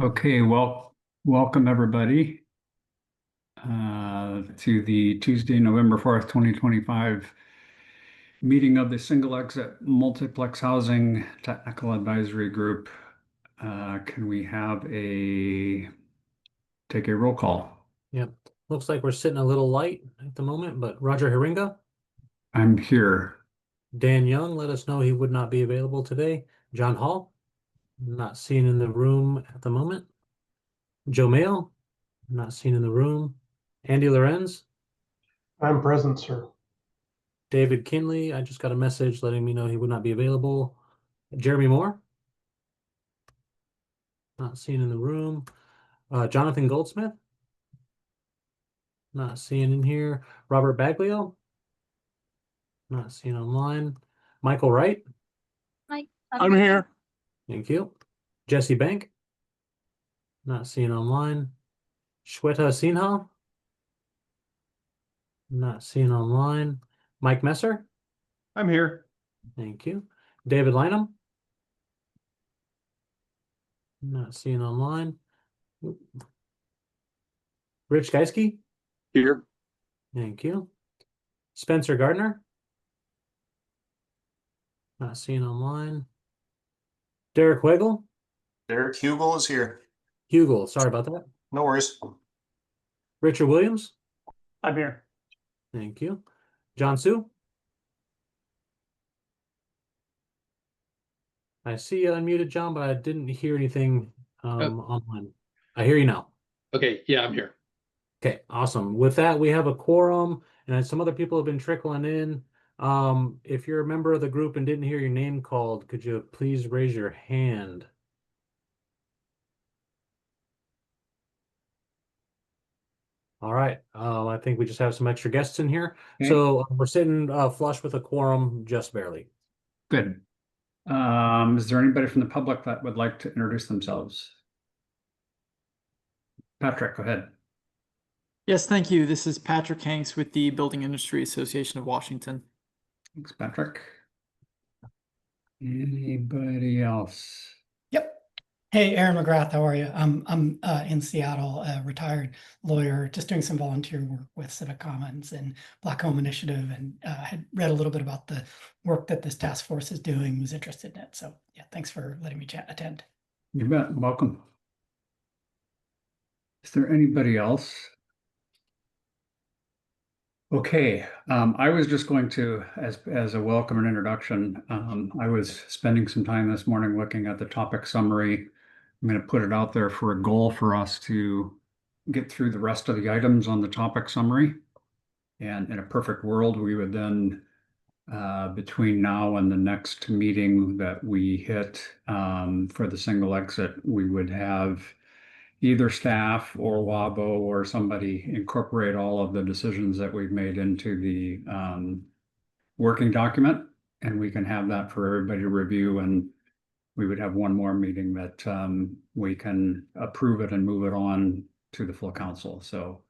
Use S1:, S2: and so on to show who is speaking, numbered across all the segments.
S1: Okay, well, welcome everybody to the Tuesday, November 4th, 2025 meeting of the Single Exit Multiplex Housing Technical Advisory Group. Can we have take a roll call?
S2: Yep. Looks like we're sitting a little light at the moment, but Roger Haringa,
S1: I'm here.
S2: Dan Young let us know he would not be available today. John Hall, not seen in the room at the moment. Joe Mayo, not seen in the room. Andy Lorenz,
S3: I'm present, sir.
S2: David Kinley, I just got a message letting me know he would not be available. Jeremy Moore, not seen in the room. Jonathan Goldsmith, not seeing in here. Robert Baglio, not seen online. Michael Wright,
S4: Hi,
S5: I'm here.
S2: thank you. Jesse Bank, not seen online. Shweta Sinha, not seen online. Mike Messer,
S3: I'm here.
S2: thank you. David Lynham, not seen online. Rich Geisky,
S5: Here.
S2: thank you. Spencer Gardner, not seen online. Derek Weigel,
S6: Derek Hugel is here.
S2: Hugel, sorry about that.
S6: No worries.
S2: Richard Williams,
S5: I'm here.
S2: thank you. John Sue, I see you unmuted, John, but I didn't hear anything online. I hear you now.
S5: Okay, yeah, I'm here.
S2: Okay, awesome. With that, we have a quorum, and some other people have been trickling in. If you're a member of the group and didn't hear your name called, could you please raise your hand? All right, I think we just have some extra guests in here.
S1: Okay.
S2: So we're sitting flush with a quorum, just barely.
S1: Good. Is there anybody from the public that would like to introduce themselves? Patrick, go ahead.
S7: Yes, thank you. This is Patrick Hanks with the Building Industry Association of Washington.
S1: Thanks, Patrick. Anybody else?
S8: Yep. Hey, Aaron McGrath, how are you? I'm in Seattle, a retired lawyer, just doing some volunteer work with Civic Commons and Black Home Initiative, and had read a little bit about the work that this task force is doing, was interested in it. So yeah, thanks for letting me attend.
S1: You bet. Welcome. Is there anybody else? Okay, I was just going to, as a welcome and introduction, I was spending some time this morning looking at the topic summary. I'm going to put it out there for a goal for us to get through the rest of the items on the topic summary. And in a perfect world, we would then, between now and the next meeting that we hit for the single exit, we would have either staff or WABO or somebody incorporate all of the decisions that we've made into the working document, and we can have that for everybody to review, and we would have one more meeting that we can approve it and move it on to the full council. So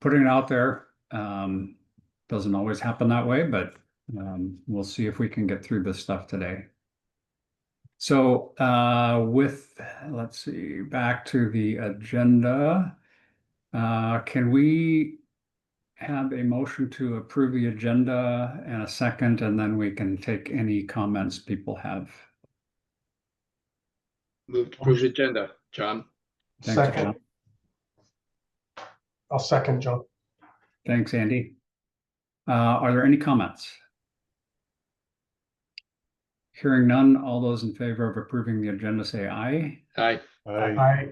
S1: putting it out there doesn't always happen that way, but we'll see if we can get through this stuff today. So let's see, back to the agenda. Can we have a motion to approve the agenda and a second, and then we can take any comments people have?
S5: Move to approve the agenda, John.
S1: Thanks,
S3: Second.
S1: John.
S3: I'll second, John.
S1: Thanks, Andy. Are there any comments? Hearing none, all those in favor of approving the agenda say aye.
S5: Aye.
S3: Aye.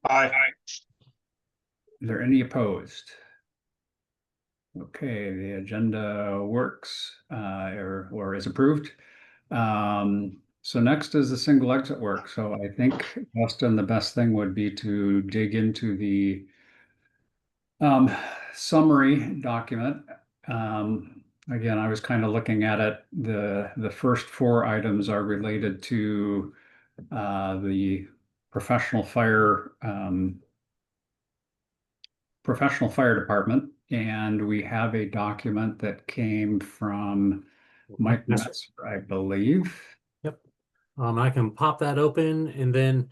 S6: Aye.
S1: Are there any opposed? Okay, the agenda works or is approved. So next is the single exit work. So I think, Justin, the best thing would be to dig into the summary document. Again, I was kind of looking at it. The first four items are related to the professional fire department, and we have a document that came from Mike Messer, I believe.
S2: Yep. I can pop that open and then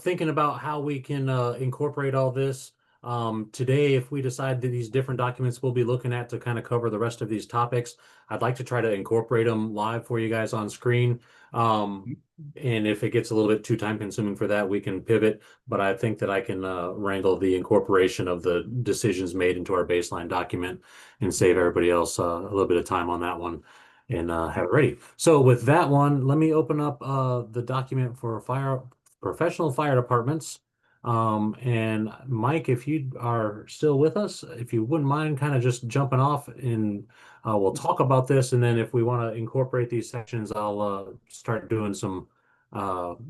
S2: thinking about how we can incorporate all this. Today, if we decide that these different documents we'll be looking at to kind of cover the rest of these topics, I'd like to try to incorporate them live for you guys on screen. And if it gets a little bit too time consuming for that, we can pivot. But I think that I can wrangle the incorporation of the decisions made into our baseline document and save everybody else a little bit of time on that one and have it ready. So with that one, let me open up the document for professional fire departments. And Mike, if you are still with us, if you wouldn't mind kind of just jumping off and we'll talk about this. And then if we want to incorporate these sections, I'll start doing some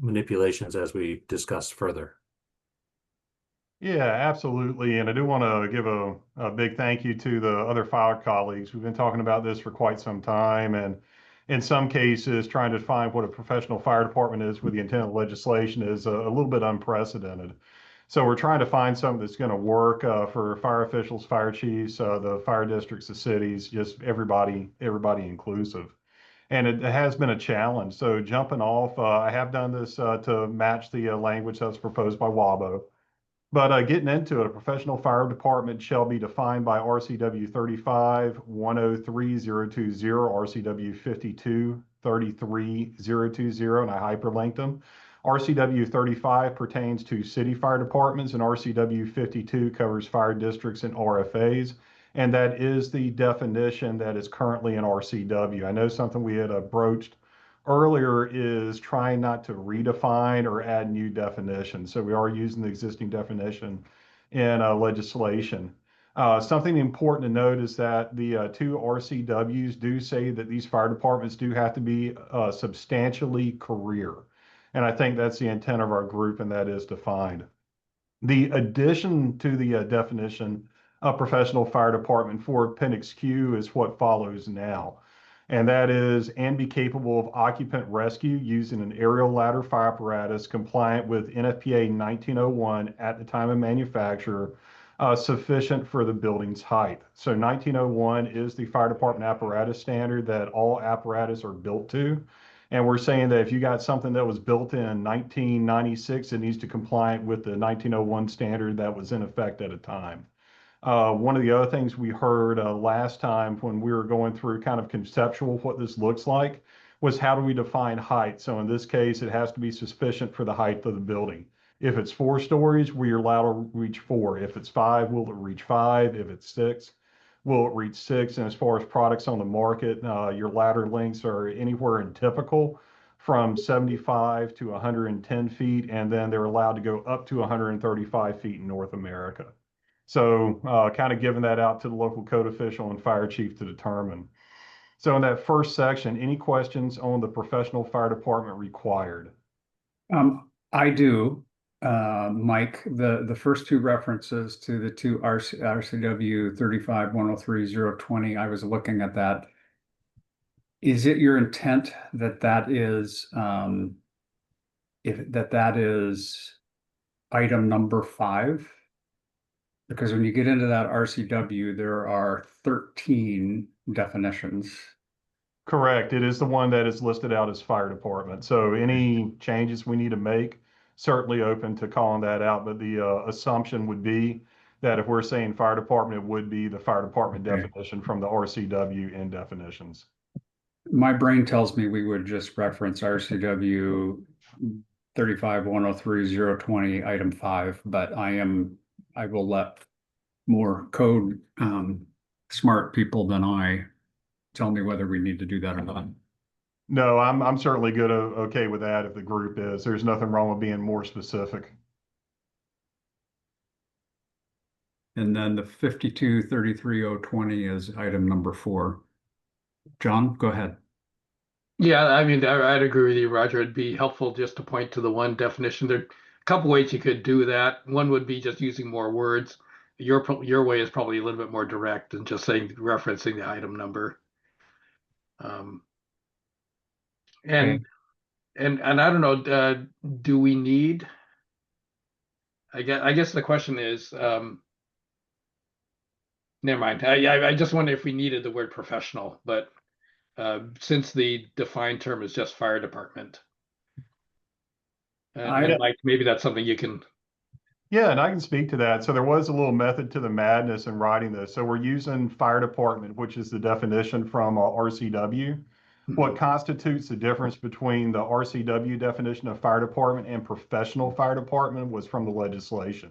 S2: manipulations as we discuss further.
S3: Yeah, absolutely. And I do want to give a big thank you to the other fire colleagues. We've been talking about this for quite some time, and in some cases, trying to define what a professional fire department is with the intent of legislation is a little bit unprecedented. So we're trying to find something that's going to work for fire officials, fire chiefs, the fire districts, the cities, just everybody inclusive. And it has been a challenge. So jumping off, I have done this to match the language that's proposed by WABO. But getting into it, a professional fire department shall be defined by RCW 35-103-020, RCW 52-33-020, and I hyperlinked them. RCW 35 pertains to city fire departments, and RCW 52 covers fire districts and RFAs. And that is the definition that is currently in RCW. I know something we had broached earlier is trying not to redefine or add new definitions. So we are using the existing definition in legislation. Something important to note is that the two RCWs do say that these fire departments do have to be substantially career. And I think that's the intent of our group, and that is defined. The addition to the definition of professional fire department for Appendix Q is what follows now. And that is, and be capable of occupant rescue using an aerial ladder fire apparatus compliant with NFPA 1901 at the time of manufacture, sufficient for the building's height. So 1901 is the fire department apparatus standard that all apparatus are built to. And we're saying that if you got something that was built in 1996, it needs to comply with the 1901 standard that was in effect at a time. One of the other things we heard last time when we were going through kind of conceptual what this looks like was how do we define height? So in this case, it has to be sufficient for the height of the building. If it's 4 stories, we're allowed to reach 4. If it's 5, will it reach 5? If it's 6, will it reach 6? And as far as products on the market, your ladder lengths are anywhere in typical from 75 to 110 feet, and then they're allowed to go up to 135 feet in North America. So kind of giving that out to the local code official and fire chief to determine. So in that first section, any questions on the professional fire department required?
S1: I do, Mike. The first two references to the two RCW 35-103-020, I was looking at that. Is it your intent that that is that is item number 5? Because when you get into that RCW, there are 13 definitions.
S3: Correct. It is the one that is listed out as fire department. So any changes we need to make, certainly open to calling that out. But the assumption would be that if we're saying fire department, it would be the fire department definition from the RCW in definitions.
S1: My brain tells me we would just reference RCW 35-103-020 item 5, but I will let more code smart people than I tell me whether we need to do that or not.
S3: No, I'm certainly good okay with that if the group is. There's nothing wrong with being more specific.
S1: And then the 52-33-020 is item number 4. John, go ahead.
S5: Yeah, I mean, I'd agree with you, Roger. It'd be helpful just to point to the one definition. There are a couple ways you could do that. One would be just using more words. Your way is probably a little bit more direct than just saying referencing the item number. And I don't know, do we need? I guess the question is, never mind. I just wonder if we needed the word professional, but since the defined term is just fire department, And Mike, maybe that's something you can.
S3: Yeah, and I can speak to that. So there was a little method to the madness in writing this. So we're using fire department, which is the definition from RCW. What constitutes the difference between the RCW definition of fire department and professional fire department was from the legislation.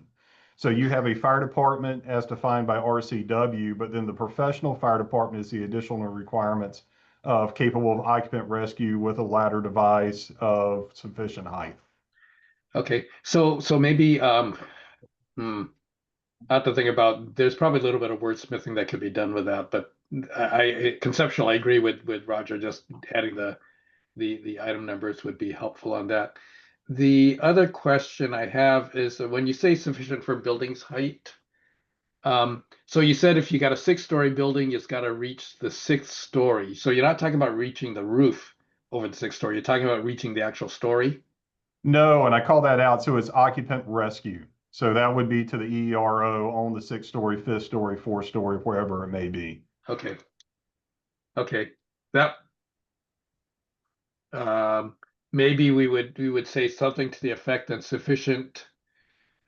S3: So you have a fire department as defined by RCW, but then the professional fire department is the additional requirements of capable of occupant rescue with a ladder device of sufficient height.
S5: Okay, so maybe I have to think about. There's probably a little bit of wordsmithing that could be done with that, but I conceptually I agree with Roger. Just adding the item numbers would be helpful on that. The other question I have is when you say sufficient for building's height. So you said if you got a 6-story building, it's got to reach the 6th story. So you're not talking about reaching the roof over the 6th story. You're talking about reaching the actual story.
S3: No, and I call that out. So it's occupant rescue. So that would be to the ERO on the 6th story, 5th story, 4th story, wherever it may be.
S5: Okay. Okay. That maybe we would say something to the effect that sufficient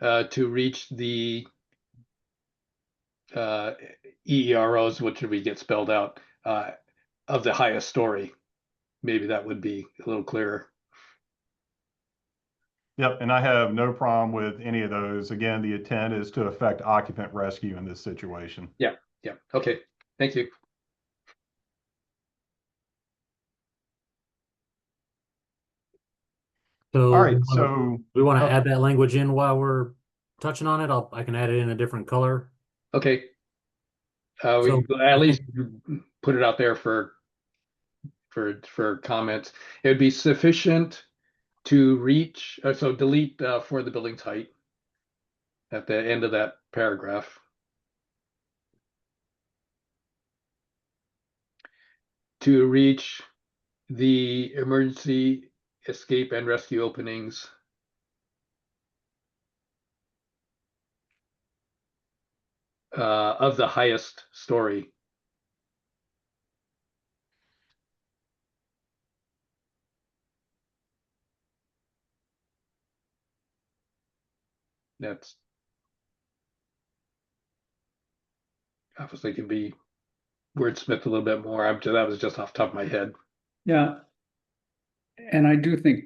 S5: to reach the EEROs, which we get spelled out of the highest story. Maybe that would be a little clearer.
S3: Yep, and I have no problem with any of those. Again, the intent is to affect occupant rescue in this situation.
S5: Yeah. Okay. Thank you.
S2: So
S3: All right, so
S2: we want to add that language in while we're touching on it. I can add it in a different color.
S5: Okay.
S2: So
S5: we at least put it out there for comments. It would be sufficient to reach. So delete for the building's height at the end of that paragraph. To reach the emergency escape and rescue openings of the highest story. That's obviously can be wordsmith a little bit more. That was just off the top of my head.
S1: Yeah. And I do think,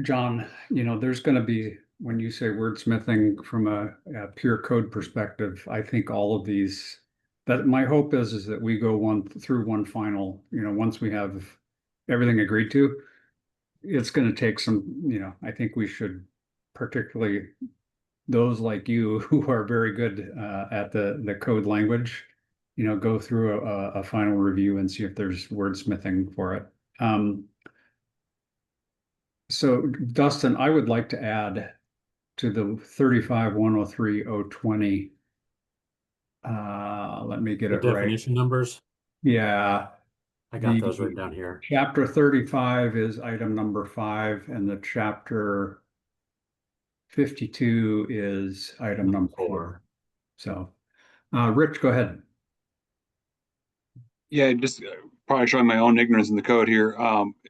S1: John, there's going to be, when you say wordsmithing from a pure code perspective, I think all of these, that my hope is that we go through one final, once we have everything agreed to, it's going to take some, I think we should, particularly those like you who are very good at the code language, go through a final review and see if there's wordsmithing for it. So Dustin, I would like to add to the 35-103-020. Let me get
S2: The
S1: it right.
S2: definition numbers.
S1: Yeah.
S2: I got those written down here.
S1: Chapter 35 is item number 5, and the chapter 52 is item number 4. So, Rich, go ahead.
S4: Yeah, just probably showing my own ignorance in the code here.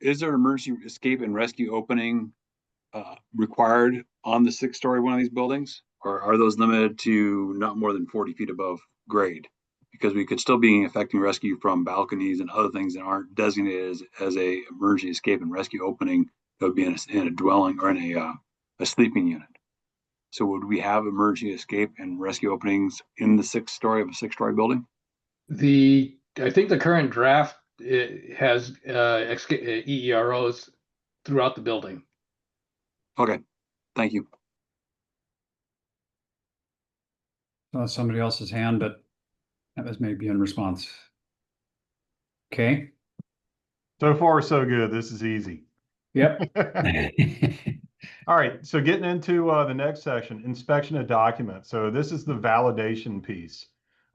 S4: Is there an emergency escape and rescue opening required on the 6-story one of these buildings? Or are those limited to not more than 40 feet above grade? Because we could still be affecting rescue from balconies and other things that aren't designated as a emergency escape and rescue opening that would be in a dwelling or in a sleeping unit. So would we have emergency escape and rescue openings in the 6th story of a 6-story building?
S5: I think the current draft has EEROs throughout the building.
S4: Okay, thank you.
S1: Somebody else's hand, but that was maybe in response. Okay.
S3: So far, so good. This is easy.
S1: Yep.
S3: All right, so getting into the next section, inspection of documents. So this is the validation piece.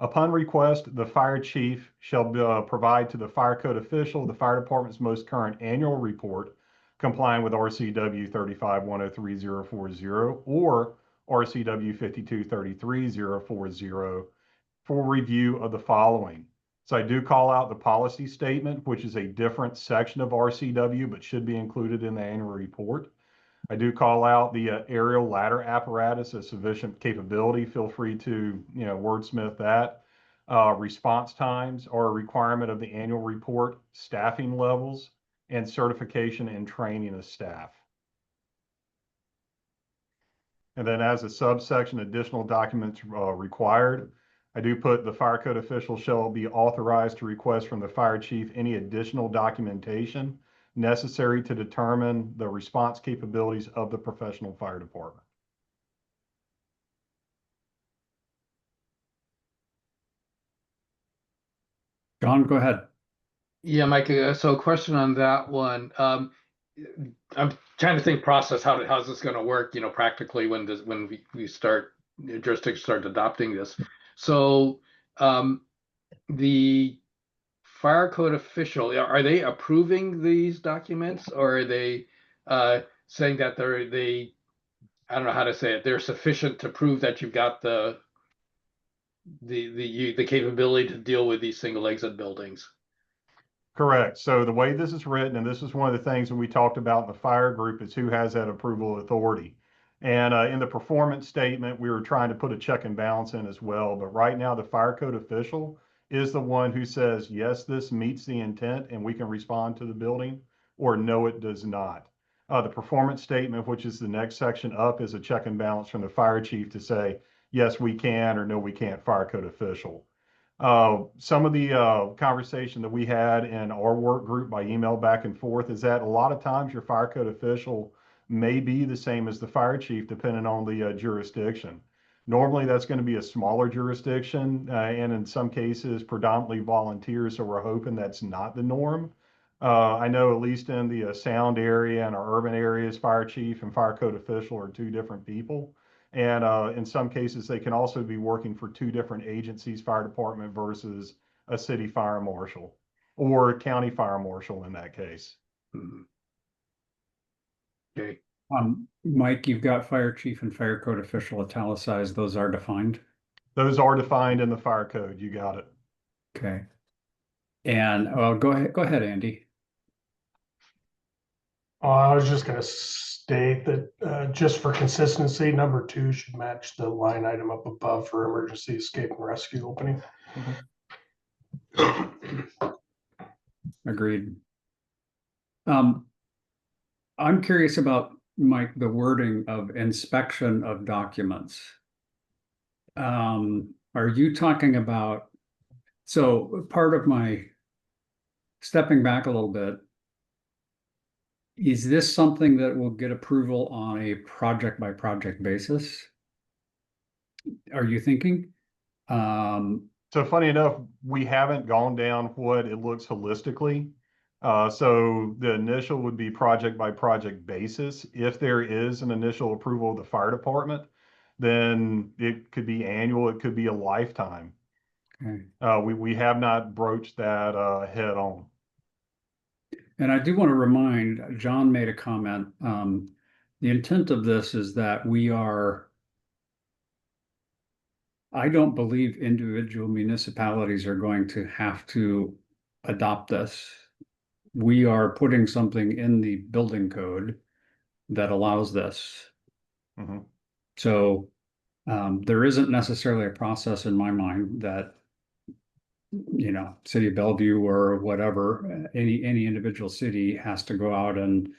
S3: Upon request, the fire chief shall provide to the fire code official the fire department's most current annual report, complying with RCW 35-103-040 or RCW 52-33-040 for review of the following. So I do call out the policy statement, which is a different section of RCW, but should be included in the annual report. I do call out the aerial ladder apparatus as sufficient capability. Feel free to, wordsmith that. Response times are a requirement of the annual report, staffing levels, and certification and training of staff. And then as a subsection, additional documents required. I do put the fire code official shall be authorized to request from the fire chief any additional documentation necessary to determine the response capabilities of the professional fire department.
S1: John, go ahead.
S5: Yeah, Mike, so a question on that one. I'm trying to think process, how's this going to work, practically when we start, jurisdictions start adopting this. So the fire code official, are they approving these documents, or are they saying that I don't know how to say it, they're sufficient to prove that you've got the capability to deal with these single exit buildings?
S3: Correct. So the way this is written, and this is one of the things that we talked about in the fire group, is who has that approval authority. And in the performance statement, we were trying to put a check and balance in as well. But right now, the fire code official is the one who says, yes, this meets the intent and we can respond to the building, or no, it does not. The performance statement, which is the next section up, is a check and balance from the fire chief to say, yes, we can, or no, we can't, fire code official. Some of the conversation that we had in our work group by email back and forth is that a lot of times your fire code official may be the same as the fire chief, depending on the jurisdiction. Normally, that's going to be a smaller jurisdiction, and in some cases, predominantly volunteers. So we're hoping that's not the norm. I know at least in the sound area and our urban areas, fire chief and fire code official are two different people. And in some cases, they can also be working for two different agencies, fire department versus a city fire marshal or a county fire marshal in that case.
S5: Okay.
S1: Mike, you've got fire chief and fire code official italicized. Those are defined.
S3: Those are defined in the fire code. You got it.
S1: Okay. And go ahead, Andy.
S9: I was just going to state that just for consistency, number 2 should match the line item up above for emergency escape and rescue opening.
S1: Agreed. I'm curious about, Mike, the wording of inspection of documents. Are you talking about, so part of my stepping back a little bit, is this something that will get approval on a project by project basis? Are you thinking?
S3: So funny enough, we haven't gone down what it looks holistically. So the initial would be project by project basis. If there is an initial approval of the fire department, then it could be annual, it could be a lifetime.
S1: Okay.
S3: We have not broached that head on.
S1: And I do want to remind, John made a comment. The intent of this is that I don't believe individual municipalities are going to have to adopt this. We are putting something in the building code that allows this.
S3: Mm-hmm.
S1: So there isn't necessarily a process in my mind that, City of Bellevue or whatever, any individual city has to go out and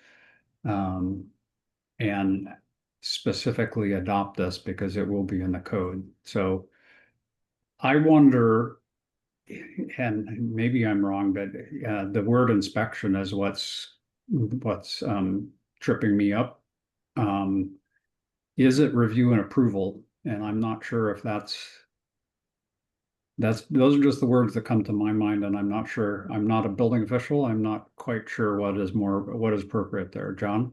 S1: specifically adopt this because it will be in the code. So I wonder, and maybe I'm wrong, but the word inspection is what's tripping me up. Is it review and approval? And I'm not sure if those are just the words that come to my mind, and I'm not sure. I'm not a building official. I'm not quite sure what is appropriate there. John?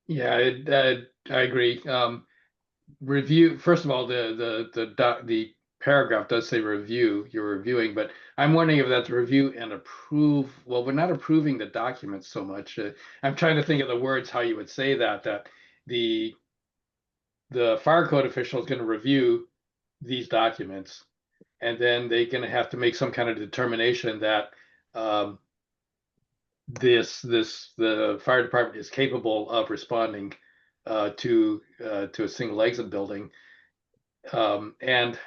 S5: Yeah, I agree. Review, first of all, the paragraph does say review, you're reviewing, but I'm wondering if that's review and approve. Well, we're not approving the documents so much. I'm trying to think of the words, how you would say that the fire code official is going to review these documents, and then they're going to have to make some kind of determination that the fire department is capable of responding to a single exit building, and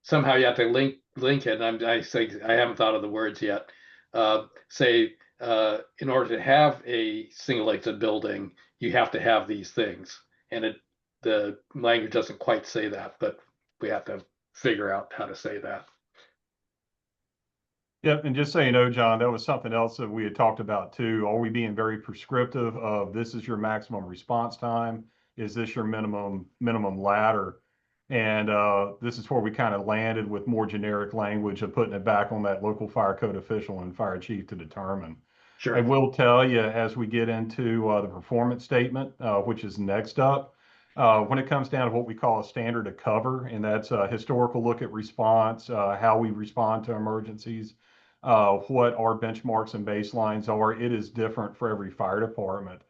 S5: somehow you have to link it. And I say I haven't thought of the words yet. Say in order to have a single exit building, you have to have these things, and the language doesn't quite say that, but we have to figure out how to say that.
S3: Yep, and just so you know, John, that was something else that we had talked about too. Are we being very prescriptive of this is your maximum response time? Is this your minimum ladder? And this is where we kind of landed with more generic language of putting it back on that local fire code official and fire chief to determine.
S5: Sure.
S3: I will tell you as we get into the performance statement, which is next up, when it comes down to what we call a standard of cover, and that's a historical look at response, how we respond to emergencies, what our benchmarks and baselines are, it is different for every fire department.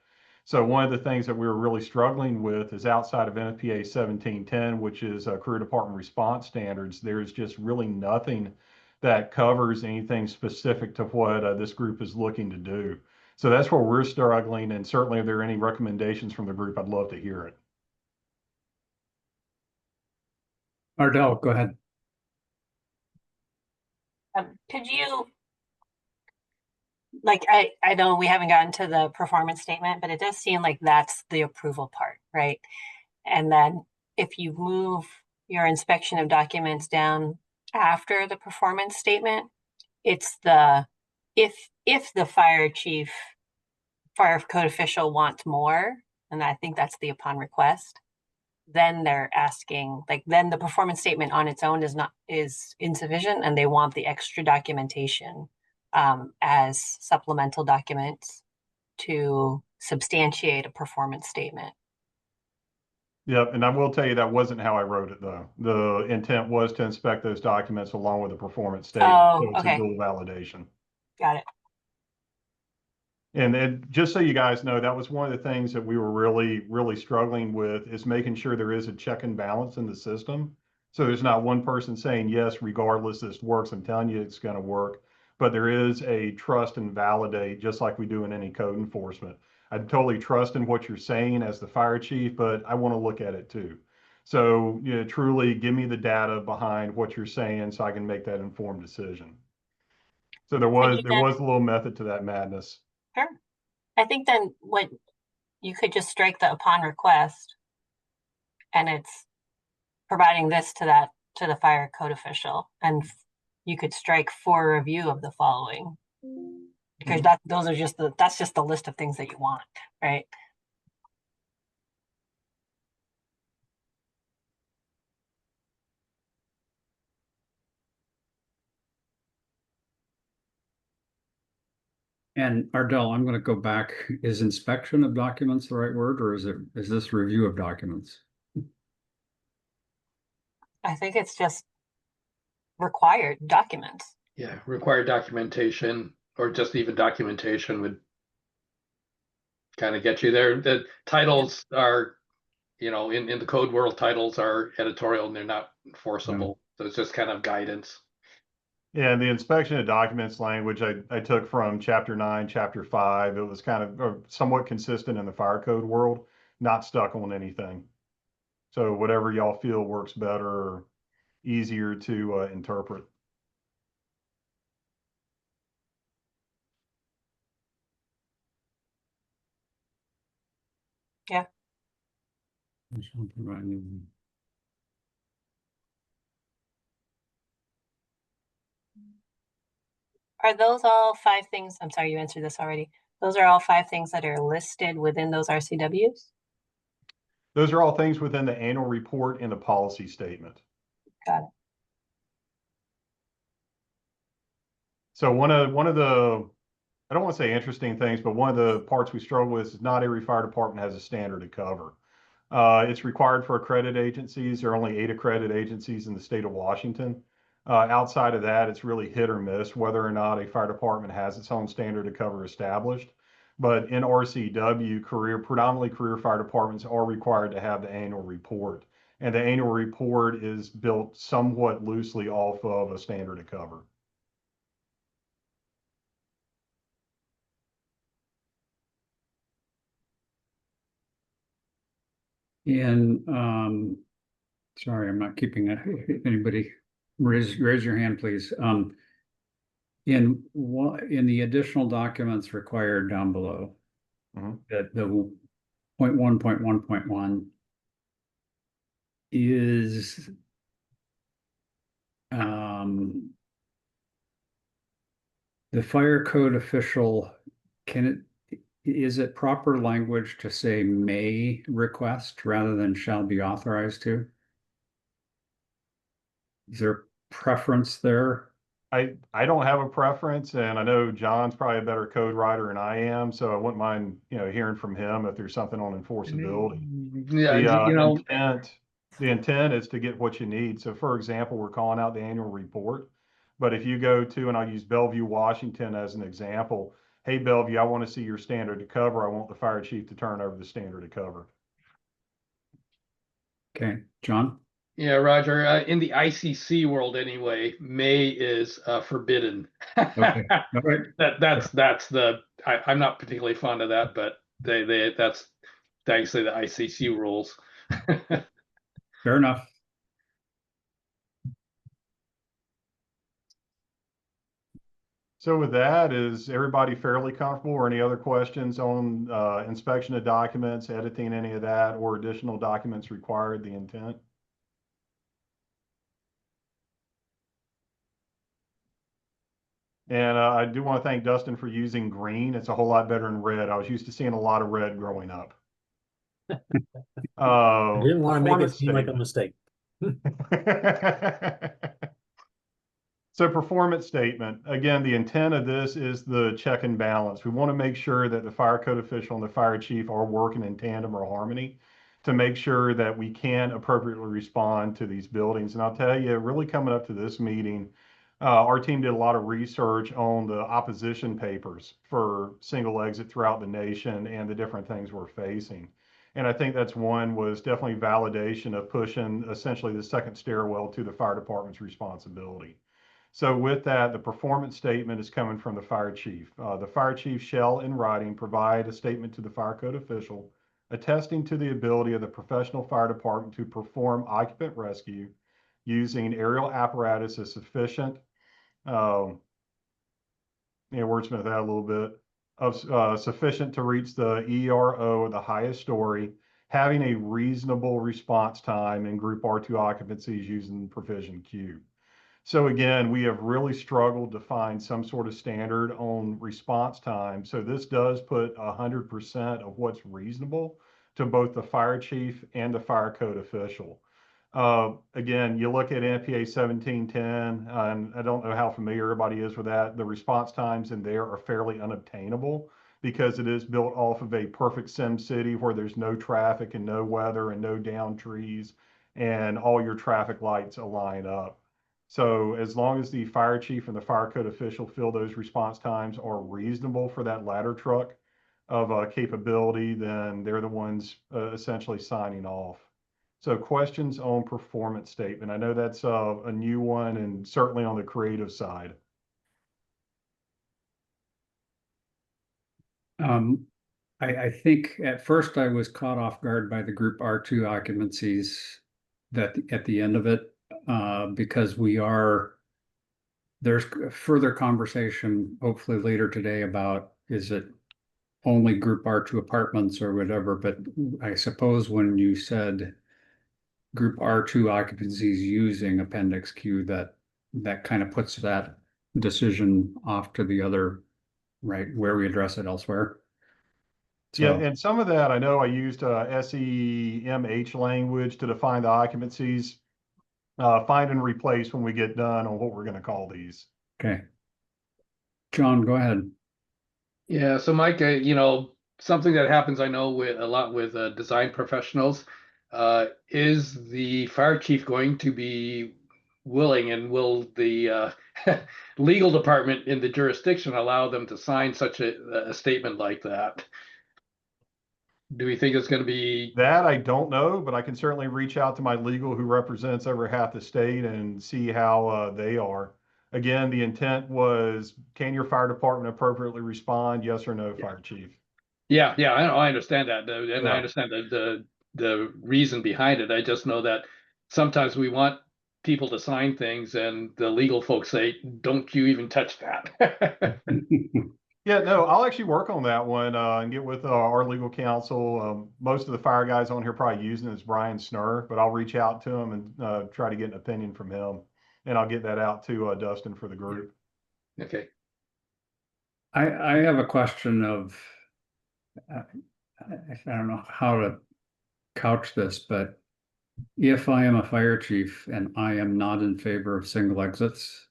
S3: So one of the things that we were really struggling with is outside of NFPA 1710, which is career department response standards, there's just really nothing that covers anything specific to what this group is looking to do. So that's where we're struggling. And certainly if there are any recommendations from the group, I'd love to hear it.
S1: Ardell, go ahead.
S10: Could you, like, I know we haven't gotten to the performance statement, but it does seem like that's the approval part, right? And then if you move your inspection of documents down after the performance statement, it's the, if the fire chief, fire code official wants more, and I think that's the upon request, then they're asking, like, then the performance statement on its own is insufficient, and they want the extra documentation as supplemental documents to substantiate a performance statement.
S3: Yep, and I will tell you that wasn't how I wrote it though. The intent was to inspect those documents along with the performance statement.
S10: Oh,
S3: So it's
S10: okay.
S3: a dual validation.
S10: Got it.
S3: And just so you guys know, that was one of the things that we were really struggling with is making sure there is a check and balance in the system. So there's not one person saying, yes, regardless, this works. I'm telling you it's going to work. But there is a trust and validate, just like we do in any code enforcement. I totally trust in what you're saying as the fire chief, but I want to look at it too. So, you know, truly give me the data behind what you're saying so I can make that informed decision. So there was a little method to that madness.
S10: Sure. I think then what you could just strike the upon request, and it's providing this to the fire code official, and you could strike for review of the following, because that's just the list of things that you want, right?
S1: And Ardell, I'm going to go back. Is inspection of documents the right word, or is this review of documents?
S10: I think it's just required documents.
S5: Yeah, required documentation, or just even documentation would kind of get you there. The titles are, you know, in the code world, titles are editorial and they're not enforceable. So it's just kind of guidance.
S3: Yeah, the inspection of documents language I took from chapter 9, chapter 5. It was kind of somewhat consistent in the fire code world, not stuck on anything. So whatever y'all feel works better or easier to interpret.
S10: Yeah. Are those all 5 things? I'm sorry, you answered this already. Those are all 5 things that are listed within those RCWs?
S3: Those are all things within the annual report and the policy statement.
S10: Got it.
S3: So one of the, I don't want to say interesting things, but one of the parts we struggle with is not every fire department has a standard to cover. It's required for accredited agencies. There are only 8 accredited agencies in the state of Washington. Outside of that, it's really hit or miss whether or not a fire department has its own standard to cover established. But in RCW, predominantly career fire departments are required to have the annual report. And the annual report is built somewhat loosely off of a standard to cover.
S1: In, sorry, I'm not keeping it. Anybody raise your hand, please. In the additional documents required down below, that the 0.1.1.1 is the fire code official, is it proper language to say may request rather than shall be authorized to? Is there preference there?
S3: I don't have a preference, and I know John's probably a better code writer than I am, so I wouldn't mind, hearing from him if there's something on enforceability.
S5: Yeah,
S3: The intent is to get what you need. So for example, we're calling out the annual report, but if you go to, and I'll use Bellevue, Washington as an example, hey, Bellevue, I want to see your standard to cover. I want the fire chief to turn over the standard to cover.
S1: Okay, John?
S5: yeah, Roger, in the ICC world anyway, may is forbidden.
S1: Okay, all right.
S5: That's the, I'm not particularly fond of that, but that's actually the ICC rules.
S1: Fair enough.
S3: So with that, is everybody fairly comfortable, or any other questions on inspection of documents, editing any of that, or additional documents required, the intent? And I do want to thank Dustin for using green. It's a whole lot better than red. I was used to seeing a lot of red growing up.
S2: I didn't want to make it
S3: performance
S2: seem like a
S3: statement.
S2: mistake.
S3: So performance statement, again, the intent of this is the check and balance. We want to make sure that the fire code official and the fire chief are working in tandem or harmony to make sure that we can appropriately respond to these buildings. And I'll tell you, really coming up to this meeting, our team did a lot of research on the opposition papers for single exit throughout the nation and the different things we're facing. And I think that's one was definitely validation of pushing essentially the second stairwell to the fire department's responsibility. So with that, the performance statement is coming from the fire chief. The fire chief shall, in writing, provide a statement to the fire code official attesting to the ability of the professional fire department to perform occupant rescue using aerial apparatus as sufficient, wordsmith that a little bit, of sufficient to reach the ERO or the highest story, having a reasonable response time in group R2 occupancies using provision Q. So again, we have really struggled to find some sort of standard on response time. So this does put 100% of what's reasonable to both the fire chief and the fire code official. Again, you look at NPA 1710, and I don't know how familiar everybody is with that. The response times in there are fairly unobtainable because it is built off of a perfect sim city where there's no traffic and no weather and no down trees and all your traffic lights align up. So as long as the fire chief and the fire code official feel those response times are reasonable for that ladder truck of capability, then they're the ones essentially signing off. So questions on performance statement. I know that's a new one and certainly on the creative side.
S1: I think at first I was caught off guard by the group R2 occupancies that at the end of it, because there's further conversation hopefully later today about is it only group R2 apartments or whatever, but I suppose when you said group R2 occupancies using appendix Q, that kind of puts that decision off to the other, right, where we address it elsewhere.
S3: Yeah, and some of that, I know I used SEMH language to define the occupancies. Find and replace when we get done on what we're going to call these.
S1: Okay. John, go ahead.
S5: Yeah, so Mike, something that happens, I know with a lot with design professionals, is the fire chief going to be willing, and will the legal department in the jurisdiction allow them to sign such a statement like that? Do we think it's going to be
S3: that? I don't know, but I can certainly reach out to my legal who represents over half the state and see how they are. Again, the intent was, can your fire department appropriately respond? Yes or no, fire chief?
S5: Yeah, I understand that, and
S3: Yeah.
S5: I understand that the reason behind it. I just know that sometimes we want people to sign things and the legal folks say, don't you even touch that.
S3: Yeah, no, I'll actually work on that one and get with our legal counsel. Most of the fire guys on here probably using it is Brian Snur, but I'll reach out to him and try to get an opinion from him. And I'll get that out to Dustin for the group.
S5: Okay.
S1: I have a question of, I don't know how to couch this, but if I am a fire chief and I am not in favor of single exits,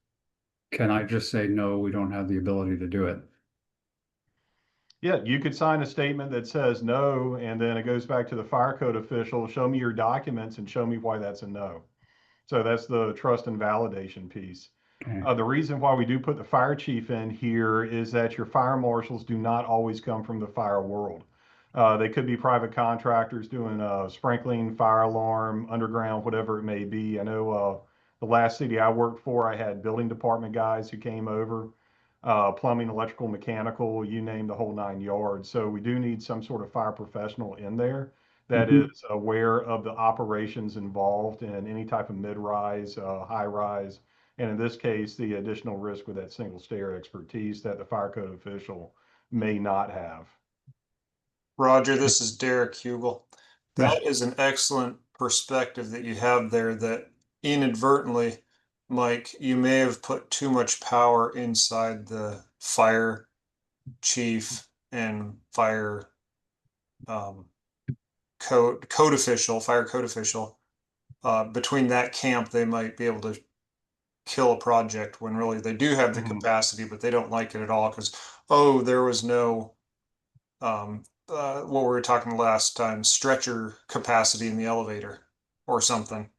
S1: can I just say, no, we don't have the ability to do it?
S3: Yeah, you could sign a statement that says no, and then it goes back to the fire code official, show me your documents and show me why that's a no. So that's the trust and validation piece.
S1: Okay.
S3: The reason why we do put the fire chief in here is that your fire marshals do not always come from the fire world. They could be private contractors doing sprinkling, fire alarm, underground, whatever it may be. I know the last city I worked for, I had building department guys who came over, plumbing, electrical, mechanical, you name the whole 9 yards. So we do need some sort of fire professional in there that
S1: Mhm.
S3: is aware of the operations involved in any type of mid-rise, high-rise, and in this case, the additional risk with that single stair expertise that the fire code official may not have.
S6: Roger, this is Derek Hugel.
S1: Yeah.
S6: That is an excellent perspective that you have there, that inadvertently, Mike, you may have put too much power inside the fire chief and fire code official, fire code official. Between that camp, they might be able to kill a project when really they do have the capacity, but they don't like it at all because, oh, there was no what we were talking last time, stretcher capacity in the elevator or something.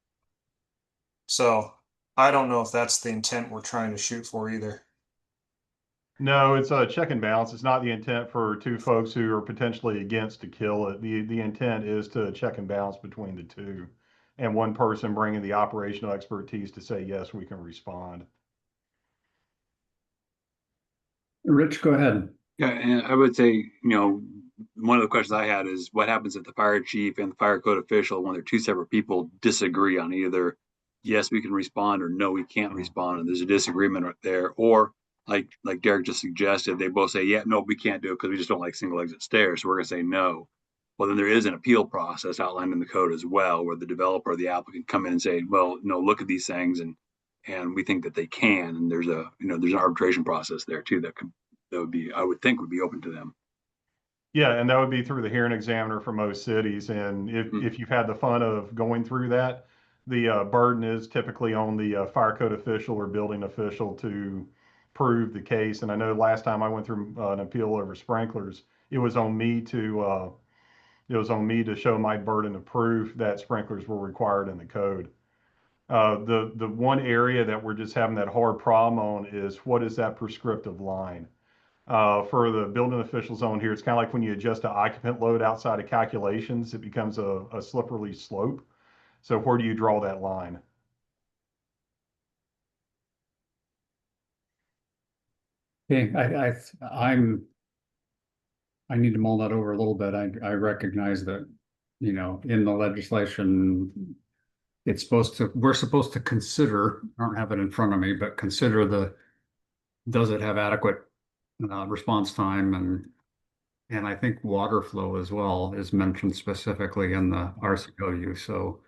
S6: So I don't know if that's the intent we're trying to shoot for either.
S3: No, it's a check and balance. It's not the intent for two folks who are potentially against to kill it. The intent is to check and balance between the two, and one person bringing the operational expertise to say, yes, we can respond.
S1: Rich, go ahead.
S4: Yeah, and I would say, one of the questions I had is what happens if the fire chief and the fire code official, when they're two separate people, disagree on either yes, we can respond or no, we can't respond, and there's a disagreement right there, or like Derek just suggested, they both say, yeah, no, we can't do it because we just don't like single exit stairs, so we're going to say no. Well, then there is an appeal process outlined in the code as well, where the developer or the applicant come in and say, well, no, look at these things, and we think that they can, and there's an arbitration process there too that would be, I would think, would be open to them.
S3: Yeah, and that would be through the hearing examiner for most cities. And if you've had the fun of going through that, the burden is typically on the fire code official or building official to prove the case. And I know last time I went through an appeal over sprinklers, it was on me to show my burden of proof that sprinklers were required in the code. The one area that we're just having that hard problem on is what is that prescriptive line? For the building official zone here, it's kind of like when you adjust the occupant load outside of calculations, it becomes a slippery slope. So where do you draw that line?
S1: Okay, I need to mull that over a little bit. I recognize that, in the legislation, we're supposed to consider, I don't have it in front of me, but consider does it have adequate response time, and I think water flow as well is mentioned specifically in the RCW. So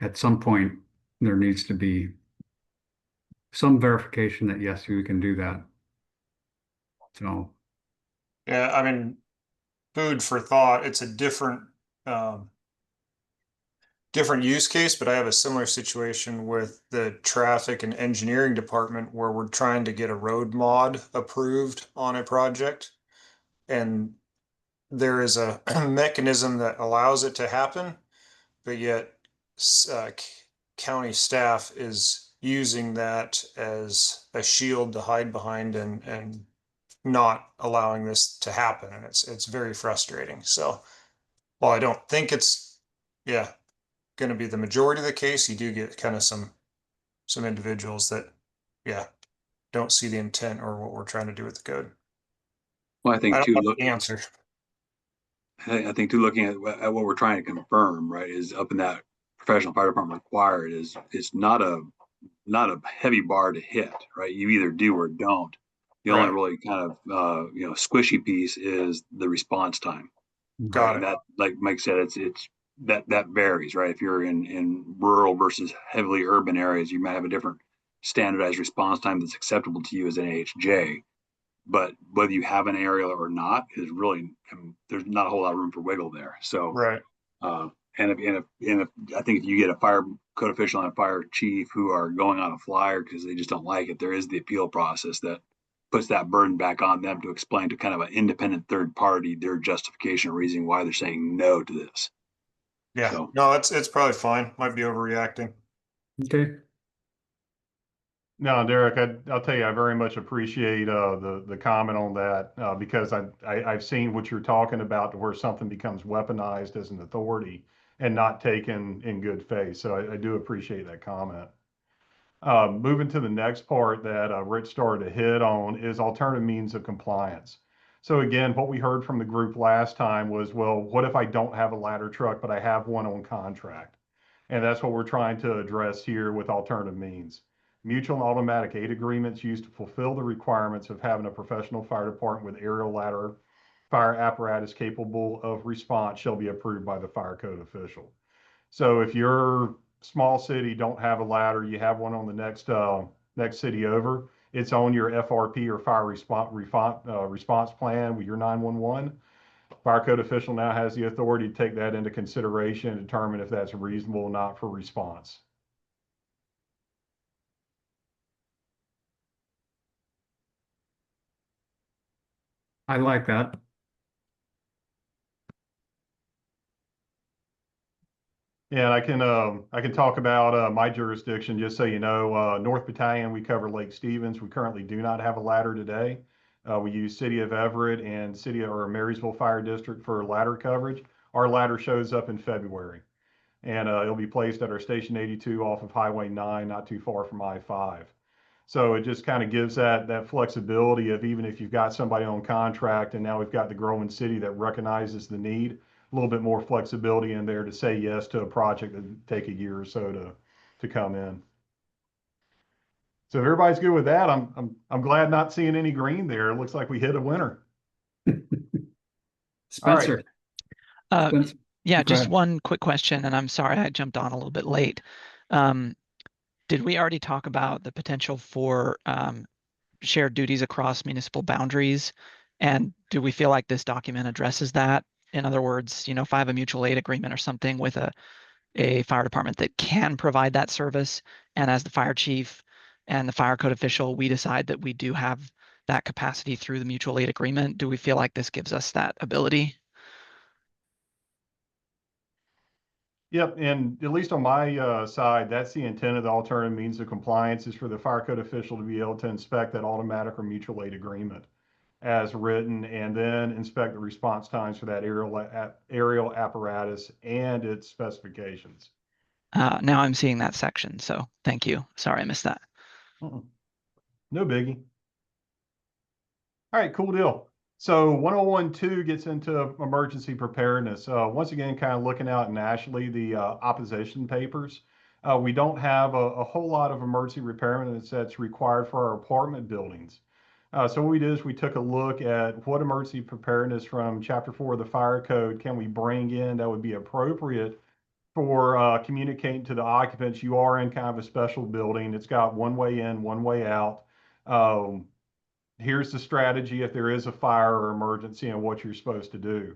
S1: at some point there needs to be some verification that yes, you can do that. So
S6: Yeah, I mean, food for thought. It's a different use case, but I have a similar situation with the traffic and engineering department where we're trying to get a road mod approved on a project. And there is a mechanism that allows it to happen, but yet county staff is using that as a shield to hide behind and not allowing this to happen. And it's very frustrating. So while I don't think it's, going to be the majority of the case, you do get kind of some individuals that, don't see the intent or what we're trying to do with the code.
S4: Well, I think
S6: I don't
S4: too,
S6: know the answer.
S4: I think too, looking at what we're trying to confirm, right, is up in that professional fire department required is it's not a heavy bar to hit, right? You either do or don't. The only
S6: Right.
S4: really kind of squishy piece is the response time.
S6: Got
S4: Right.
S6: it.
S4: And that, like Mike said, it's that varies, right? If you're in rural versus heavily urban areas, you might have a different standardized response time that's acceptable to you as an AHJ. But whether you have an aerial or not is really, there's not a whole lot of room for wiggle there. So,
S6: Right.
S4: and if I think if you get a fire code official and a fire chief who are going on a flyer because they just don't like it, there is the appeal process that puts that burden back on them to explain to kind of an independent third party their justification or reason why they're saying no to this.
S6: Yeah.
S4: So,
S6: No, it's probably fine. Might be overreacting.
S1: Okay.
S3: No, Derek, I'll tell you, I very much appreciate the comment on that because I've seen what you're talking about, to where something becomes weaponized as an authority and not taken in good faith. So I do appreciate that comment. Moving to the next part that Rich started to hit on is alternative means of compliance. So again, what we heard from the group last time was, well, what if I don't have a ladder truck, but I have one on contract? And that's what we're trying to address here with alternative means. Mutual and automatic aid agreements used to fulfill the requirements of having a professional fire department with aerial ladder fire apparatus capable of response shall be approved by the fire code official. So if you're small city, don't have a ladder, you have one on the next city over, it's on your FRP or fire response plan with your 911. Fire code official now has the authority to take that into consideration and determine if that's reasonable or not for response.
S1: I like that.
S3: And I can talk about my jurisdiction, just so you know. North Battalion, we cover Lake Stevens. We currently do not have a ladder today. We use City of Everett and City or Marysville Fire District for ladder coverage. Our ladder shows up in February, and it'll be placed at our Station 82 off of Highway 9, not too far from I-5. So it just kind of gives that flexibility of, even if you've got somebody on contract and now we've got the growing city that recognizes the need, a little bit more flexibility in there to say yes to a project that take a year or so to come in. So if everybody's good with that, I'm glad not seeing any green there. It looks like we hit a winner.
S1: Spencer. Spencer,
S11: Yeah,
S1: go
S11: just
S1: ahead.
S11: one quick question, and I'm sorry I jumped on a little bit late. Did we already talk about the potential for shared duties across municipal boundaries? And do we feel like this document addresses that? In other words, if I have a mutual aid agreement or something with a fire department that can provide that service, and as the fire chief and the fire code official, we decide that we do have that capacity through the mutual aid agreement, do we feel like this gives us that ability?
S3: Yep, and at least on my side, that's the intent of the alternative means of compliance, is for the fire code official to be able to inspect that automatic or mutual aid agreement as written, and then inspect the response times for that aerial apparatus and its specifications.
S11: Now I'm seeing that section, so thank you. Sorry, I missed that.
S3: No biggie. All right, cool deal. So 1012 gets into emergency preparedness. Once again, kind of looking out nationally, the opposition papers. We don't have a whole lot of emergency preparedness that's required for our apartment buildings. So what we did is we took a look at what emergency preparedness from Chapter 4 of the Fire Code can we bring in that would be appropriate for communicating to the occupants. You are in kind of a special building. It's got one way in, one way out. Here's the strategy if there is a fire or emergency and what you're supposed to do.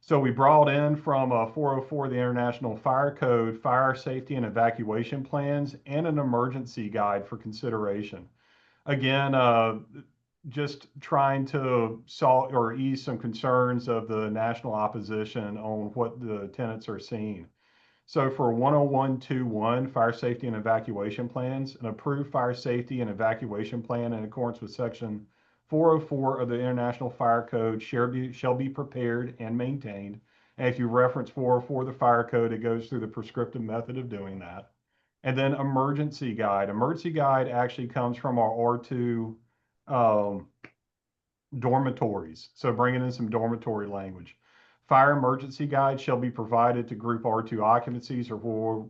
S3: So we brought in from 404, the International Fire Code, fire safety and evacuation plans, and an emergency guide for consideration. Again, just trying to solve or ease some concerns of the national opposition on what the tenants are seeing. So for 10121, fire safety and evacuation plans, an approved fire safety and evacuation plan in accordance with section 404 of the International Fire Code shall be prepared and maintained. And if you reference 404 of the fire code, it goes through the prescriptive method of doing that. And then emergency guide. Emergency guide actually comes from our R2 dormitories. So bringing in some dormitory language. Fire emergency guides shall be provided to group R2 occupancies or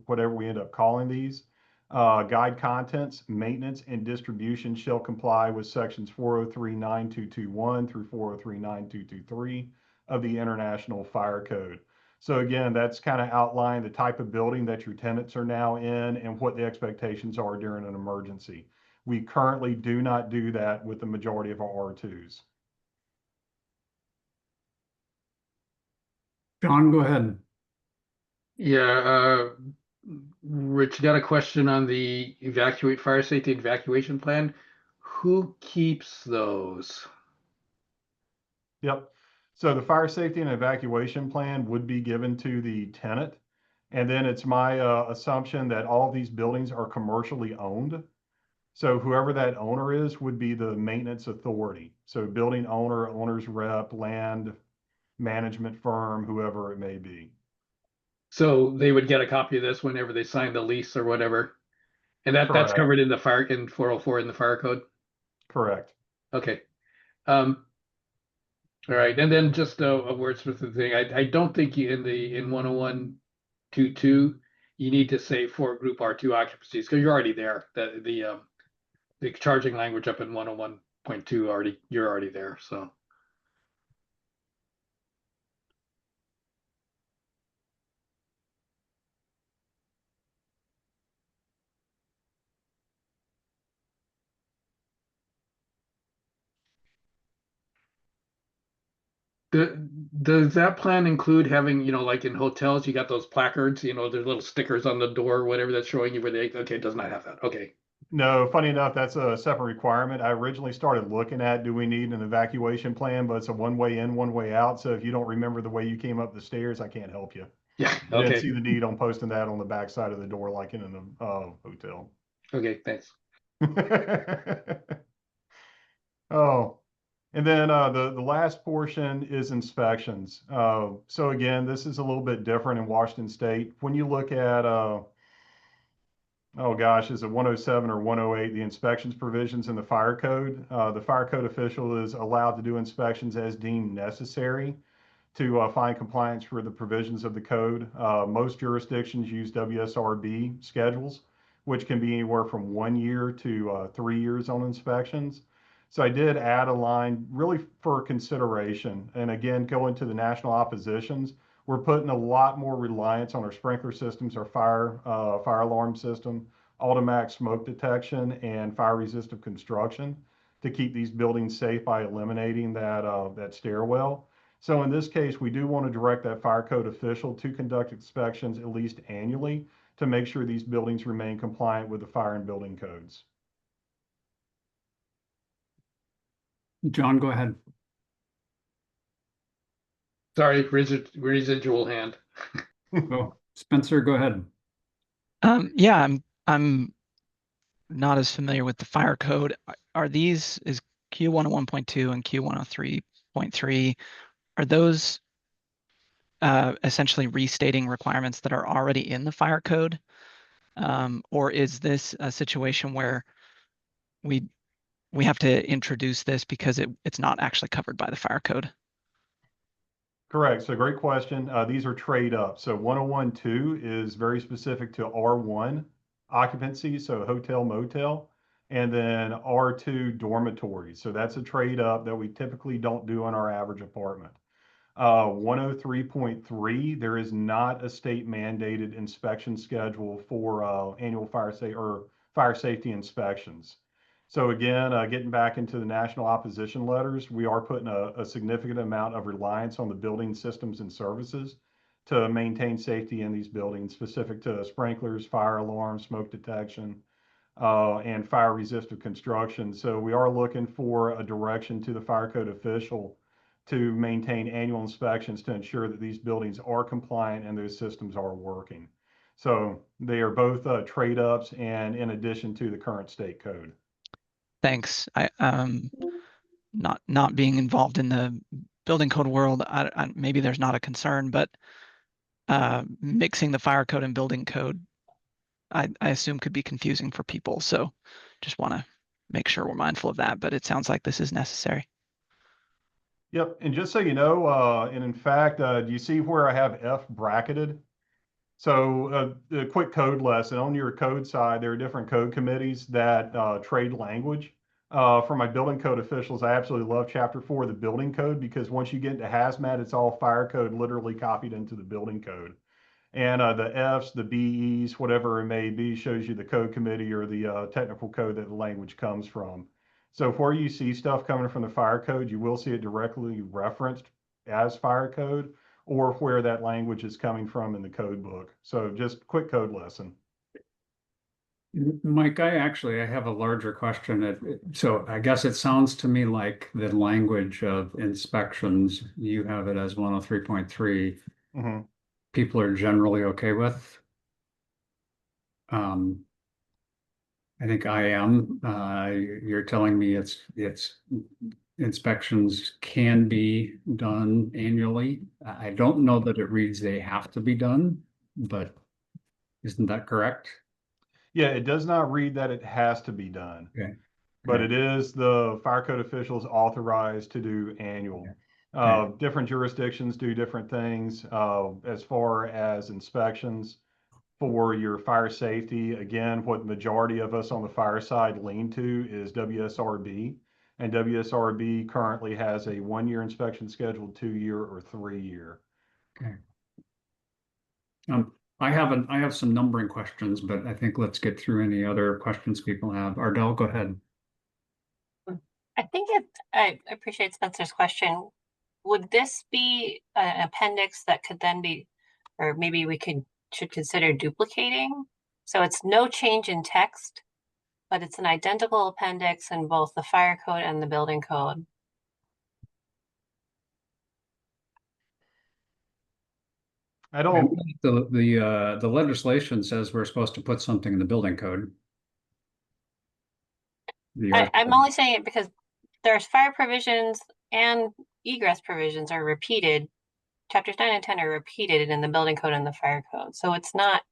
S3: whatever we end up calling these. Guide contents, maintenance, and distribution shall comply with sections 403.9221 through 403.9223 of the International Fire Code. So again, that's kind of outlined the type of building that your tenants are now in and what the expectations are during an emergency. We currently do not do that with the majority of our R2s.
S1: John, go ahead.
S5: Yeah, Rich, got a question on the fire safety evacuation plan. Who keeps those?
S3: Yep. So the fire safety and evacuation plan would be given to the tenant. And then it's my assumption that all of these buildings are commercially owned. So whoever that owner is would be the maintenance authority. So building owner, owner's rep, land management firm, whoever it may be.
S5: So they would get a copy of this whenever they sign the lease or whatever. And that's
S3: Correct.
S5: covered in the in 404 in the fire code.
S3: Correct.
S5: Okay. All right. And then just a wordsmith thing. I don't think you in 101.22 you need to say for group R2 occupancies because you're already there. The charging language up in 101.2 you're already there. So does that plan include having, like in hotels, you got those placards, there's little stickers on the door or whatever that's showing you where okay, it does not have that. Okay.
S3: No, funny enough, that's a separate requirement. I originally started looking at, do we need an evacuation plan, but it's a one way in, one way out. So if you don't remember the way you came up the stairs, I can't help you.
S5: Yeah.
S3: I didn't
S5: Okay.
S3: see the need on posting that on the back side of the door like in a hotel.
S5: Okay. Thanks.
S3: Oh, and then the last portion is inspections. So again, this is a little bit different in Washington State. When you look at oh gosh, is it 107 or 108, the inspections provisions in the fire code? The fire code official is allowed to do inspections as deemed necessary to find compliance for the provisions of the code. Most jurisdictions use WSRB schedules, which can be anywhere from 1 year to 3 years on inspections. So I did add a line really for consideration. And again, going to the national oppositions, we're putting a lot more reliance on our sprinkler systems, our fire alarm system, automatic smoke detection, and fire resistant construction to keep these buildings safe by eliminating that stairwell. So in this case, we do want to direct that fire code official to conduct inspections at least annually to make sure these buildings remain compliant with the fire and building codes.
S1: John, go ahead.
S5: Sorry, residual hand.
S1: Oh, Spencer, go ahead.
S11: Yeah, I'm not as familiar with the fire code. Is Q101.2 and Q103.3, are those essentially restating requirements that are already in the fire code? Or is this a situation where we have to introduce this because it's not actually covered by the fire code?
S3: Correct. So great question. These are trade up. So 101.2 is very specific to R1 occupancy, so hotel, motel, and then R2 dormitories. So that's a trade up that we typically don't do on our average apartment. 103.3, there is not a state mandated inspection schedule for annual fire safety inspections. So again, getting back into the national opposition letters, we are putting a significant amount of reliance on the building systems and services to maintain safety in these buildings, specific to sprinklers, fire alarms, smoke detection, and fire resistant construction. So we are looking for a direction to the fire code official to maintain annual inspections to ensure that these buildings are compliant and those systems are working. So they are both trade ups and in addition to the current state code.
S11: Thanks. I not being involved in the building code world, maybe there's not a concern, but mixing the fire code and building code, I assume could be confusing for people. So just want to make sure we're mindful of that, but it sounds like this is necessary.
S3: Yep, and just so you know, and in fact, do you see where I have F bracketed? So a quick code lesson on your code side, there are different code committees that trade language. For my building code officials, I absolutely love chapter 4 of the building code because once you get into hazmat, it's all fire code literally copied into the building code. And the Fs, the BEs, whatever it may be, shows you the code committee or the technical code that the language comes from. So where you see stuff coming from the fire code, you will see it directly referenced as fire code or where that language is coming from in the code book. So just quick code lesson.
S1: Mike, I have a larger question. So I guess it sounds to me like the language of inspections, you have it as 103.3.
S3: Mhm.
S1: People are generally okay with. I think I am. You're telling me it's inspections can be done annually. I don't know that it reads they have to be done, but isn't that correct?
S3: Yeah, it does not read that it has to be done.
S1: Okay.
S3: But
S1: Okay.
S3: it is the fire code officials authorized to do annual.
S1: Okay.
S3: Different jurisdictions do different things as far as inspections for your fire safety. Again, what majority of us on the fire side lean to is WSRB. And WSRB currently has a 1-year inspection schedule, 2-year or 3-year.
S1: Okay. I have some numbering questions, but I think let's get through any other questions people have. Ardell, go ahead.
S10: I appreciate Spencer's question. Would this be an appendix that could then be, or maybe should consider duplicating? So it's no change in text, but it's an identical appendix in both the fire code and the building code.
S3: I don't,
S1: The legislation says we're supposed to put something in the building code.
S10: I'm only saying it because there's fire provisions and egress provisions are repeated. Chapters 9 and 10 are repeated in the building code and the fire code. So it's not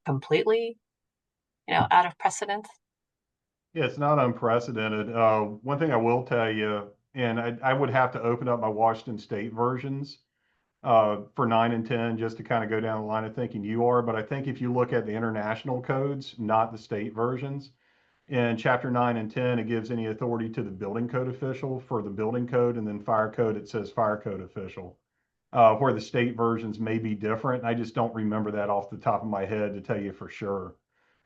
S10: completely, out of precedence.
S3: yeah, it's not unprecedented. One thing I will tell you, and I would have to open up my Washington State versions for 9 and 10 just to kind of go down the line of thinking you are. But I think if you look at the international codes, not the state versions, in chapter 9 and 10, it gives any authority to the building code official for the building code, and then fire code, it says fire code official. Where the state versions may be different. I just don't remember that off the top of my head to tell you for sure.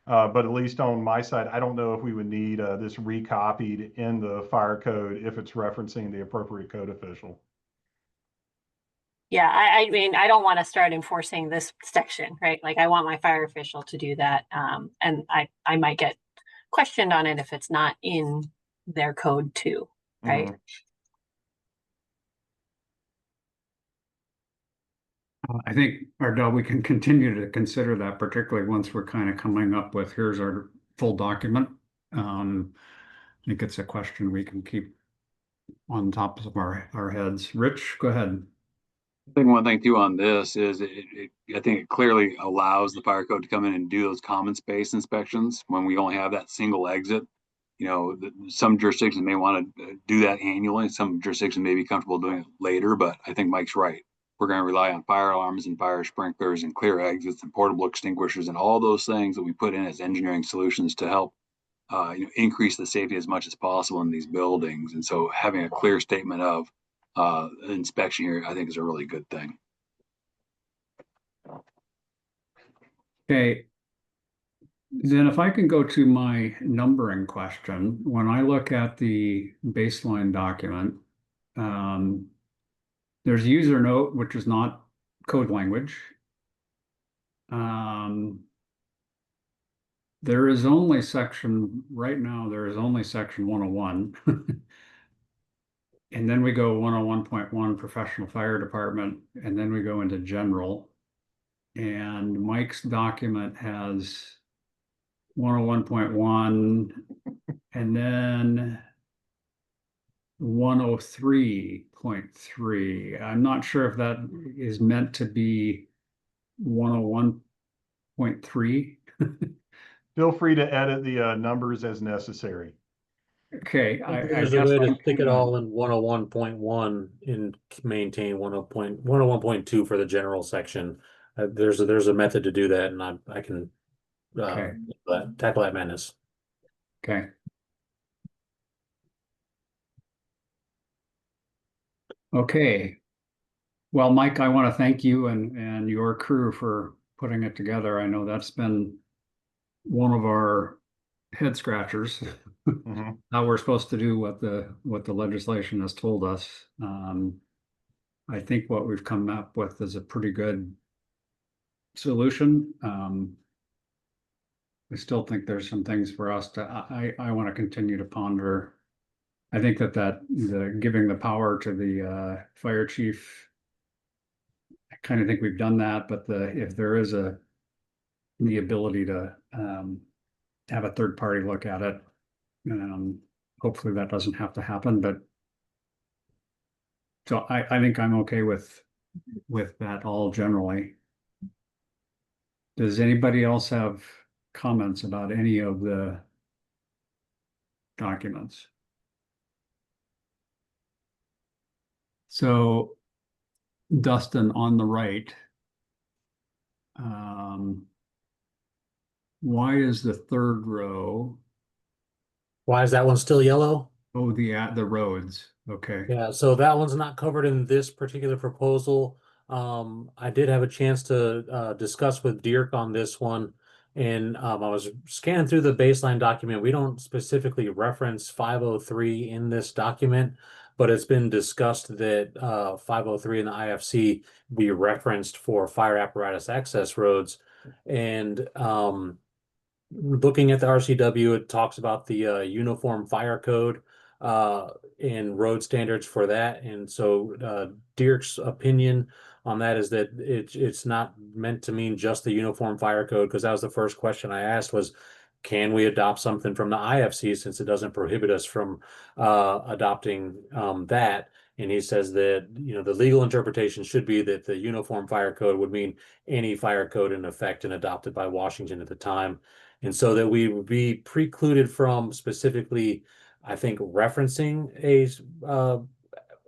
S3: But at least on my side, I don't know if we would need this recopied in the fire code if it's referencing the appropriate code official.
S10: Yeah, I mean, I don't want to start enforcing this section, right? Like I want my fire official to do that. And I might get questioned on it if it's not in their code too, right?
S3: Mhm.
S1: I think, Ardell, we can continue to consider that, particularly once we're kind of coming up with, here's our full document. I think it's a question we can keep on top of our heads. Rich, go ahead.
S4: I think one thing too on this is I think it clearly allows the fire code to come in and do those common space inspections when we only have that single exit. Some jurisdictions may want to do that annually. Some jurisdictions may be comfortable doing it later, but I think Mike's right. We're going to rely on fire alarms and fire sprinklers and clear exits and portable extinguishers and all those things that we put in as engineering solutions to help increase the safety as much as possible in these buildings. And so having a clear statement of inspection here, I think is a really good thing.
S1: Okay. Then if I can go to my numbering question, when I look at the baseline document, there's user note, which is not code language. There is only right now, there is only section 101. And then we go 101.1 professional fire department, and then we go into general. And Mike's document has 101.1 and then 103.3. I'm not sure if that is meant to be 101.3.
S3: Feel free to edit the numbers as necessary.
S1: Okay, I
S2: There's a
S1: guess
S2: way to
S1: I
S2: stick it
S1: can,
S2: all in 101.1 and maintain 101.2 for the general section. There's a method to do that, and I can
S1: okay,
S2: tackle that madness.
S1: okay. Okay. Well, Mike, I want to thank you and your crew for putting it together. I know that's been one of our head scratchers.
S3: Mhm.
S1: How we're supposed to do what the legislation has told us. I think what we've come up with is a pretty good solution. I still think there's some things for us to, I want to continue to ponder. I think that the giving the power to the fire chief, I kind of think we've done that, but if there is the ability to have a third party look at it, hopefully that doesn't have to happen, but so I think I'm okay with that all generally. Does anybody else have comments about any of the documents? So Dustin, on the right, why is the third row?
S2: Why is that one still yellow?
S1: Oh, the roads. Okay.
S2: Yeah, so that one's not covered in this particular proposal. I did have a chance to discuss with Dirk on this one, and I was scanning through the baseline document. We don't specifically reference 503 in this document, but it's been discussed that 503 in the IFC be referenced for fire apparatus access roads. And looking at the RCW, it talks about the uniform fire code and road standards for that. And so Dirk's opinion on that is that it's not meant to mean just the uniform fire code, because that was the first question I asked was, can we adopt something from the IFC since it doesn't prohibit us from adopting that? And he says that, the legal interpretation should be that the uniform fire code would mean any fire code in effect and adopted by Washington at the time. And so that we would be precluded from specifically, I think, referencing a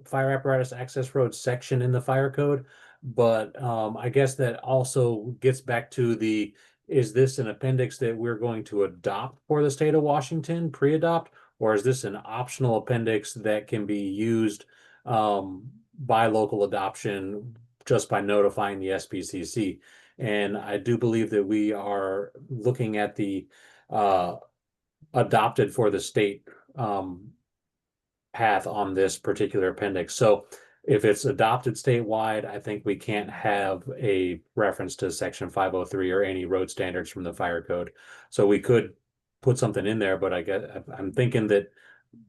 S2: fire apparatus access road section in the fire code. But I guess that also gets back to is this an appendix that we're going to adopt for the state of Washington, pre-adopt, or is this an optional appendix that can be used by local adoption just by notifying the SBCC? And I do believe that we are looking at the adopted for the state path on this particular appendix. So if it's adopted statewide, I think we can't have a reference to section 503 or any road standards from the fire code. So we could put something in there, but I'm thinking that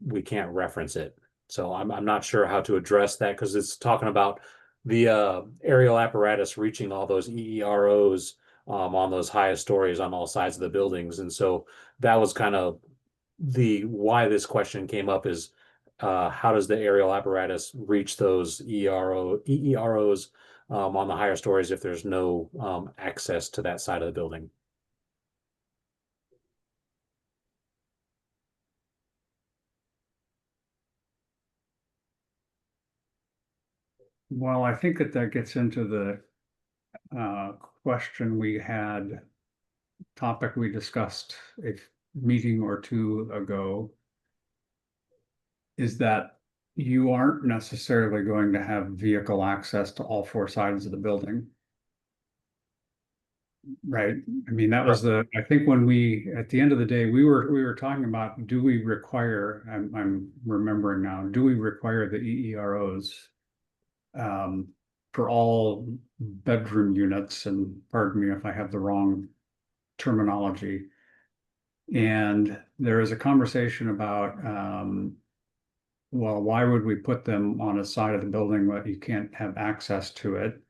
S2: we can't reference it. So I'm not sure how to address that, because it's talking about the aerial apparatus reaching all those EEROs on those highest stories on all sides of the buildings. And so that was kind of why this question came up is how does the aerial apparatus reach those EEROs on the higher stories if there's no access to that side of the building?
S1: Well, I think that gets into the question we had, topic we discussed a meeting or two ago, is that you aren't necessarily going to have vehicle access to all four sides of the building. Right. I mean, that was I think when at the end of the day, we were talking about, do we require, I'm remembering now, do we require the EEROs for all bedroom units? And pardon me if I have the wrong terminology. And there is a conversation about, well, why would we put them on a side of the building that you can't have access to it?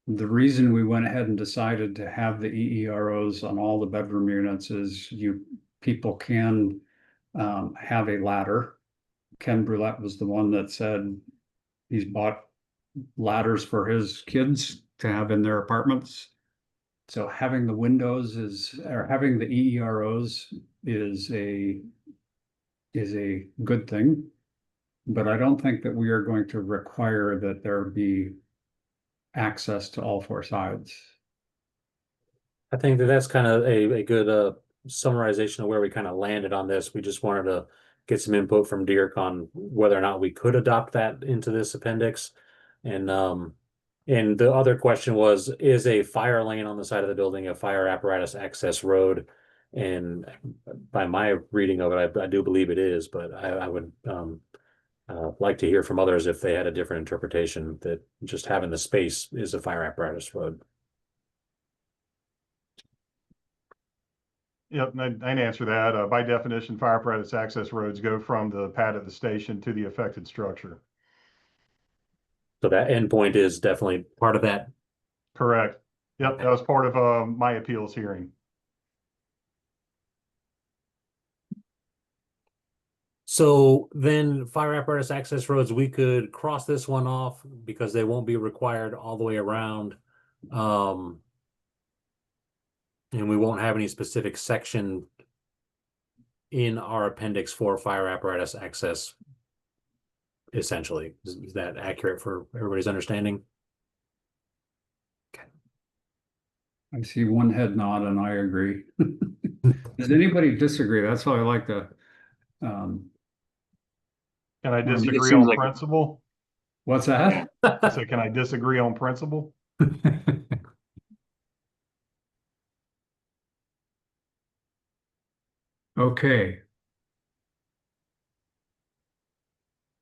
S1: The reason we went ahead and decided to have the EEROs on all the bedroom units is people can have a ladder. Ken Brulette was the one that said he's bought ladders for his kids to have in their apartments. So having the windows or having the EEROs is is a good thing, but I don't think that we are going to require that there be access to all four sides.
S2: I think that that's kind of a good summarization of where we kind of landed on this. We just wanted to get some input from Dirk on whether or not we could adopt that into this appendix. And the other question was, is a fire lane on the side of the building a fire apparatus access road? And by my reading of it, I do believe it is, but I would like to hear from others if they had a different interpretation, that just having the space is a fire apparatus road.
S3: Yep, and I'd answer that. By definition, fire apparatus access roads go from the pad at the station to the affected structure.
S2: So that endpoint is definitely part of that.
S3: Correct. Yep,
S2: Okay.
S3: that was part of my appeals hearing.
S2: So then fire apparatus access roads, we could cross this one off because they won't be required all the way around. And we won't have any specific section in our appendix for fire apparatus access, essentially. Is that accurate for everybody's understanding?
S1: I see one head nod and I agree. Does anybody disagree? That's how I like to.
S3: Can I
S4: It
S3: disagree
S4: seems
S3: on
S4: like
S3: principle?
S1: What's that?
S3: I said, can I disagree on principle?
S1: Okay.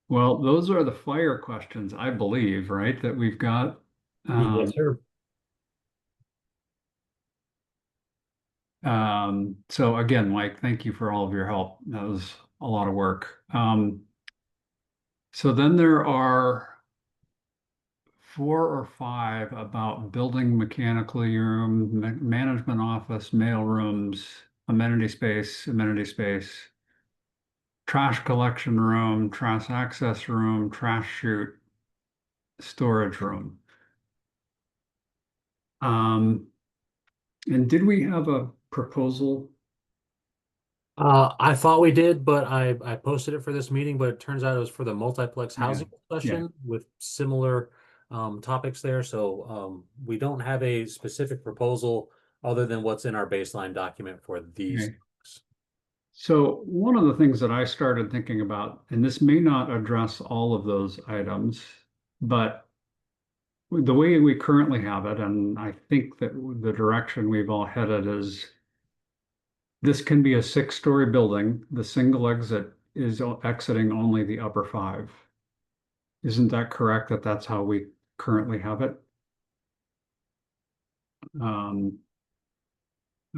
S1: Well, those are the fire questions, I believe, right, that we've got.
S2: Yes, sir.
S1: So again, Mike, thank you for all of your help. That was a lot of work. So then there are 4 or 5 about building mechanical room, management office, mail rooms, amenity space, trash collection room, trash access room, trash chute, storage room. And did we have a proposal?
S2: I thought we did, but I posted it for this meeting, but it turns out it was for the multiplex housing discussion with similar topics there. So we don't have a specific proposal other than what's in our baseline document for these.
S1: Okay. So one of the things that I started thinking about, and this may not address all of those items, but the way we currently have it, and I think that the direction we've all headed is this can be a 6-story building. The single exit is exiting only the upper 5. Isn't that correct, that that's how we currently have it?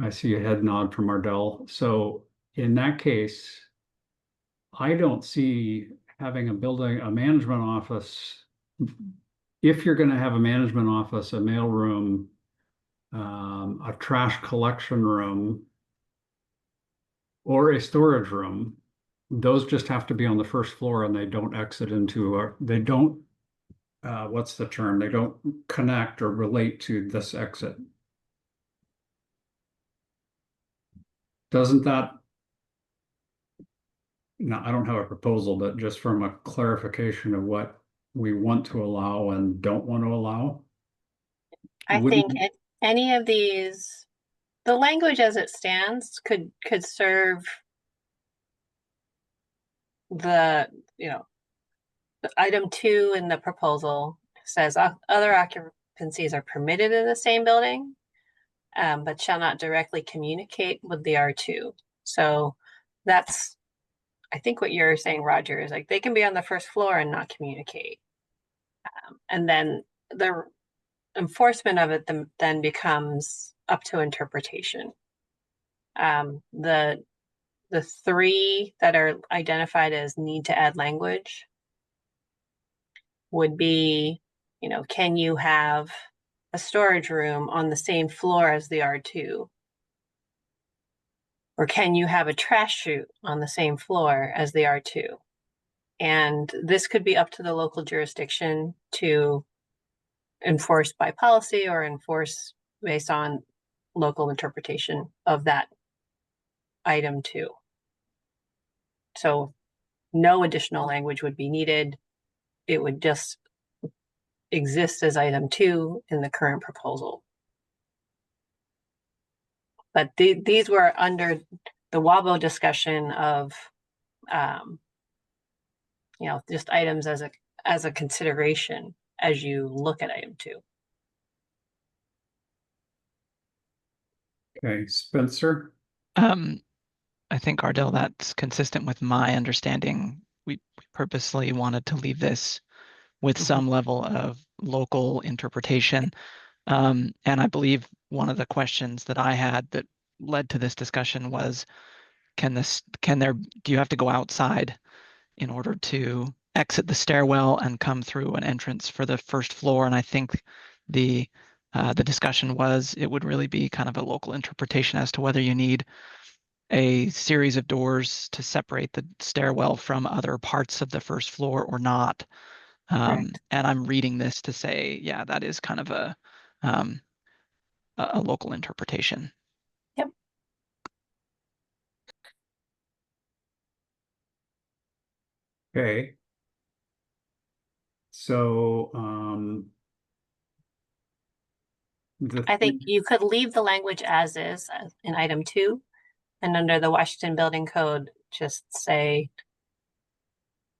S1: I see a head nod from Ardell. So in that case, I don't see having a management office. If you're going to have a management office, a mail room, a trash collection room, or a storage room, those just have to be on the first floor and they don't exit into, they don't, what's the term? They don't connect or relate to this exit. Doesn't that, no, I don't have a proposal, but just from a clarification of what we want to allow and don't want to allow.
S10: I think any of these, the language as it stands could serve the, the item 2 in the proposal says other occupancies are permitted in the same building, but shall not directly communicate with the R2. So that's, I think what you're saying, Roger, is like they can be on the first floor and not communicate. And then the enforcement of it then becomes up to interpretation. The 3 that are identified as need to add language would be, can you have a storage room on the same floor as the R2? Or can you have a trash chute on the same floor as the R2? And this could be up to the local jurisdiction to enforce by policy or enforce based on local interpretation of that item 2. So no additional language would be needed. It would just exist as item 2 in the current proposal. But these were under the WABO discussion of, just items as a consideration as you look at item 2.
S1: Okay, Spencer?
S11: I think, Ardell, that's consistent with my understanding. We purposely wanted to leave this with some level of local interpretation. And I believe one of the questions that I had that led to this discussion was, do you have to go outside in order to exit the stairwell and come through an entrance for the first floor? And I think the discussion was it would really be kind of a local interpretation as to whether you need a series of doors to separate the stairwell from other parts of the first floor or not. And I'm reading this to say, yeah, that is kind of a local interpretation.
S10: Yep.
S1: Okay. So,
S10: I think you could leave the language as is in item 2, and under the Washington Building Code, just say,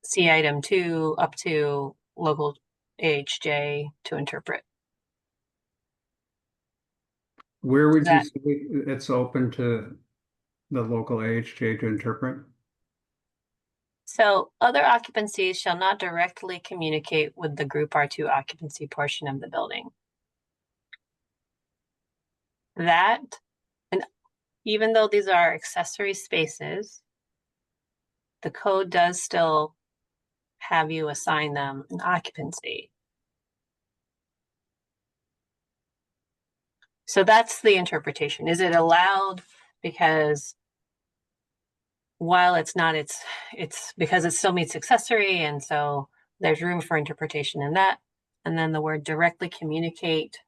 S10: see item 2 up to local AHJ to interpret.
S1: where would you say it's open to the local AHJ to interpret?
S10: So other occupancies shall not directly communicate with the group R2 occupancy portion of the building. That, and even though these are accessory spaces, the code does still have you assign them an occupancy. So that's the interpretation. Is it allowed? Because while it's not, it's because it still meets accessory, and so there's room for interpretation in that. And then the word directly communicate,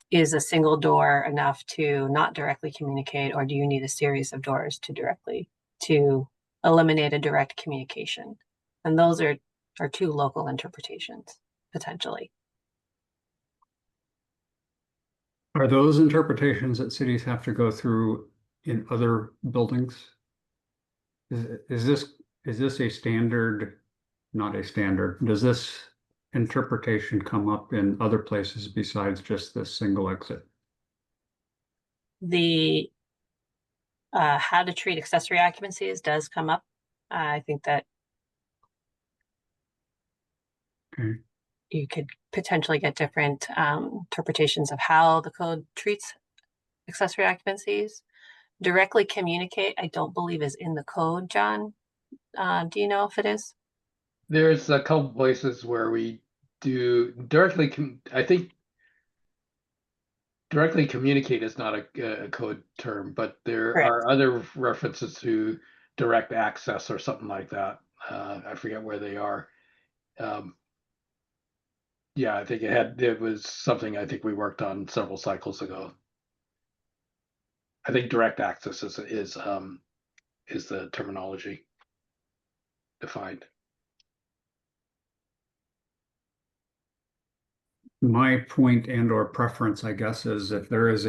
S10: is a single door enough to not directly communicate, or do you need a series of doors to eliminate a direct communication? And those are 2 local interpretations, potentially.
S1: Are those interpretations that cities have to go through in other buildings? Is this a standard, not a standard? Does this interpretation come up in other places besides just this single exit?
S10: The how to treat accessory occupancies does come up. I think that you could potentially get different interpretations of how the code treats accessory occupancies. Directly communicate, I don't believe is in the code, John. Do you know if it is?
S5: There's a couple places where we do directly. I think directly communicate is not a code term, but there are other references to direct access or something like that. I forget where they are. Yeah, I think it was something I think we worked on several cycles ago. I think direct access is the terminology defined.
S1: My point and or preference, I guess, is if there's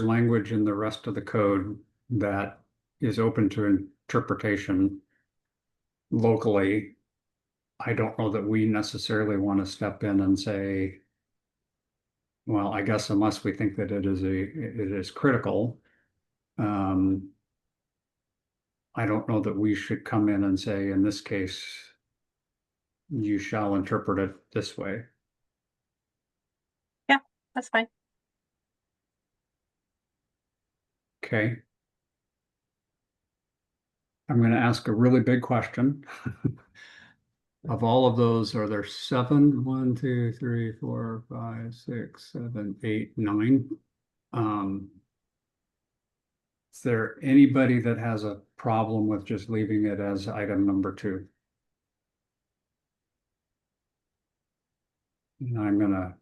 S1: language in the rest of the code that is open to interpretation locally, I don't know that we necessarily want to step in and say, well, I guess unless we think that it is critical, I don't know that we should come in and say, in this case, you shall interpret it this way.
S10: Yeah, that's fine.
S1: Okay. I'm going to ask a really big question. Of all of those, are there 7? 1, 2, 3, 4, 5, 6, 7, 8, 9? Is there anybody that has a problem with just leaving it as item number 2? And I'm gonna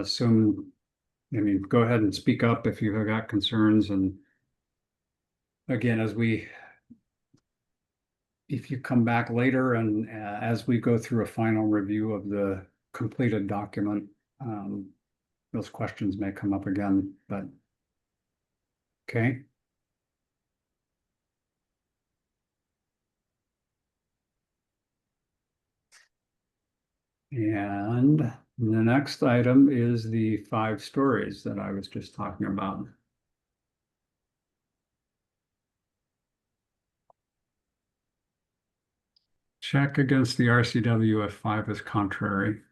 S1: assume, I mean, go ahead and speak up if you've got concerns, and again, if you come back later and as we go through a final review of the completed document, those questions may come up again, but okay. And the next item is the 5 stories that I was just talking about. Check against the RCW if 5 is contrary.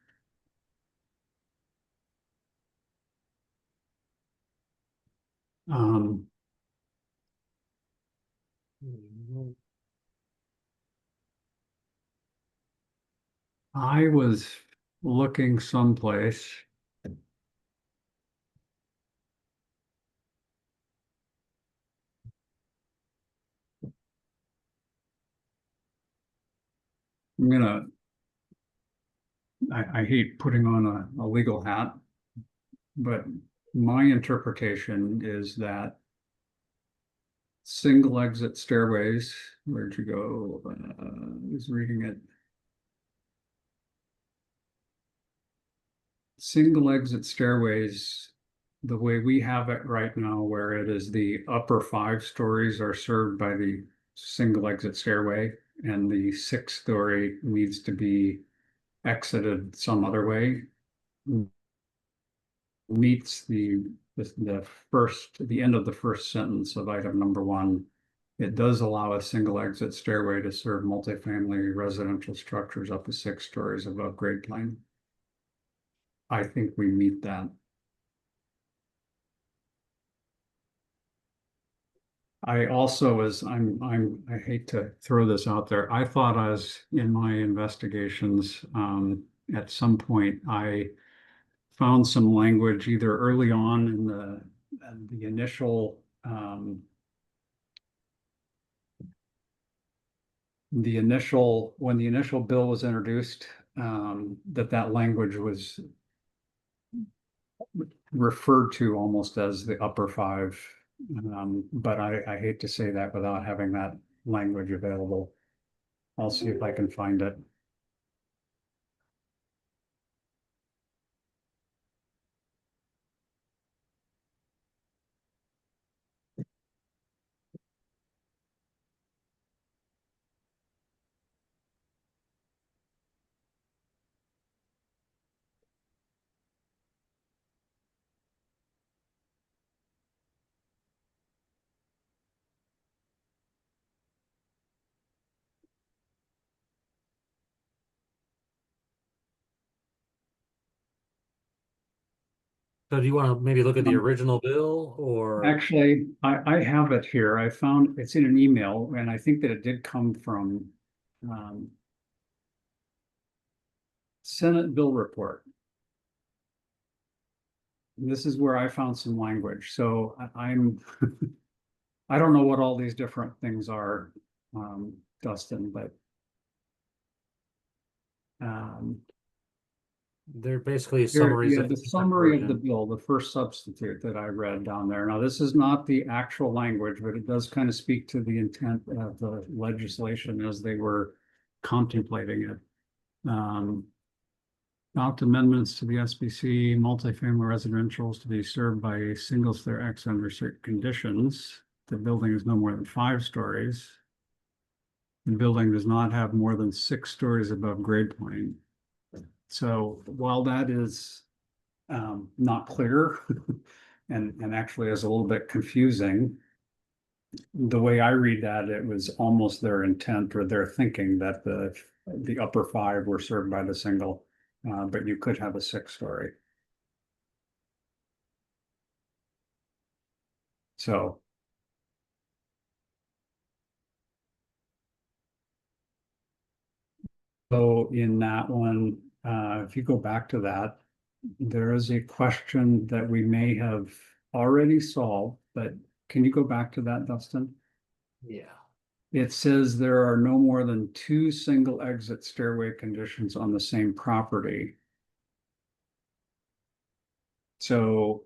S1: I was looking someplace. I hate putting on a legal hat, but my interpretation is that single exit stairways, where'd you go? I was reading it. Single exit stairways, the way we have it right now, where it is the upper 5 stories are served by the single exit stairway, and the 6th story needs to be exited some other way, meets the end of the first sentence of item number 1. It does allow a single exit stairway to serve multifamily residential structures up to 6 stories above grade plane. I think we meet that. I also, I hate to throw this out there. I thought as in my investigations, at some point I found some language either early on in the initial when the initial bill was introduced, that language was referred to almost as the upper 5. But I hate to say that without having that language available. I'll see if I can find it.
S2: So do you want to maybe look at the original bill or?
S1: Actually, I have it here. I found it's in an email, and I think that it did come from Senate bill report. This is where I found some language. So I'm I don't know what all these different things are, Dustin, but
S2: they're basically
S1: here,
S2: summaries
S1: yeah,
S2: of
S1: the summary of the bill, the first substitute that I read down there. Now, this is not the actual language, but it does kind of speak to the intent of the legislation as they were contemplating it. Adopt amendments to the SBC multifamily residentials to be served by a single stair X under certain conditions. The building is no more than 5 stories. The building does not have more than 6 stories above grade plane. So while that is not clear and actually is a little bit confusing, the way I read that, it was almost their intent or their thinking that the upper 5 were served by the single, but you could have a 6 story. So in that one, if you go back to that, there is a question that we may have already solved, but can you go back to that, Dustin?
S2: Yeah.
S1: It says there are no more than 2 single exit stairway conditions on the same property. So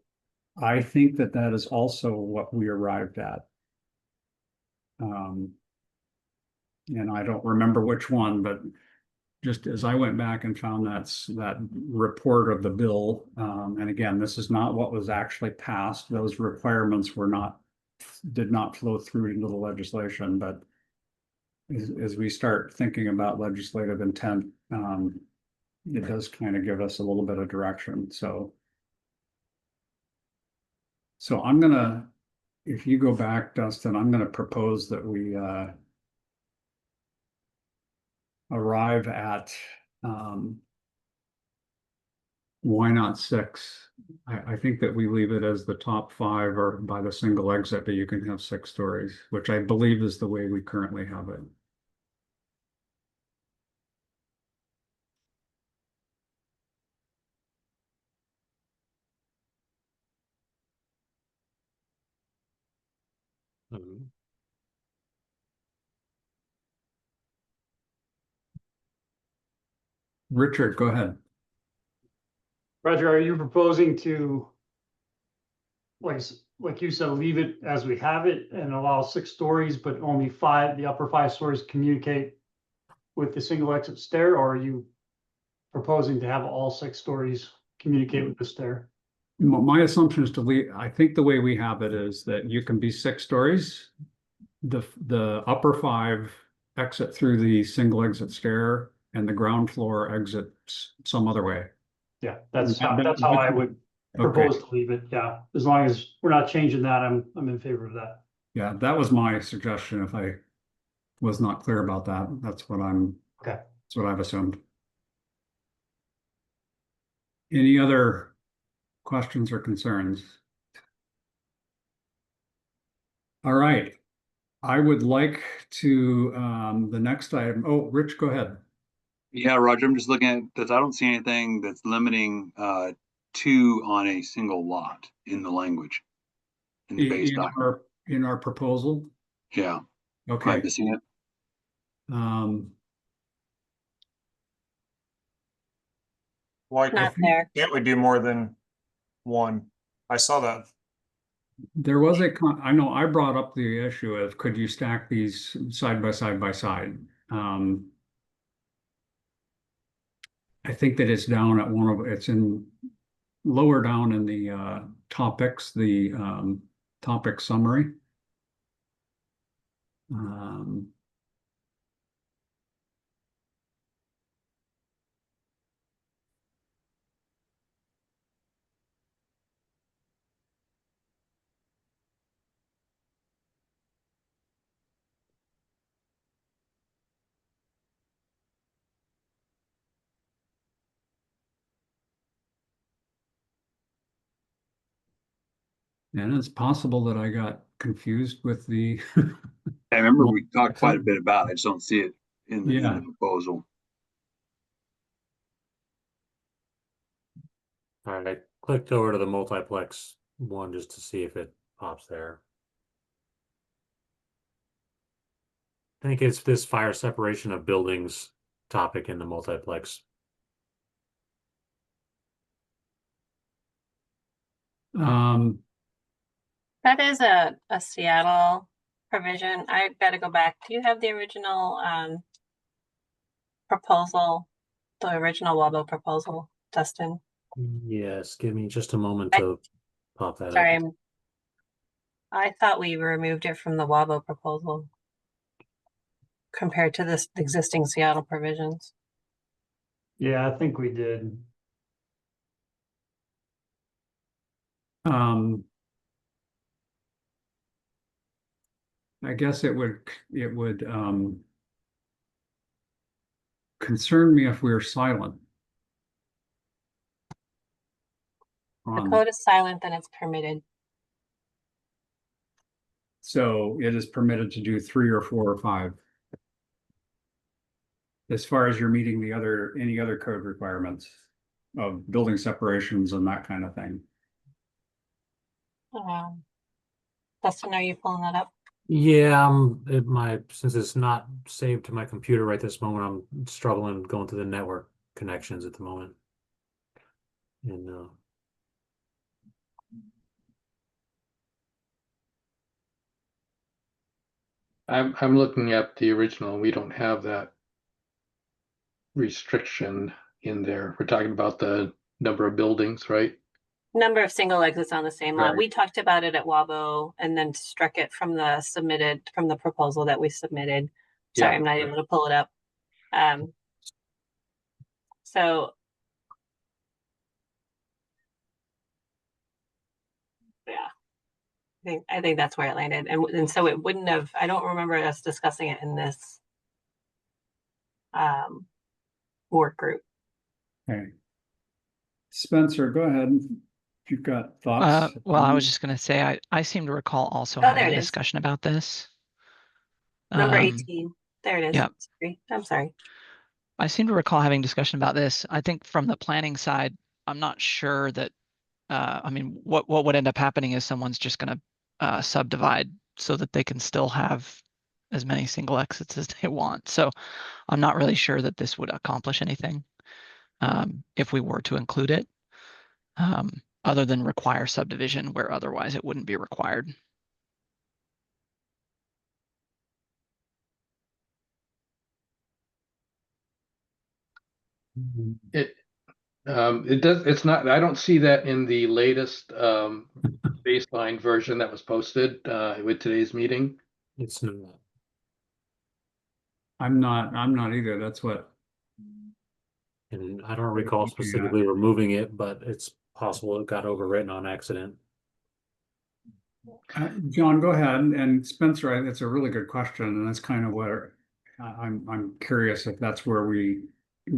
S1: I think that is also what we arrived at. And I don't remember which one, but just as I went back and found that report of the bill, and again, this is not what was actually passed. Those requirements did not flow through into the legislation, but as we start thinking about legislative intent, it does kind of give us a little bit of direction. So I'm gonna, if you go back, Dustin, I'm gonna propose that we arrive at why not 6? I think that we leave it as the top 5 or by the single exit, but you can have 6 stories, which I believe is the way we currently have it. Richard, go ahead.
S12: Roger, are you proposing to, like you said, leave it as we have it and allow 6 stories, but only 5, the upper 5 stories communicate with the single exit stair, or are you proposing to have all 6 stories communicate with the stair?
S1: My assumption is to leave, I think the way we have it is that you can be 6 stories. The upper 5 exit through the single exit stair and the ground floor exits some other way.
S12: Yeah, that's how I would propose to leave it. Yeah, as long as we're not changing that, I'm in favor of that.
S1: Yeah, that was my suggestion. If I was not clear about that, that's what I've assumed. Any other questions or concerns? All right. I would like to, the next item. Oh, Rich, go ahead.
S4: Yeah, Roger, I'm just looking at this. I don't see anything that's limiting 2 on a single lot in the language in the base document.
S1: In our proposal.
S4: Yeah.
S1: Okay.
S4: Am I missing it?
S6: Why
S10: Not there.
S6: can't we do more than 1? I saw that.
S1: There was I know I brought up the issue of could you stack these side by side by side? I think that it's down at it's in lower down in the topics, the topic summary. And it's possible that I got confused with the.
S4: I remember we talked quite a bit about it. I just don't see it in the proposal.
S2: All right, I clicked over to the multiplex one just to see if it pops there. I think it's this fire separation of buildings topic in the multiplex.
S10: That is a Seattle provision. I've got to go back. Do you have the original proposal, the original Wabo proposal, Dustin?
S2: Yes, give me just a moment to pop that
S10: Sorry,
S2: up.
S10: I thought we removed it from the Wabo proposal compared to this existing Seattle provisions.
S12: Yeah, I think we did.
S1: I guess it would concern me if we were silent.
S10: The code is silent, then it's permitted.
S1: So it is permitted to do 3 or 4 or 5. As far as you're meeting any other code requirements of building separations and that kind of thing.
S10: Dustin, are you pulling that up?
S2: Yeah, since it's not saved to my computer right this moment, I'm struggling going through the network connections at the moment. And
S5: I'm looking at the original. We don't have that restriction in there. We're talking about the number of buildings, right?
S10: Number of single exits on the same lot.
S5: Right.
S10: We talked about it at WABO and then struck it from the proposal that we submitted. Sorry,
S5: Yeah.
S10: I'm not able to pull it up. So yeah, I think that's where it landed. And so it wouldn't have, I don't remember us discussing it in this work group.
S1: Okay. Spencer, go ahead. If you've got thoughts.
S11: Well, I was just going to say, I seem to recall also
S10: Oh, there
S11: having
S10: it
S11: a
S10: is.
S11: discussion about this.
S10: Number 18. There it is.
S11: Yeah.
S10: I'm sorry.
S11: I seem to recall having discussion about this. I think from the planning side, I'm not sure that, I mean, what would end up happening is someone's just going to subdivide so that they can still have as many single exits as they want. So I'm not really sure that this would accomplish anything if we were to include it, other than require subdivision where otherwise it wouldn't be required.
S5: It's not, I don't see that in the latest baseline version that was posted with today's meeting.
S2: It's not.
S1: I'm not either. That's what.
S2: And I don't recall specifically removing it, but it's possible it got overwritten on accident.
S1: John, go ahead. And Spencer, it's a really good question. And that's kind of where I'm curious if that's where we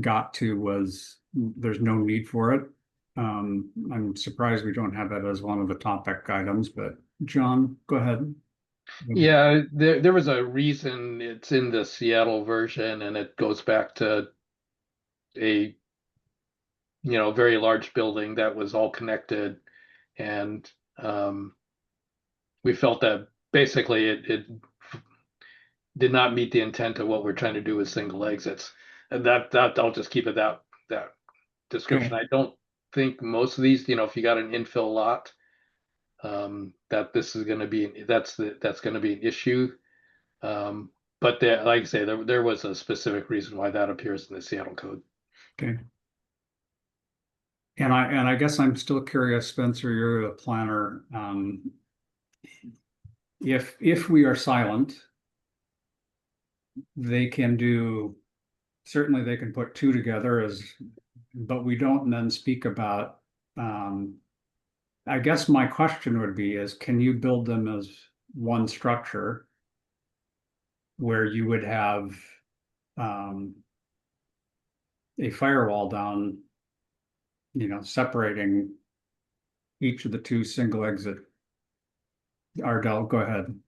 S1: got to, was there's no need for it. I'm surprised we don't have that as one of the topic items, but John, go ahead.
S5: Yeah, there was a reason it's in the Seattle version, and it goes back to a very large building that was all connected, and we felt that basically it did not meet the intent of what we're trying to do with single exits. And that I'll just keep it that description.
S1: Okay.
S5: I don't think most of these, if you got an infill lot, that this is going to be that's going to be an issue. But like I say, there was a specific reason why that appears in the Seattle code.
S1: Okay. And I guess I'm still curious, Spencer, you're the planner. If we are silent, they can certainly they can put two together but we don't then speak about, I guess my question would be can you build them as one structure where you would have a firewall down, separating each of the two single exit. Ardell, go ahead.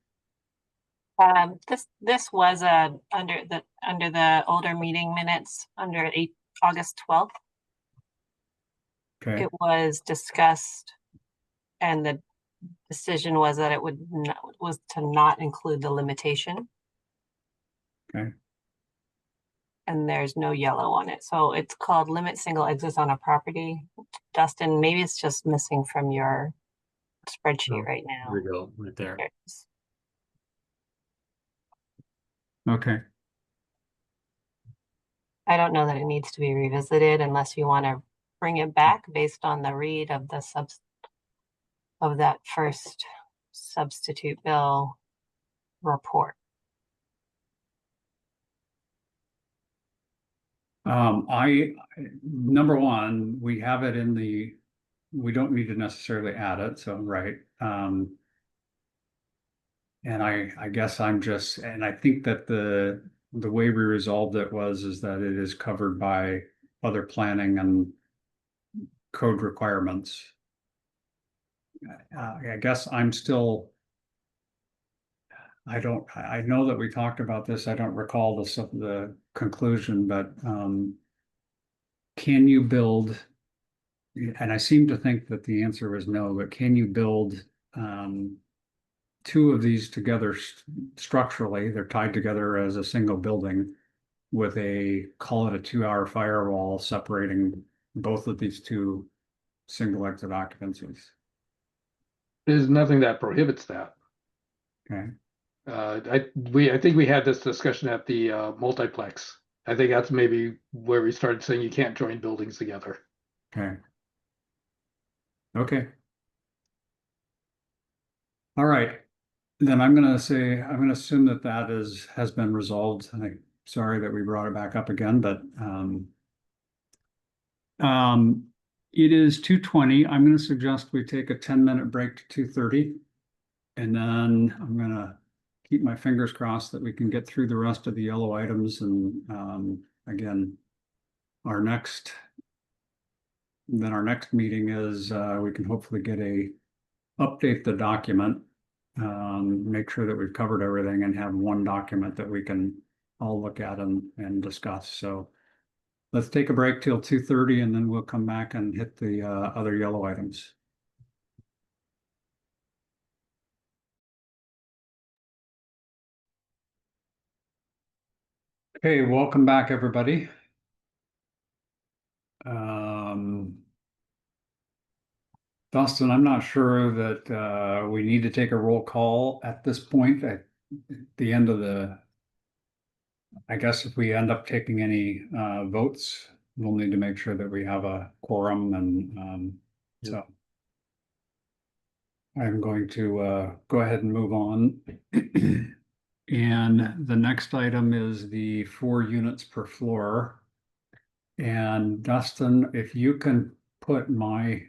S10: This was under the older meeting minutes under August 12th.
S1: Okay.
S10: It was discussed, and the decision was that was to not include the limitation.
S1: Okay.
S10: And there's no yellow on it, so it's called limit single exits on a property. Dustin, maybe it's just missing from your spreadsheet right now.
S2: There we go, right there.
S10: There it is.
S1: Okay.
S10: I don't know that it needs to be revisited unless you want to bring it back based on the read of the of that first substitute bill report.
S1: Number one, we have it we don't need to necessarily add it, so right. And I guess and I think that the way we resolved it is that it is covered by other planning and code requirements. I guess I'm still, I know that we talked about this. I don't recall the conclusion, but can you build, and I seem to think that the answer was no, but can you build two of these together structurally? They're tied together as a single building with call it a 2-hour firewall separating both of these two single exit occupancies.
S5: There's nothing that prohibits that.
S1: Okay.
S5: I think we had this discussion at the multiplex. I think that's maybe where we started saying you can't join buildings together.
S1: Okay. Okay. All right. Then I'm gonna assume that has been resolved. And I'm sorry that we brought it back up again, but it is 2:20. I'm gonna suggest we take a 10-minute break to 2:30. And then I'm gonna keep my fingers crossed that we can get through the rest of the yellow items. And again, our next meeting is we can hopefully update the document, make sure that we've covered everything and have one document that we can all look at and discuss. So let's take a break till 2:30 and then we'll come back and hit the other yellow items. Okay, welcome back, everybody. Dustin, I'm not sure that we need to take a roll call at this point. At the end of I guess if we end up taking any votes, we'll need to make sure that we have a quorum and so I'm going to go ahead and move on. And the next item is the 4 units per floor. And Dustin, if you can put my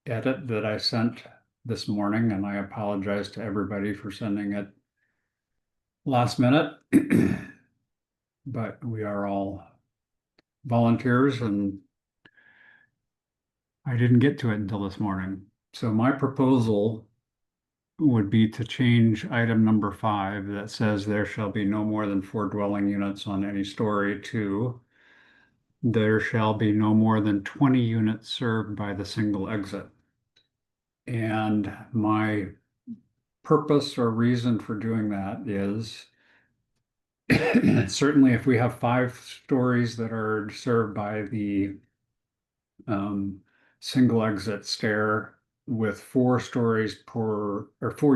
S1: edit that I sent this morning, and I apologize to everybody for sending it last minute, but we are all volunteers and I didn't get to it until this morning. So my proposal would be to change item number 5 that says there shall be no more than 4 dwelling units on any story to there shall be no more than 20 units served by the single exit. And my purpose or reason for doing that is certainly if we have 5 stories that are served by the single exit stair with 4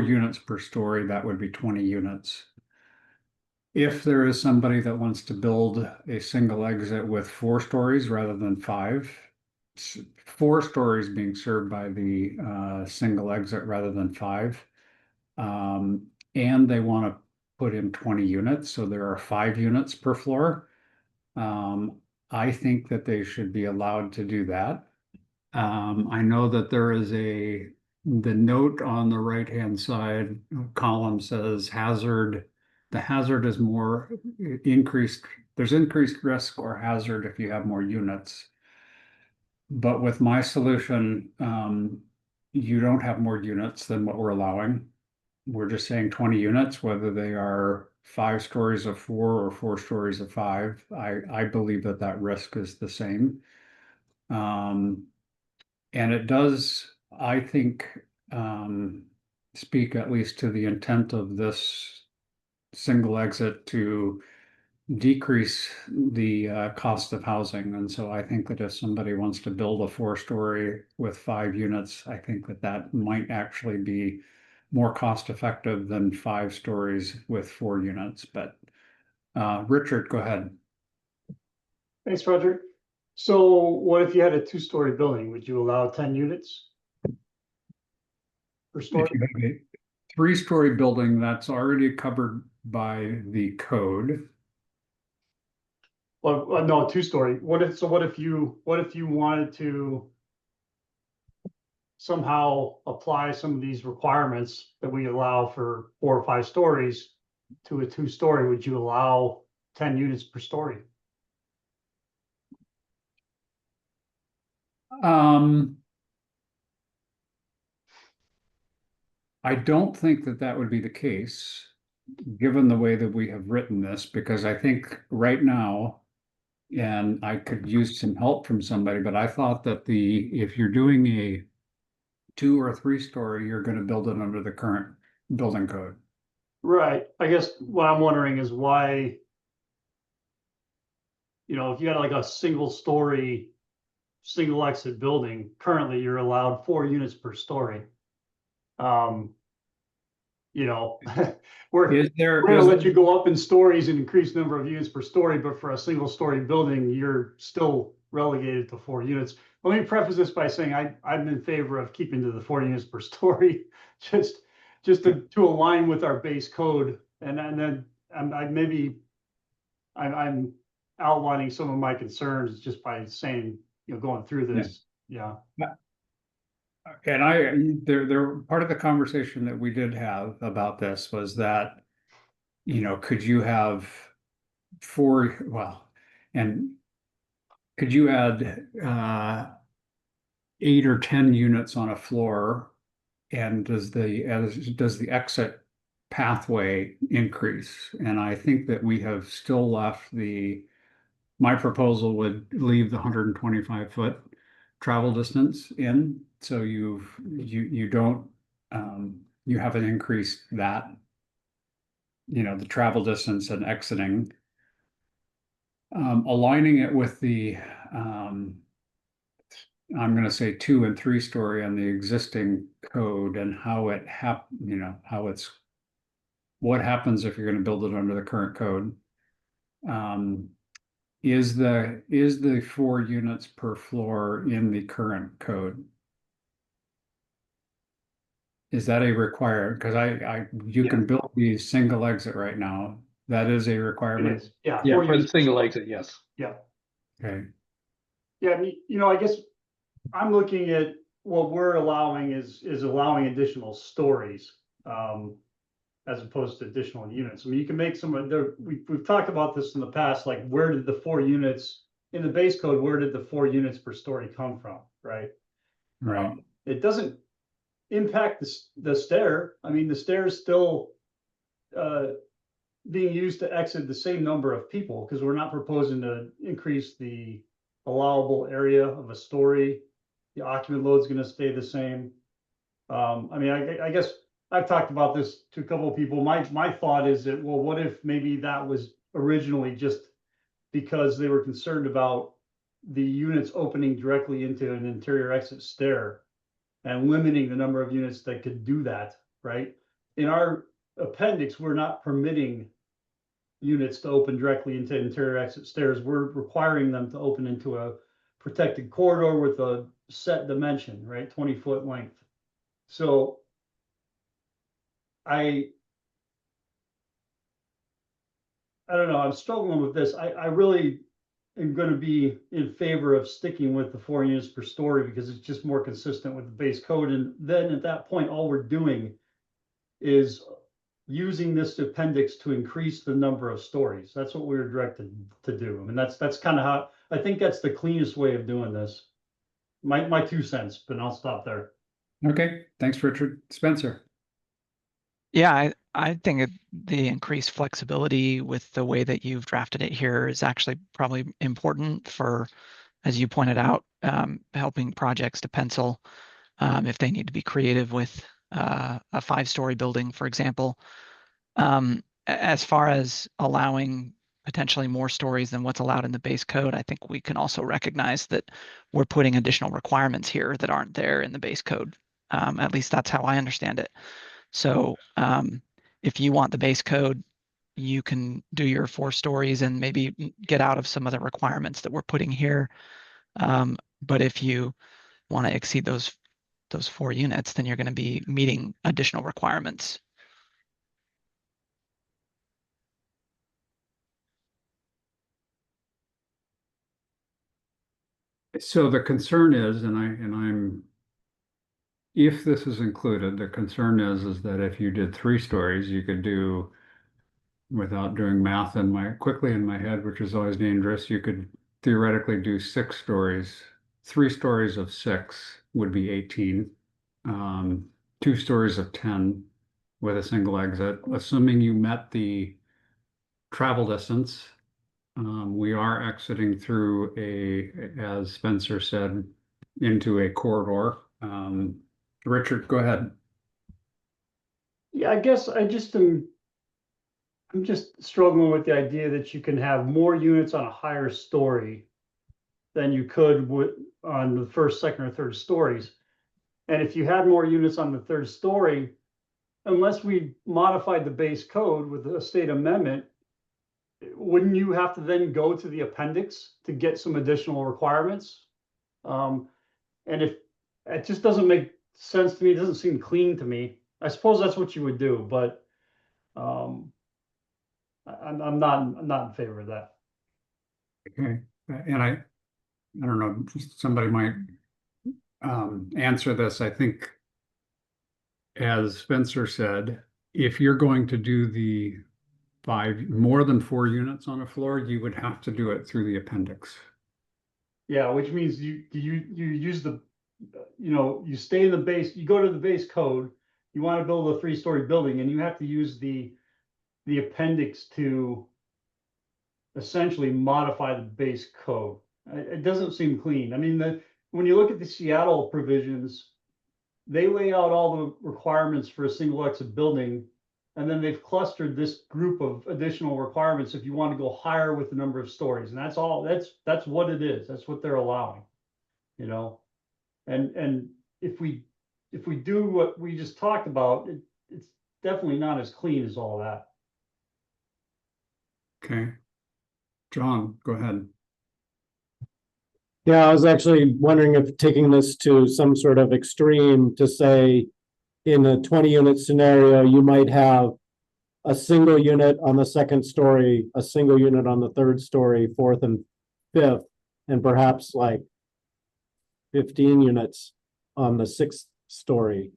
S1: units per story, that would be 20 units. If there is somebody that wants to build a single exit with 4 stories rather than 5, 4 stories being served by the single exit rather than 5, and they want to put in 20 units, so there are 5 units per floor. I think that they should be allowed to do that. I know that there is the note on the right-hand side column says hazard. The hazard is more increased. There's increased risk or hazard if you have more units. But with my solution, you don't have more units than what we're allowing. We're just saying 20 units, whether they are 5 stories of 4 or 4 stories of 5. I believe that risk is the same. And it does, I think, speak at least to the intent of this single exit to decrease the cost of housing. And so I think that if somebody wants to build a 4-story with 5 units, I think that might actually be more cost effective than 5 stories with 4 units. But Richard, go ahead.
S12: Thanks, Roger. So what if you had a 2-story building? Would you allow 10 units per story?
S1: If you have a 3-story building, that's already covered by the code.
S12: Well, no, 2-story. What if you wanted to somehow apply some of these requirements that we allow for 4 or 5 stories to a 2-story? Would you allow 10 units per story?
S1: I don't think that would be the case, given the way that we have written this, because I think right now, and I could use some help from somebody, but I thought that if you're doing a 2 or 3-story, you're going to build it under the current building code.
S12: Right. I guess what I'm wondering is why, if you got like a single-story, single exit building, currently you're allowed 4 units per story. you know, we're
S1: Is there,
S12: we're gonna
S1: is
S12: let you go up in stories and increase number of units per story, but for a single story building, you're still relegated to 4 units. Let me preface this by saying I'm in favor of keeping to the 4 units per story, just to align with our base code. And then I'm outlining some of my concerns just by saying, going through this. Yeah.
S1: and there, part of the conversation that we did have about this was that, could you have and could you add 8 or 10 units on a floor? And does the exit pathway increase? And I think that we have still left my proposal would leave the 125-foot travel distance in. So you don't, you haven't increased that, the travel distance and exiting. Aligning it with the, I'm going to say 2 and 3 story on the existing code and how it what happens if you're going to build it under the current code. Is the 4 units per floor in the current code? Is that a requirement? Because you can build these single exit right now. That is a
S12: It
S1: requirement.
S12: is. Yeah.
S5: Yeah,
S12: 4
S5: for the
S12: units per
S5: single
S12: story.
S5: exit, yes.
S12: Yeah.
S1: Okay.
S12: Yeah. I mean, I guess I'm looking at what we're allowing is allowing additional stories, as opposed to additional units. I mean, you can make some of there. We've talked about this in the past, like where did the 4 units in the base code, where did the 4 units per story come from? Right.
S1: Right.
S12: It doesn't impact the stair. I mean, the stair is still being used to exit the same number of people, because we're not proposing to increase the allowable area of a story. The occupant load is going to stay the same. I mean, I guess I've talked about this to a couple of people. My thought is that, well, what if maybe that was originally just because they were concerned about the units opening directly into an interior exit stair and limiting the number of units that could do that, right? In our appendix, we're not permitting units to open directly into interior exit stairs. We're requiring them to open into a protected corridor with a set dimension, right? 20-foot length. So I don't know, I'm struggling with this. I really am going to be in favor of sticking with the 4 units per story because it's just more consistent with the base code. And then at that point, all we're doing is using this appendix to increase the number of stories. That's what we were directed to do. I mean, that's kind of how I think that's the cleanest way of doing this. My 2 cents, but I'll stop there.
S1: Okay. Thanks, Richard. Spencer.
S11: Yeah, I think the increased flexibility with the way that you've drafted it here is actually probably important for, as you pointed out, helping projects to pencil if they need to be creative with a 5-story building, for example. As far as allowing potentially more stories than what's allowed in the base code, I think we can also recognize that we're putting additional requirements here that aren't there in the base code. At least that's how I understand it. So if you want the base code, you can do your 4 stories and maybe get out of some of the requirements that we're putting here. But if you want to exceed those 4 units, then you're going to be meeting additional requirements.
S1: So the concern is, if this is included, the concern is that if you did 3 stories, you could do, without doing math quickly in my head, which is always dangerous, you could theoretically do 6 stories. 3 stories of 6 would be 18. 2 stories of 10 with a single exit, assuming you met the travel distance. We are exiting through as Spencer said, into a corridor. Richard, go ahead.
S12: Yeah, I guess I'm just struggling with the idea that you can have more units on a higher story than you could on the first, second, or third stories. And if you had more units on the third story, unless we modified the base code with a state amendment, wouldn't you have to then go to the appendix to get some additional requirements? And if it just doesn't make sense to me, it doesn't seem clean to me. I suppose that's what you would do, but I'm not in favor of that.
S1: Okay, and I don't know, somebody might answer this. I think, as Spencer said, if you're going to do the more than 4 units on a floor, you would have to do it through the appendix.
S12: Yeah, which means you use the, you stay in the base, you go to the base code, you want to build a 3-story building, and you have to use the appendix to essentially modify the base code. It doesn't seem clean. I mean, when you look at the Seattle provisions, they lay out all the requirements for a single exit building, and then they've clustered this group of additional requirements if you want to go higher with the number of stories. And that's all, that's what it is. That's what they're allowing, and if we do what we just talked about, it's definitely not as clean as all that.
S1: Okay. John, go ahead.
S13: Yeah, I was actually wondering if taking this to some sort of extreme to say, in a 20-unit scenario, you might have a single unit on the 2nd story, a single unit on the 3rd story, 4th and 5th, and perhaps like 15 units on the 6th story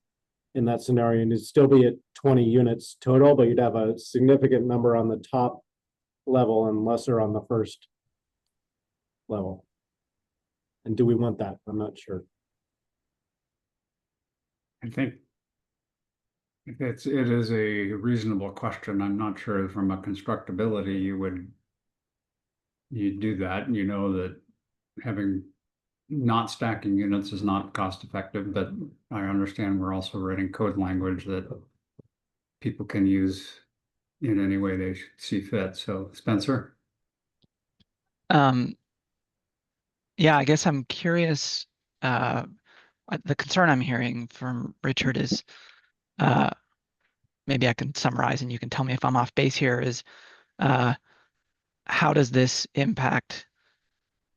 S13: in that scenario. And you'd still be at 20 units total, but you'd have a significant number on the top level and lesser on the 1st level. And do we want that? I'm not sure.
S1: I think it is a reasonable question. I'm not sure from a constructability you'd do that. And that having not stacking units is not cost effective, but I understand we're also writing code language that people can use in any way they see fit. So Spencer?
S11: Yeah, I guess I'm curious. The concern I'm hearing from Richard is, maybe I can summarize and you can tell me if I'm off base here, is how does this impact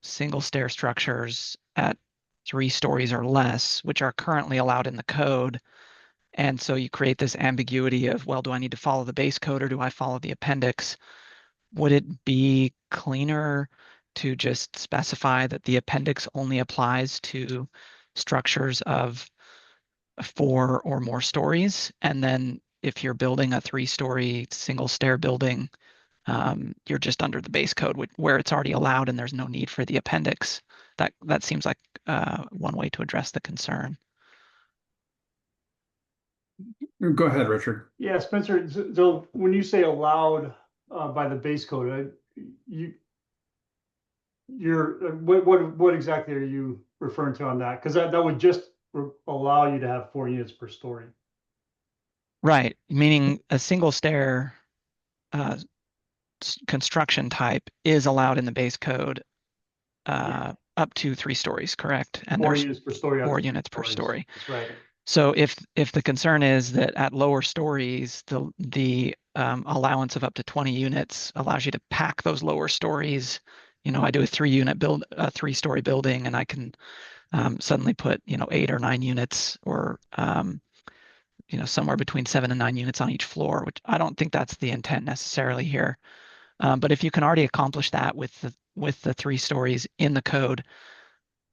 S11: single stair structures at 3 stories or less, which are currently allowed in the code? And so you create this ambiguity of, well, do I need to follow the base code or do I follow the appendix? Would it be cleaner to just specify that the appendix only applies to structures of 4 or more stories? And then if you're building a 3-story single stair building, you're just under the base code where it's already allowed and there's no need for the appendix. That seems like one way to address the concern.
S1: Go ahead, Richard.
S12: Yeah, Spencer, so when you say allowed by the base code, what exactly are you referring to on that? Because that would just allow you to have 4 units per story.
S11: Right, meaning a single stair construction type is allowed in the base code up to 3 stories, correct? And
S12: 4
S11: there's
S12: units per story.
S11: 4 units per story.
S12: That's right.
S11: So if the concern is that at lower stories, the allowance of up to 20 units allows you to pack those lower stories. I do a 3-story building, and I can suddenly put 8 or 9 units, or somewhere between 7 and 9 units on each floor, which I don't think that's the intent necessarily here. But if you can already accomplish that with the 3 stories in the code,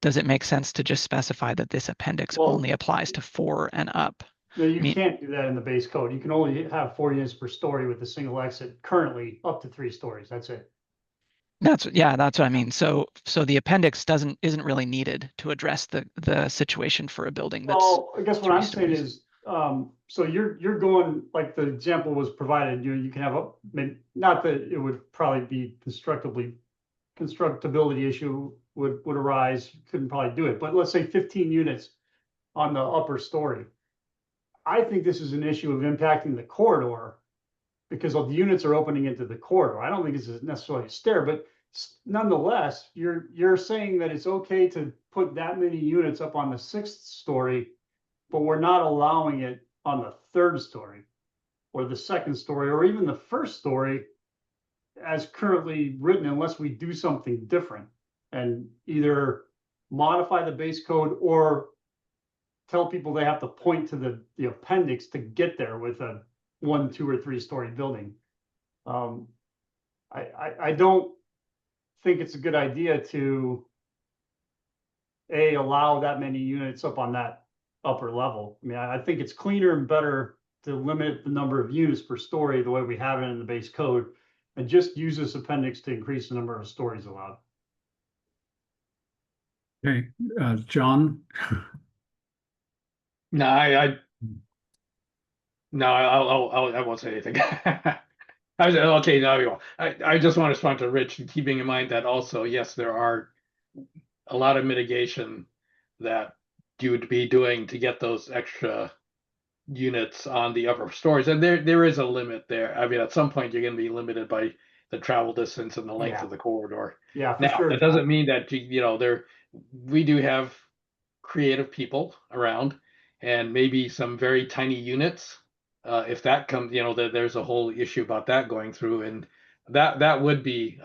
S11: does it make sense to just specify that this appendix only applies to 4 and up?
S12: No, you can't do that in the base code. You can only have 4 units per story with a single exit, currently up to 3 stories. That's it.
S11: That's what I mean. So the appendix isn't really needed to address the situation for a building that's.
S12: Well, I guess what I'm saying is, so you're going, like the example was provided, you can have not that it would probably be constructability issue would arise, you couldn't probably do it, but let's say 15 units on the upper story. I think this is an issue of impacting the corridor, because the units are opening into the corridor. I don't think it's necessarily a stair, but nonetheless, you're saying that it's okay to put that many units up on the 6th story, but we're not allowing it on the 3rd story. or the second story, or even the first story as currently written, unless we do something different and either modify the base code or tell people they have to point to the appendix to get there with a 1, 2, or 3-story building. I don't think it's a good idea to allow that many units up on that upper level. I mean, I think it's cleaner and better to limit the number of units per story the way we have it in the base code, and just use this appendix to increase the number of stories allowed.
S1: Okay, John?
S5: No, I won't say anything. I was okay. Now you go. I just want to respond to Rich, keeping in mind that also, yes, there are a lot of mitigation that you would be doing to get those extra units on the upper stories, and there is a limit there. I mean, at some point you're going to be limited by the travel distance and the length of the corridor.
S12: Yeah, for
S5: Now,
S12: sure.
S5: that doesn't mean that we do have creative people around, and maybe some very tiny units. If that comes, there's a whole issue about that going through, and that would be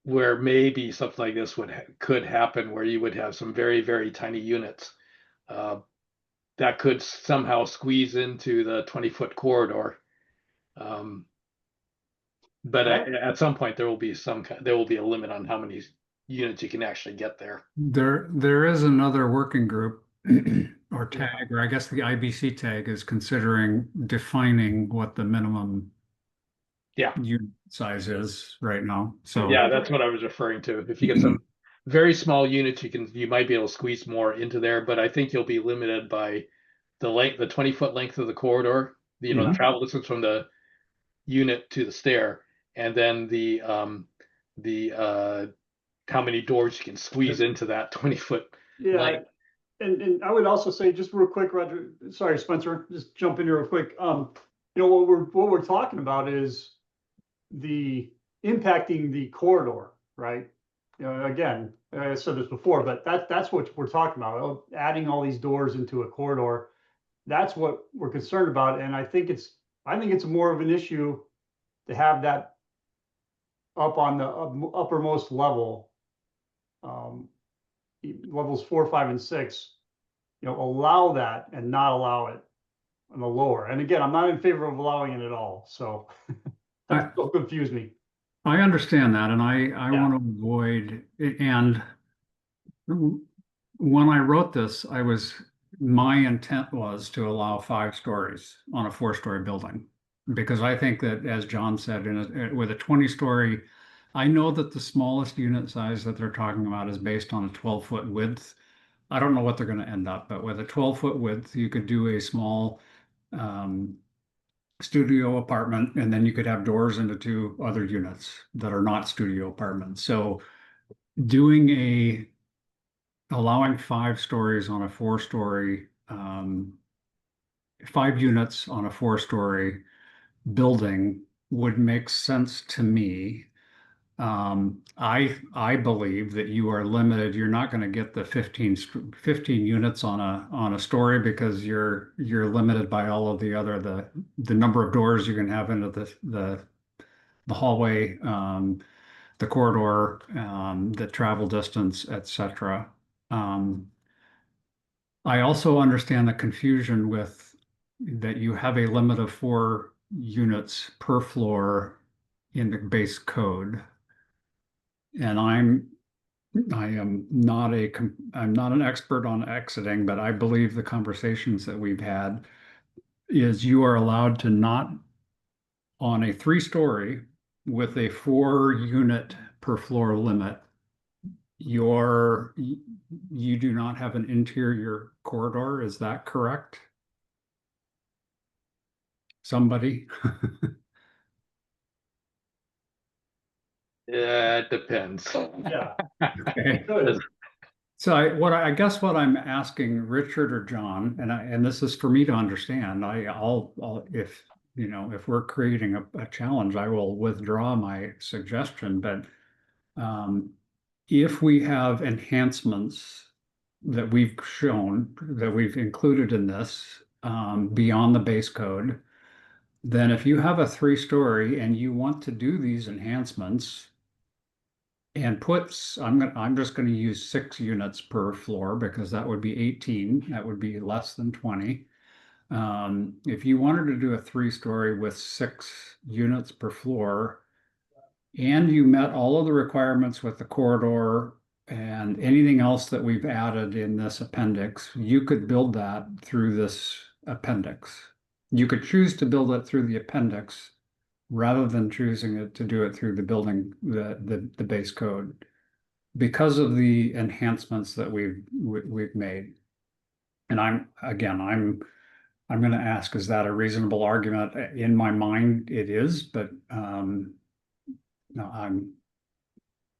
S5: where maybe something like this could happen, where you would have some very, very tiny units that could somehow squeeze into the 20-foot corridor. But at some point there will be a limit on how many units you can actually get there.
S1: There is another working group or tag, or I guess the IBC tag is considering defining what the minimum unit size is right now. So
S5: yeah, that's what I was referring to. If you get some very small units, you might be able to squeeze more into there, but I think you'll be limited by the 20-foot length of the corridor, the travel distance from the unit to the stair, and then the how many doors you can squeeze into that 20-foot length.
S12: And I would also say, just real quick, Roger, sorry, Spencer, just jump in here real quick. What we're talking about is the impacting the corridor, right? Again, I said this before, but that's what we're talking about. Adding all these doors into a corridor, that's what we're concerned about. And I think it's more of an issue to have that up on the uppermost level, levels 4, 5, and 6, allow that and not allow it on the lower. And again, I'm not in favor of allowing it at all. So don't confuse me.
S1: I understand that, and I want to avoid, and when I wrote this, my intent was to allow 5 stories on a 4-story building, because I think that, as John said, with a 20-story, I know that the smallest unit size that they're talking about is based on a 12-foot width. I don't know what they're going to end up, but with a 12-foot width, you could do a small studio apartment, and then you could have doors into 2 other units that are not studio apartments. So allowing 5 stories on a 4-story, 5 units on a 4-story building would make sense to me. I believe that you are limited. You're not going to get the 15 units on a story, because you're limited by all of the number of doors you can have into the hallway, the corridor, the travel distance, etc. I also understand the confusion with that you have a limit of 4 units per floor in the base code. And I'm not an expert on exiting, but I believe the conversations that we've had is you are allowed to not, on a 3-story with a 4-unit per floor limit, you do not have an interior corridor. Is that correct? Somebody?
S5: Yeah, it depends.
S12: Yeah.
S1: Okay. So I guess what I'm asking Richard or John, and this is for me to understand, I'll if we're creating a challenge, I will withdraw my suggestion. But if we have enhancements that we've shown, that we've included in this, beyond the base code, then if you have a 3-story and you want to do these enhancements and I'm just going to use 6 units per floor because that would be 18. That would be less than 20. If you wanted to do a 3-story with 6 units per floor, and you met all of the requirements with the corridor and anything else that we've added in this appendix, you could build that through this appendix. You could choose to build it through the appendix rather than choosing it to do it through the building, the base code, because of the enhancements that we've made. And I'm going to ask, is that a reasonable argument? In my mind, it is, but no, I'm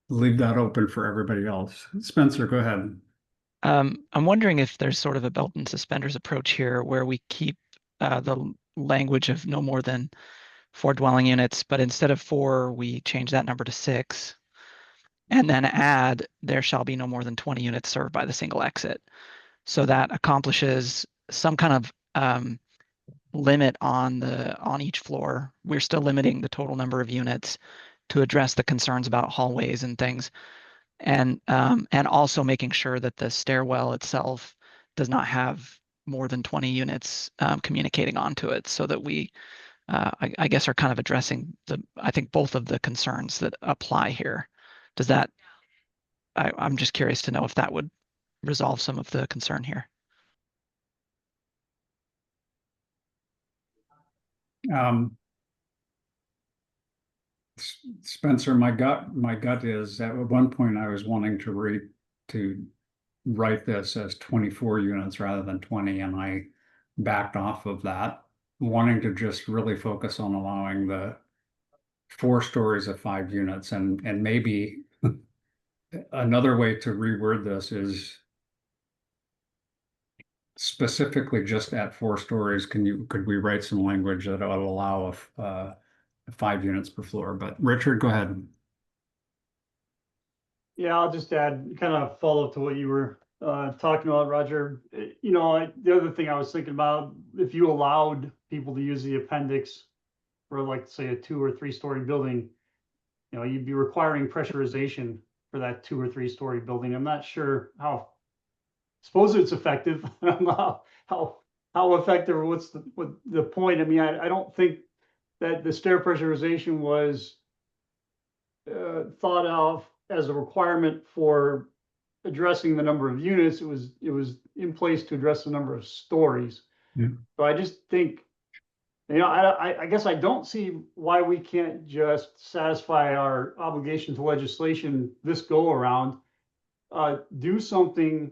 S1: leave that open for everybody else. Spencer, go ahead.
S11: I'm wondering if there's sort of a belt and suspenders approach here where we keep the language of no more than 4 dwelling units, but instead of 4, we change that number to 6, and then add there shall be no more than 20 units served by the single exit. So that accomplishes some kind of limit on each floor. We're still limiting the total number of units to address the concerns about hallways and things, and also making sure that the stairwell itself does not have more than 20 units communicating onto it, so that we I guess are kind of addressing I think both of the concerns that apply here. Does that I'm just curious to know if that would resolve some of the concern here.
S1: Spencer, my gut is at one point I was wanting to write this as 24 units rather than 20, and I backed off of that, wanting to just really focus on allowing the 4 stories of 5 units, and maybe another way to reword this is specifically just at 4 stories. Could we write some language that would allow 5 units per floor? But Richard, go ahead.
S12: Yeah, I'll just add, kind of follow up to what you were talking about, Roger. You know, the other thing I was thinking about, if you allowed people to use the appendix for, like, say, a 2 or 3 story building, you know, you'd be requiring pressurization for that 2 or 3 story building. I'm not sure how, suppose it's effective. how effective, or what's the point? I mean, I don't think that the stair pressurization was thought of as a requirement for addressing the number of units. It was in place to address the number of stories.
S1: Yeah.
S12: So I just think, you know, I guess I don't see why we can't just satisfy our obligation to legislation this go around, do something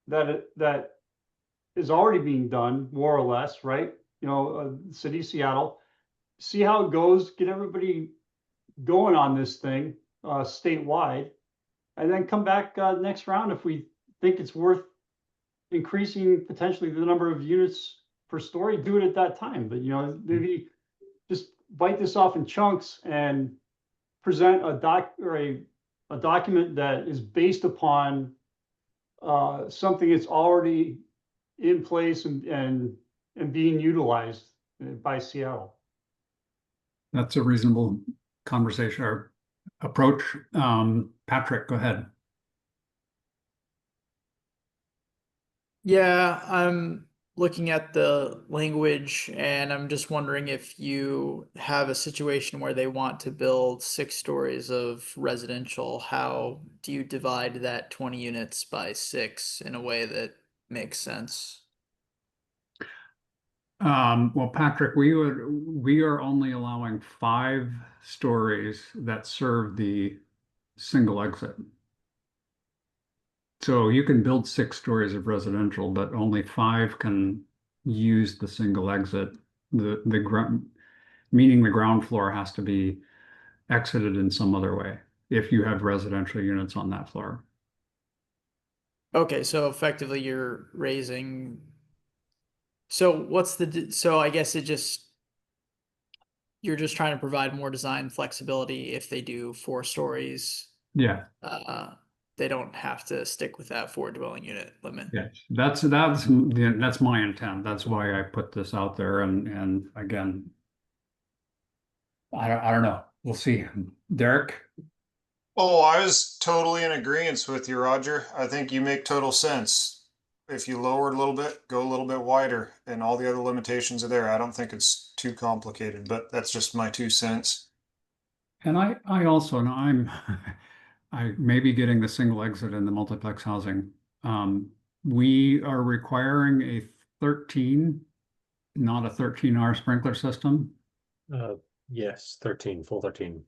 S12: that is already being done, more or less, right? You know, City of Seattle, see how it goes, get everybody going on this thing statewide, and then come back next round if we think it's worth increasing potentially the number of units per story. Do it at that time. But, you know, maybe just bite this off in chunks and present a document that is based upon something that's already in place and being utilized by Seattle.
S1: That's a reasonable conversation or approach. Patrick, go ahead.
S7: Yeah, I'm looking at the language and I'm just wondering if you have a situation where they want to build 6 stories of residential, how do you divide that 20 units by 6 in a way that makes sense?
S1: Well, Patrick, we are only allowing 5 stories that serve the single exit. So you can build 6 stories of residential, but only 5 can use the single exit. The ground, meaning the ground floor has to be exited in some other way if you have residential units on that floor.
S7: Okay, so effectively you're raising. So so I guess you're just trying to provide more design flexibility if they do 4 stories.
S1: Yeah.
S7: They don't have to stick with that 4 dwelling unit limit.
S1: Yes, that's my intent. That's why I put this out there. And again, I don't know. We'll see. Derek?
S6: Oh, I was totally in agreement with you, Roger. I think you make total sense. If you lower it a little bit, go a little bit wider, and all the other limitations are there. I don't think it's too complicated, but that's just my 2 cents.
S1: And I also, and I may be getting the single exit in the multiplex housing. We are requiring a 13, not a 13R sprinkler system.
S2: Yes, 13, full 13.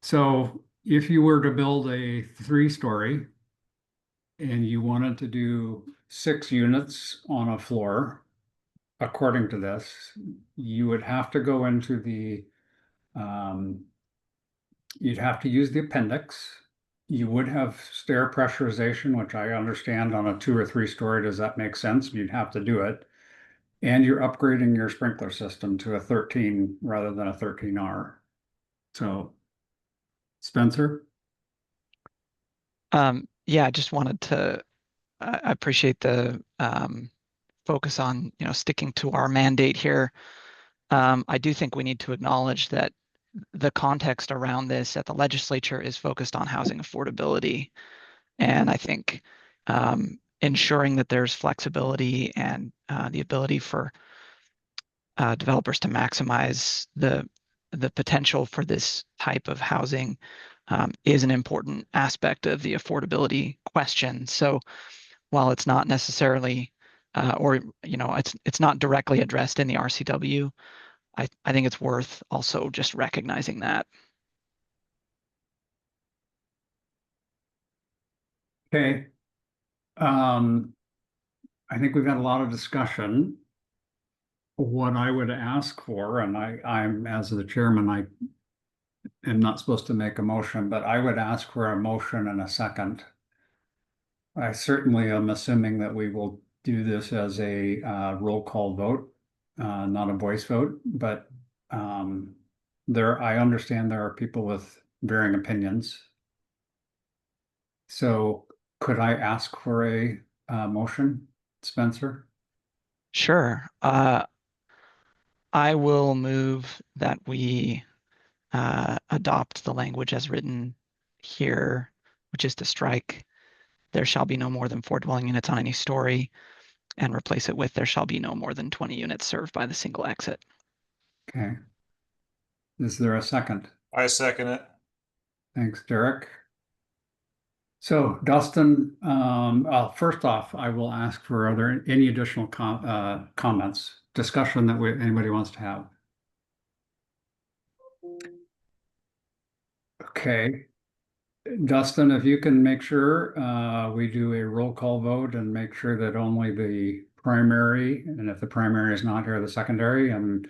S1: So if you were to build a 3-story and you wanted to do 6 units on a floor, according to this, you would have to go into you'd have to use the appendix. You would have stair pressurization, which I understand on a 2 or 3-story. Does that make sense? You'd have to do it. And you're upgrading your sprinkler system to a 13 rather than a 13R. So, Spencer?
S11: Yeah, I just wanted to, I appreciate the focus on, sticking to our mandate here. I do think we need to acknowledge that the context around this at the legislature is focused on housing affordability. And I think ensuring that there's flexibility and the ability for developers to maximize the potential for this type of housing is an important aspect of the affordability question. So while it's not necessarily it's not directly addressed in the RCW, I think it's worth also just recognizing that.
S1: Okay. I think we've had a lot of discussion. What I would ask for, and I'm as the chairman, I am not supposed to make a motion, but I would ask for a motion and a second. I certainly am assuming that we will do this as a roll call vote, not a voice vote, but I understand there are people with varying opinions. So could I ask for a motion, Spencer?
S11: Sure. I will move that we adopt the language as written here, which is to strike "there shall be no more than 4 dwelling units on any story," and replace it with "there shall be no more than 20 units served by the single exit."
S1: Okay. Is there a second?
S6: I second it.
S1: Thanks, Derek. So Dustin, first off, I will ask for, are there any additional comments, discussion that anybody wants to have? Okay. Dustin, if you can make sure we do a roll call vote and make sure that only the primary, and if the primary is not here, the secondary, and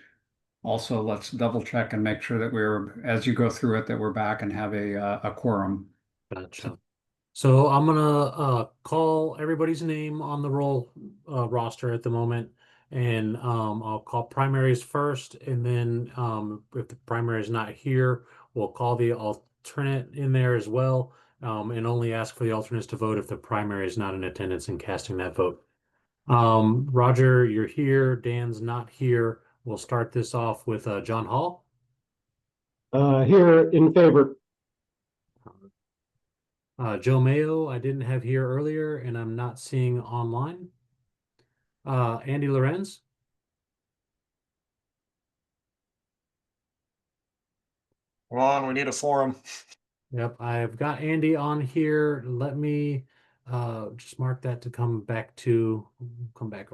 S1: also let's double check and make sure that as you go through it, that we're back and have a quorum.
S2: Gotcha. So I'm gonna call everybody's name on the roll roster at the moment, and I'll call primaries first, and then if the primary is not here, we'll call the alternate in there as well, and only ask for the alternates to vote if the primary is not in attendance and casting that vote. Roger, you're here. Dan's not here. We'll start this off with John Hall.
S13: Here in favor.
S2: Joe Mayo, I didn't have here earlier, and I'm not seeing online. Andy Lorenz.
S6: Come on, we need a forum.
S2: Yep, I've got Andy on here. Let me just mark that to come back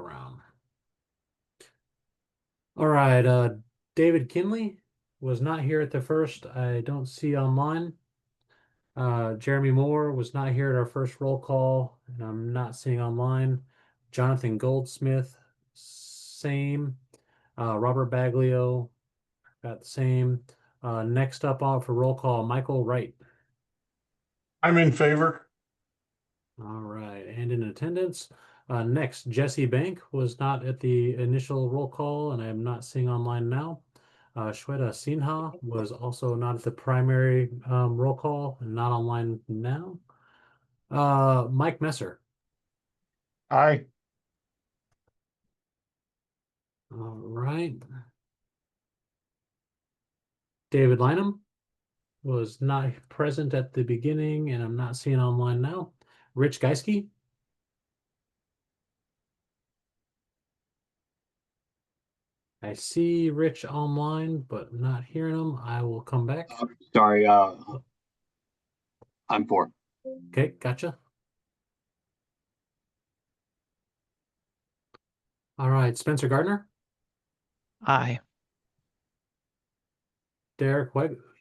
S2: around. All right, David Kinley was not here at the first. I don't see online. Jeremy Moore was not here at our first roll call, and I'm not seeing online. Jonathan Goldsmith, same. Robert Baglio, got the same. Next up on for roll call, Michael Wright.
S9: I'm in favor.
S2: All right, and in attendance. Next, Jesse Bank was not at the initial roll call, and I am not seeing online now. Shweta Sinha was also not at the primary roll call and not online now. Mike Messer.
S9: Aye.
S2: All right. David Lineham was not present at the beginning, and I'm not seeing online now. Rich Geisky. I see Rich online, but not hearing him. I will come back.
S4: Sorry, I'm for.
S2: Okay, gotcha. All right, Spencer Gardner,
S11: Aye.
S2: Derek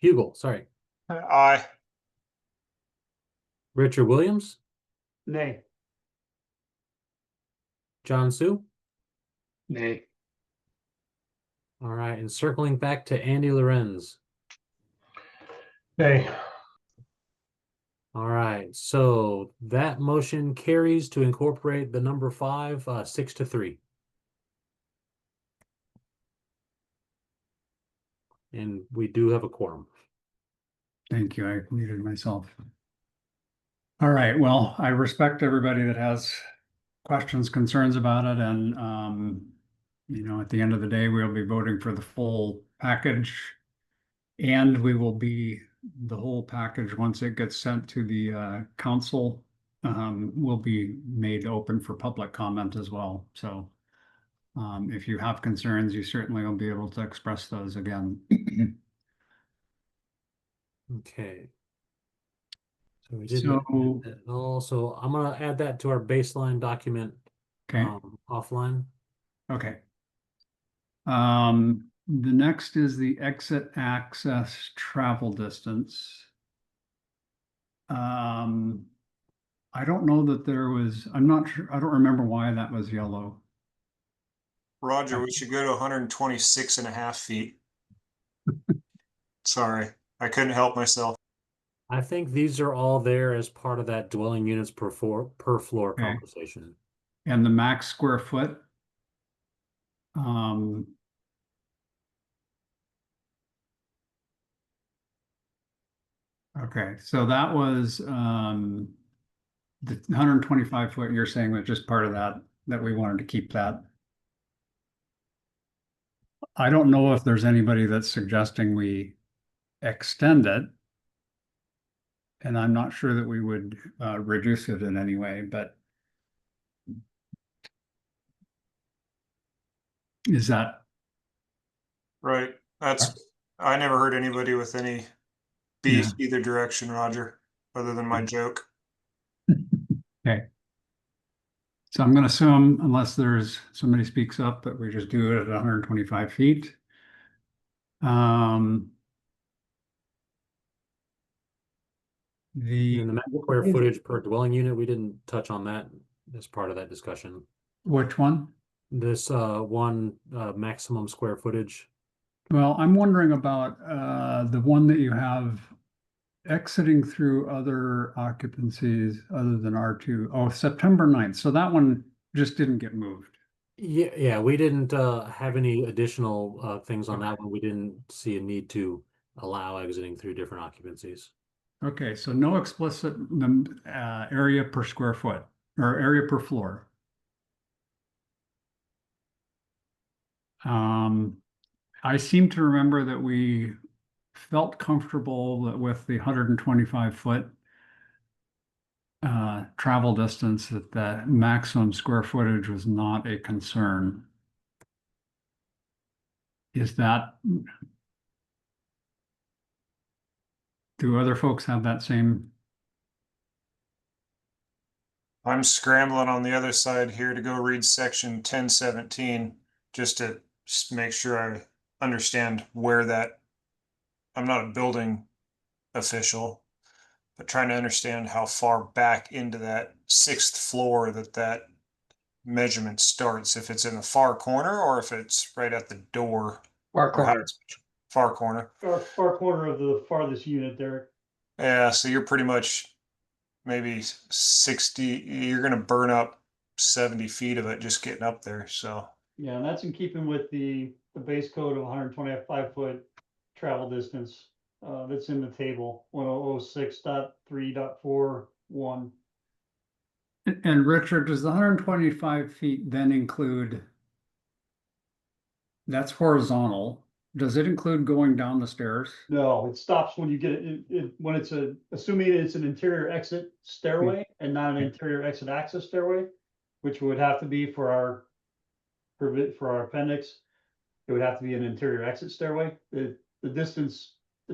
S2: Hugel, sorry.
S6: Aye.
S2: Richard Williams,
S12: Nay.
S2: John Sue.
S5: Nay.
S2: All right, and circling back to Andy Lorenz.
S9: Nay.
S2: All right, so that motion carries to incorporate the number 5, 6-3. And we do have a quorum.
S1: Thank you. I muted myself. All right. Well, I respect everybody that has questions, concerns about it. And, at the end of the day, we'll be voting for the full package. And we will be, the whole package, once it gets sent to the council, will be made open for public comment as well. So if you have concerns, you certainly will be able to express those again.
S2: Okay. So we didn't
S1: So,
S2: add that at all. So I'm gonna add that to our baseline document
S1: okay.
S2: offline.
S1: Okay. The next is the exit access travel distance. I don't know that there was, I'm not sure, I don't remember why that was yellow.
S6: Roger, we should go to 126 and a half feet. Sorry, I couldn't help myself.
S2: I think these are all there as part of that dwelling units per floor
S1: Okay.
S2: conversation.
S1: And the max square foot. Okay, so that was the 125 foot you're saying was just part of that we wanted to keep that. I don't know if there's anybody that's suggesting we extend it. And I'm not sure that we would reduce it in any way, but is that
S6: Right. I never heard anybody with any beef either direction, Roger, other than my joke.
S1: okay? So I'm going to assume, unless there's somebody speaks up, that we just do it at 125 feet.
S2: And the max square footage per dwelling unit, we didn't touch on that as part of that discussion.
S1: Which one?
S2: This one maximum square footage.
S1: Well, I'm wondering about the one that you have exiting through other occupancies other than R2. Oh, September 9th. So that one just didn't get moved.
S2: Yeah, we didn't have any additional things on that one. We didn't see a need to allow exiting through different occupancies.
S1: Okay, so no explicit area per square foot or area per floor. I seem to remember that we felt comfortable that with the 125 foot travel distance that the maximum square footage was not a concern. Is that, do other folks have that same?
S6: I'm scrambling on the other side here to go read section 1017 just to make sure I understand where that. I'm not a building official, but trying to understand how far back into that 6th floor that measurement starts. If it's in the far corner or if it's right at the door.
S5: Far corner.
S6: Far corner.
S12: Far corner of the farthest unit, Derek.
S6: Yeah, so you're pretty much maybe 60, you're gonna burn up 70 feet of it just getting up there, so.
S12: Yeah, and that's in keeping with the base code of 125 foot travel distance. That's in the table 1006.3.41.
S1: And Richard, does the 125 feet then include, that's horizontal, Does it include going down the stairs?
S12: No, it stops when you get when it's assuming it's an interior exit stairway and not an interior exit access stairway, which would have to be for our appendix. It would have to be an interior exit stairway. The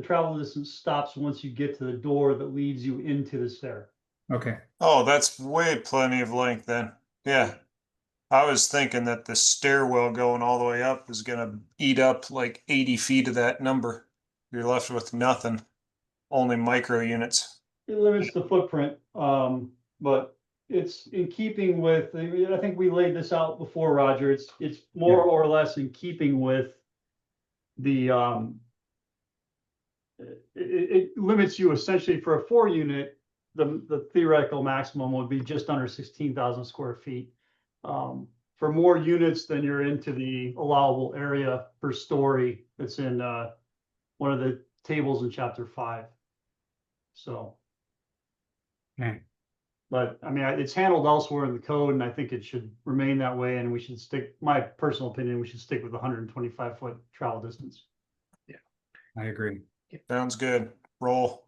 S12: travel distance stops once you get to the door that leads you into the stair.
S1: Okay,
S6: Oh, that's way plenty of length then. Yeah. I was thinking that the stairwell going all the way up is gonna eat up like 80 feet of that number. You're left with nothing, only micro units.
S12: It limits the footprint, but it's in keeping with, I think we laid this out before, Roger. It's more or less in keeping with the, it limits you essentially for a 4-unit. The theoretical maximum would be just under 16,000 square feet. For more units, then you're into the allowable area per story. That's in one of the tables in chapter 5. So.
S1: okay,
S12: But I mean, it's handled elsewhere in the code, and I think it should remain that way. And we should stick, my personal opinion, we should stick with the 125-foot travel distance.
S1: I agree.
S6: Sounds good. Roll.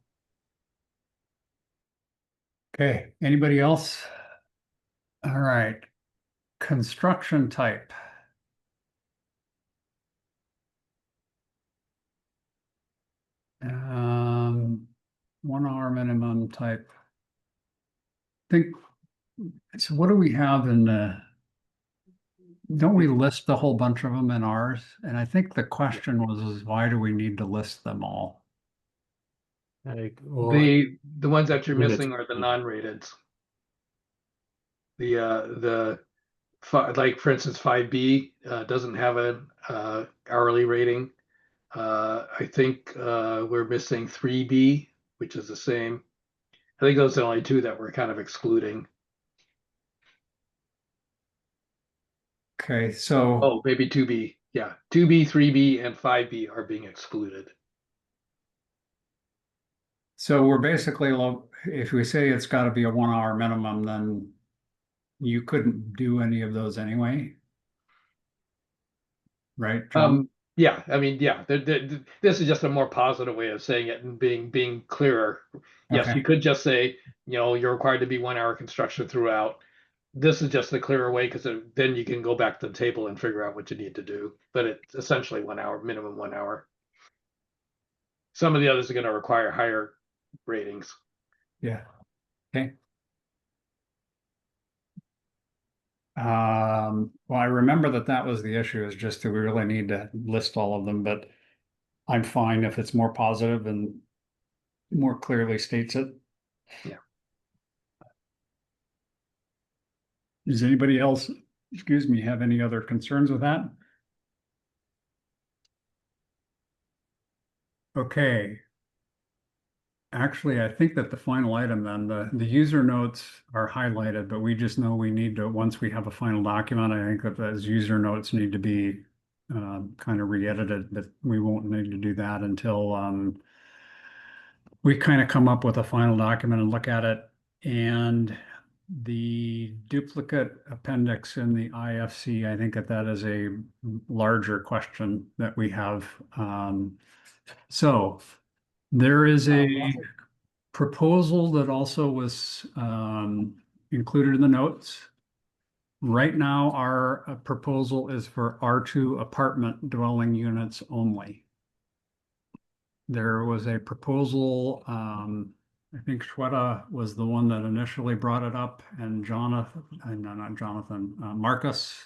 S1: Okay, anybody else? All right, construction type. Um, 1 hour minimum type. Think, so what do we have in the, don't we list a whole bunch of them in ours? And I think the question was, is why do we need to list them all?
S5: The ones that you're
S2: Units.
S5: missing are the non-rateds. Like for instance, 5B doesn't have a hourly rating. I think we're missing 3B, which is the same. I think those are the only two that we're kind of excluding.
S1: Okay, so.
S5: Oh, maybe 2B. Yeah, 2B, 3B, and 5B are being excluded.
S1: So we're basically, if we say it's got to be a 1 hour minimum, then you couldn't do any of those anyway. Right, John?
S5: Yeah, I mean, yeah, this is just a more positive way of saying it and being clearer. Yes,
S1: Okay.
S5: you could just say, you're required to be 1 hour construction throughout. This is just the clearer way because then you can go back to the table and figure out what you need to do. But it's essentially 1 hour, minimum 1 hour. Some of the others are going to require higher ratings.
S1: Yeah. Okay. Well, I remember that was the issue, is just that we really need to list all of them, but I'm fine if it's more positive and more clearly states it.
S5: Yeah.
S1: Does anybody else, excuse me, have any other concerns with that? Okay. Actually, I think that the final item then, the user notes are highlighted, but we just know we need to, once we have a final document, I think that those user notes need to be kind of re-edited, but we won't need to do that until we kind of come up with a final document and look at it. And the duplicate appendix in the IFC, I think that is a larger question that we have. So there is a proposal that also was included in the notes. Right now, our proposal is for R2 apartment dwelling units only. There was a proposal, I think Shweta was the one that initially brought it up, and Marcus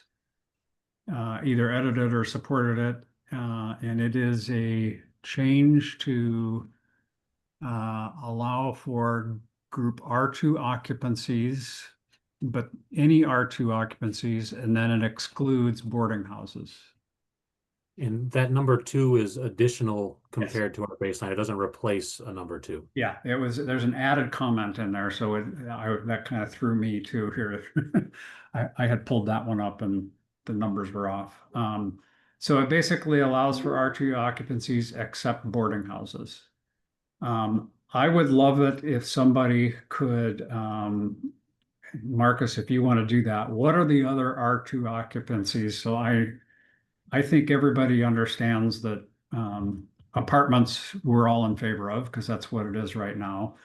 S1: either edited or supported it, and it is a change to allow for group R2 occupancies, but any R2 occupancies, and then it excludes boarding houses.
S2: And that number 2 is additional compared to our baseline. It doesn't replace a number 2.
S1: Yeah, there's an added comment in there, so that kind of threw me too here. I had pulled that one up and the numbers were off. So it basically allows for R2 occupancies except boarding houses. I would love it if somebody could, Marcus, if you want to do that, what are the other R2 occupancies? So I think everybody understands that Apartments, we're all in favor of, because that's what it is right now.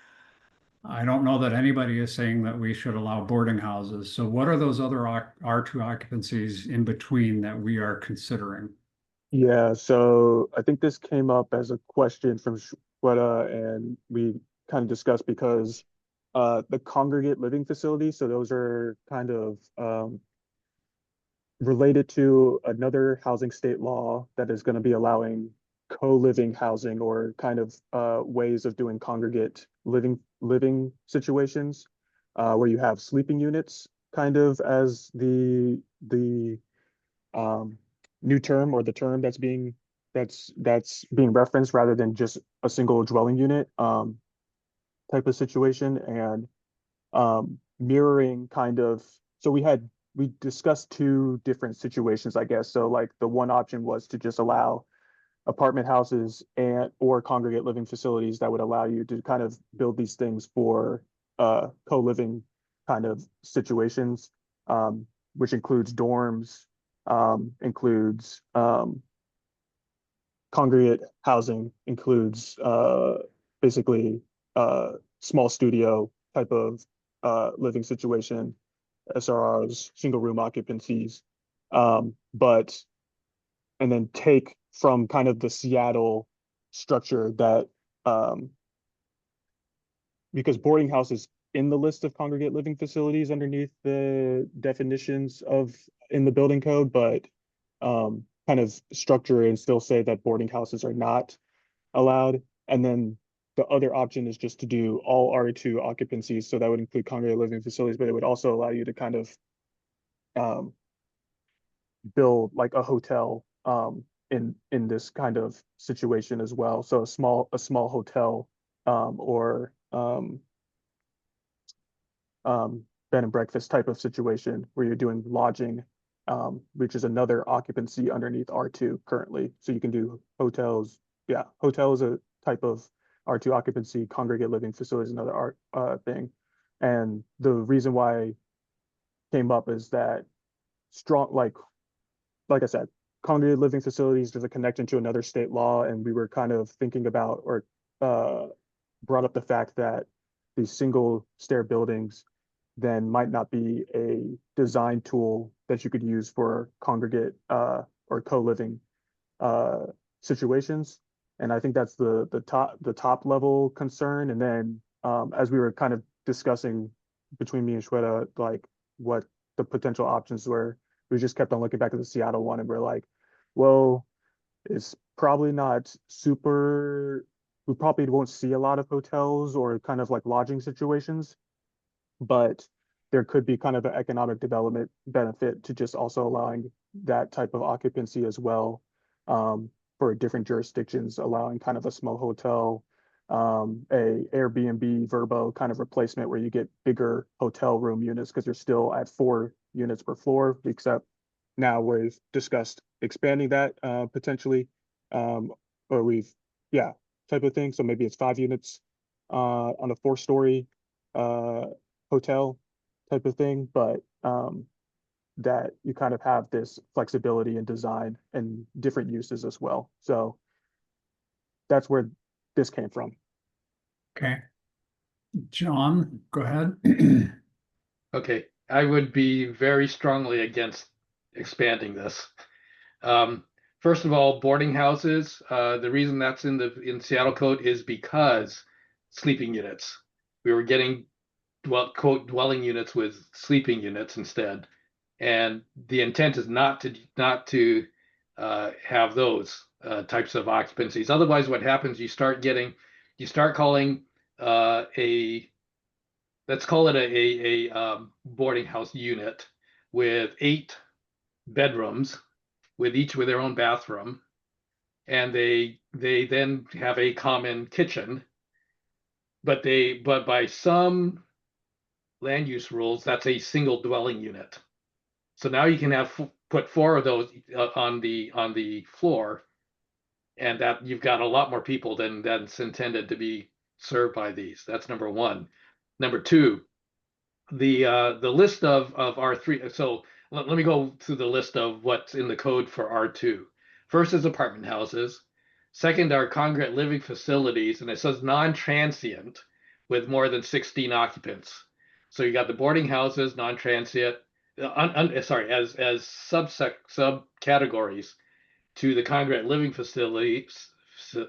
S1: I don't know that anybody is saying that we should allow boarding houses. So what are those other R2 occupancies in between that we are considering?
S14: Yeah, so I think this came up as a question from Shweta, and we kind of discussed because the congregate living facilities, so those are kind of related to another housing state law that is going to be allowing co-living housing or kind of ways of doing congregate living situations where you have sleeping units kind of as the new term or the term that's being referenced rather than just a single dwelling unit type of situation, and mirroring kind of, so we discussed two different situations, I guess. So like the one option was to just allow apartment houses and or congregate living facilities that would allow you to kind of build these things for co-living kind of situations, which includes dorms, includes congregate housing, includes basically small studio type of living situation, SRRs, single room occupancies, but and then take from kind of the Seattle structure that because boarding house is in the list of congregate living facilities underneath the definitions of in the building code, but kind of structure and still say that boarding houses are not allowed. And then the other option is just to do all R2 occupancies. So that would include congregate living facilities, but it would also allow you to kind of build like a hotel in this kind of situation as well. So a small hotel or bed and breakfast type of situation where you're doing lodging, which is another occupancy underneath R2 currently. So you can do hotels. Yeah, hotel is a type of R2 occupancy, congregate living facilities, another thing. And the reason why it came up is that strong, like I said, congregate living facilities, there's a connection to another state law, and we were kind of thinking about or brought up the fact that these single stair buildings then might not be a design tool that you could use for congregate or co-living situations. And I think that's the top level concern. And then as we were kind of discussing between me and Shweta, like what the potential options were, we just kept on looking back at the Seattle one, and we're like, well, it's probably not super, we probably won't see a lot of hotels or kind of like lodging situations, but there could be kind of an economic development benefit to just also allowing that type of occupancy as well, for different jurisdictions, allowing kind of a small hotel, a Airbnb Verbo kind of replacement where you get bigger hotel room units because you're still at 4 units per floor, except now we've discussed expanding that potentially, or yeah, type of thing. So maybe it's 5 units on a 4-story hotel type of thing, but that you kind of have this flexibility in design and different uses as well. So that's where this came from.
S1: Okay. John, go ahead.
S5: Okay, I would be very strongly against expanding this. First of all, boarding houses, the reason that's in Seattle code is because sleeping units. We were getting quote dwelling units with sleeping units instead. And the intent is not to have those types of occupancies. Otherwise, what happens, you start calling let's call it a boarding house unit with 8 bedrooms, with each with their own bathroom, and they then have a common kitchen, but by some land use rules, that's a single dwelling unit. So now you can put 4 of those on the floor, and that you've got a lot more people that's intended to be served by these. That's number one. Number two, the list of R3. So let me go through the list of what's in the code for R2. First is apartment houses. Second are congregate living facilities, and it says non-transient with more than 16 occupants. So you got the boarding houses, non-transient, sorry, as subcategories to the congregate living facilities. You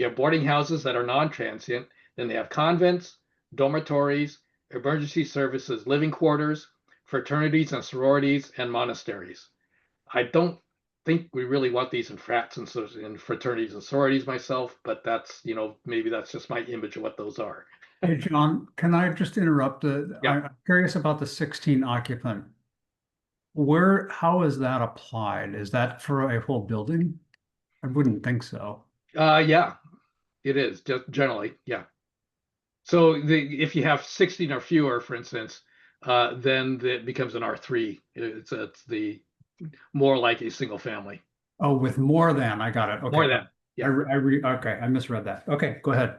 S5: have boarding houses that are non-transient. Then they have convents, dormitories, emergency services, living quarters, fraternities and sororities, and monasteries. I don't think we really want these in frats and in fraternities and sororities myself, but that's, maybe that's just my image of what those are.
S1: Hey, John, can I just interrupt?
S5: Yeah.
S1: I'm curious about the 16 occupant. How is that applied? Is that for a whole building? I wouldn't think so.
S5: Yeah, it is just generally, yeah. So if you have 16 or fewer, for instance, then it becomes an R3. It's the more like a single family.
S1: Oh, with more than, I got it. Okay.
S5: More than, yeah.
S1: Okay, I misread that. Okay, go ahead.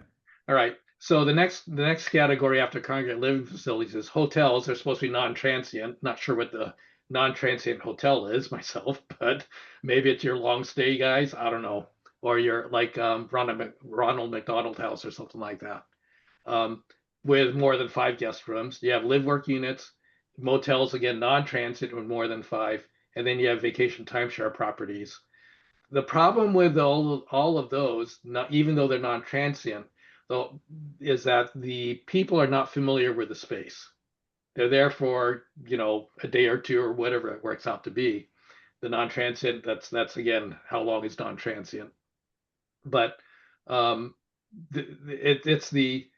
S5: All right. So the next category after congregate living facilities is hotels. They're supposed to be non-transient. Not sure what the non-transient hotel is myself, but maybe it's your long stay guys. I don't know, or your like Ronald McDonald House or something like that. With more than 5 guest rooms, you have live work units, motels again non-transient with more than 5, and then you have vacation timeshare properties. The problem with all of those, even though they're non-transient, though, is that the people are not familiar with the space. They're there for, a day or two or whatever it works out to be. The non-transient, that's again, how long is non-transient? But it's the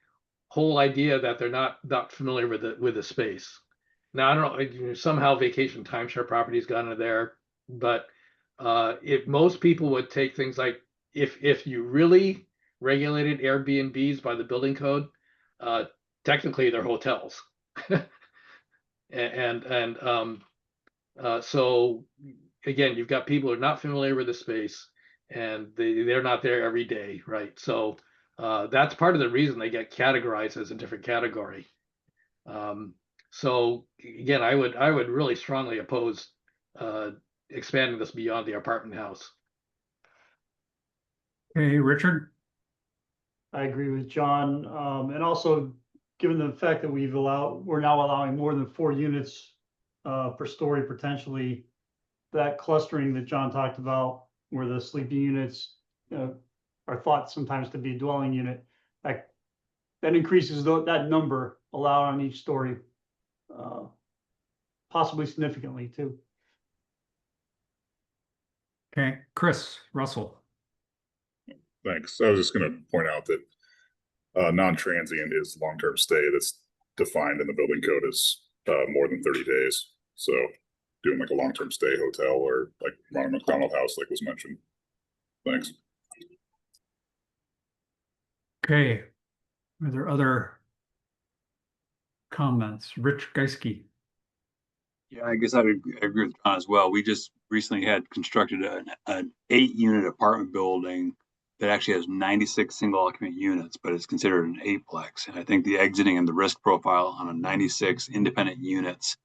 S5: whole idea that they're not familiar with the space. Now, I don't know, somehow vacation timeshare properties got into there, but if most people would take things like, if you really regulated Airbnbs by the building code, technically they're hotels. So again, you've got people who are not familiar with the space, and they're not there every day, right? So that's part of the reason they get categorized as a different category. So again, I would really strongly oppose expanding this beyond the apartment house.
S1: Hey, Richard.
S12: I agree with John. And also, given the fact that we're now allowing more than 4 units per story potentially, that clustering that John talked about, where the sleeping units are thought sometimes to be a dwelling unit, that increases that number allowed on each story, possibly significantly too.
S1: Okay, Chris Russell.
S15: Thanks. I was just going to point out that non-transient is long-term stay that's defined in the building code as more than 30 days. So doing like a long-term stay hotel or like Ronald McDonald House, like was mentioned. Thanks.
S1: Okay. Are there other comments? Rich Geiske.
S4: Yeah, I guess I would agree with John as well. We just recently had constructed an 8-unit apartment building that actually has 96 single occupant units, but it's considered an 8-plex. And I think the exiting and the risk profile on a 96 independent units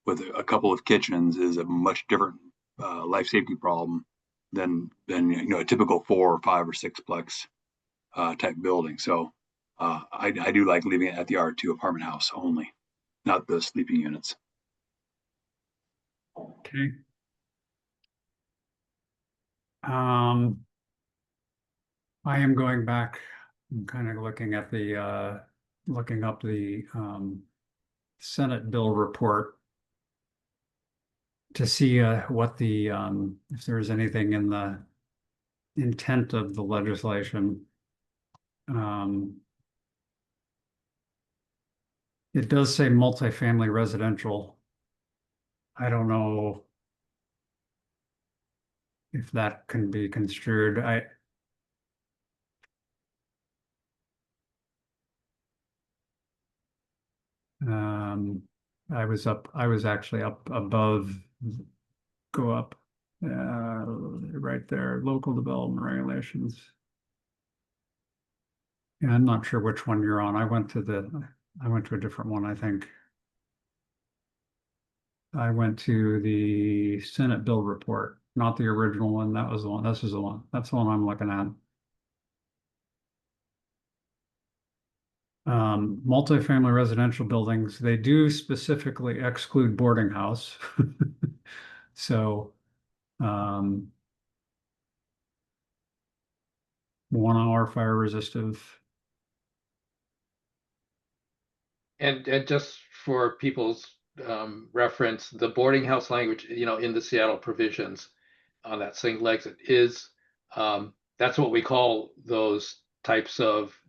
S4: with a couple of kitchens is a much different life safety problem than a typical 4 or 5 or 6-plex type building. So I do like leaving it at the R2 apartment house only, not the sleeping units.
S1: Okay. I am going back and kind of looking at looking up the Senate bill report to see what if there's anything in the intent of the legislation. It does say multifamily residential. I don't know if that can be construed. I was actually up above, go up, right there, local development regulations. Yeah, I'm not sure which one you're on. I went to a different one, I think. I went to the Senate bill report. not the original one. That was the one. This is the one. That's the one I'm looking at. Multifamily residential buildings, they do specifically exclude boarding house. So, 1 hour fire resistive.
S5: And just for people's reference, the boarding house language, in the Seattle provisions on that single exit is, that's what we call those types of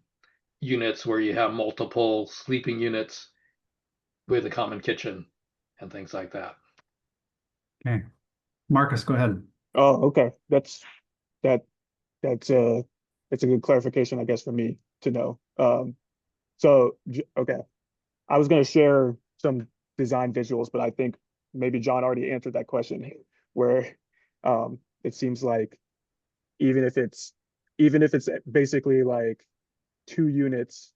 S5: units where you have multiple sleeping units with a common kitchen and things like that.
S1: Okay. Marcus, go ahead.
S14: Oh, okay. That's a good clarification, I guess, for me to know. Okay. I was going to share some design visuals, but I think maybe John already answered that question where it seems like even if it's basically like 2 units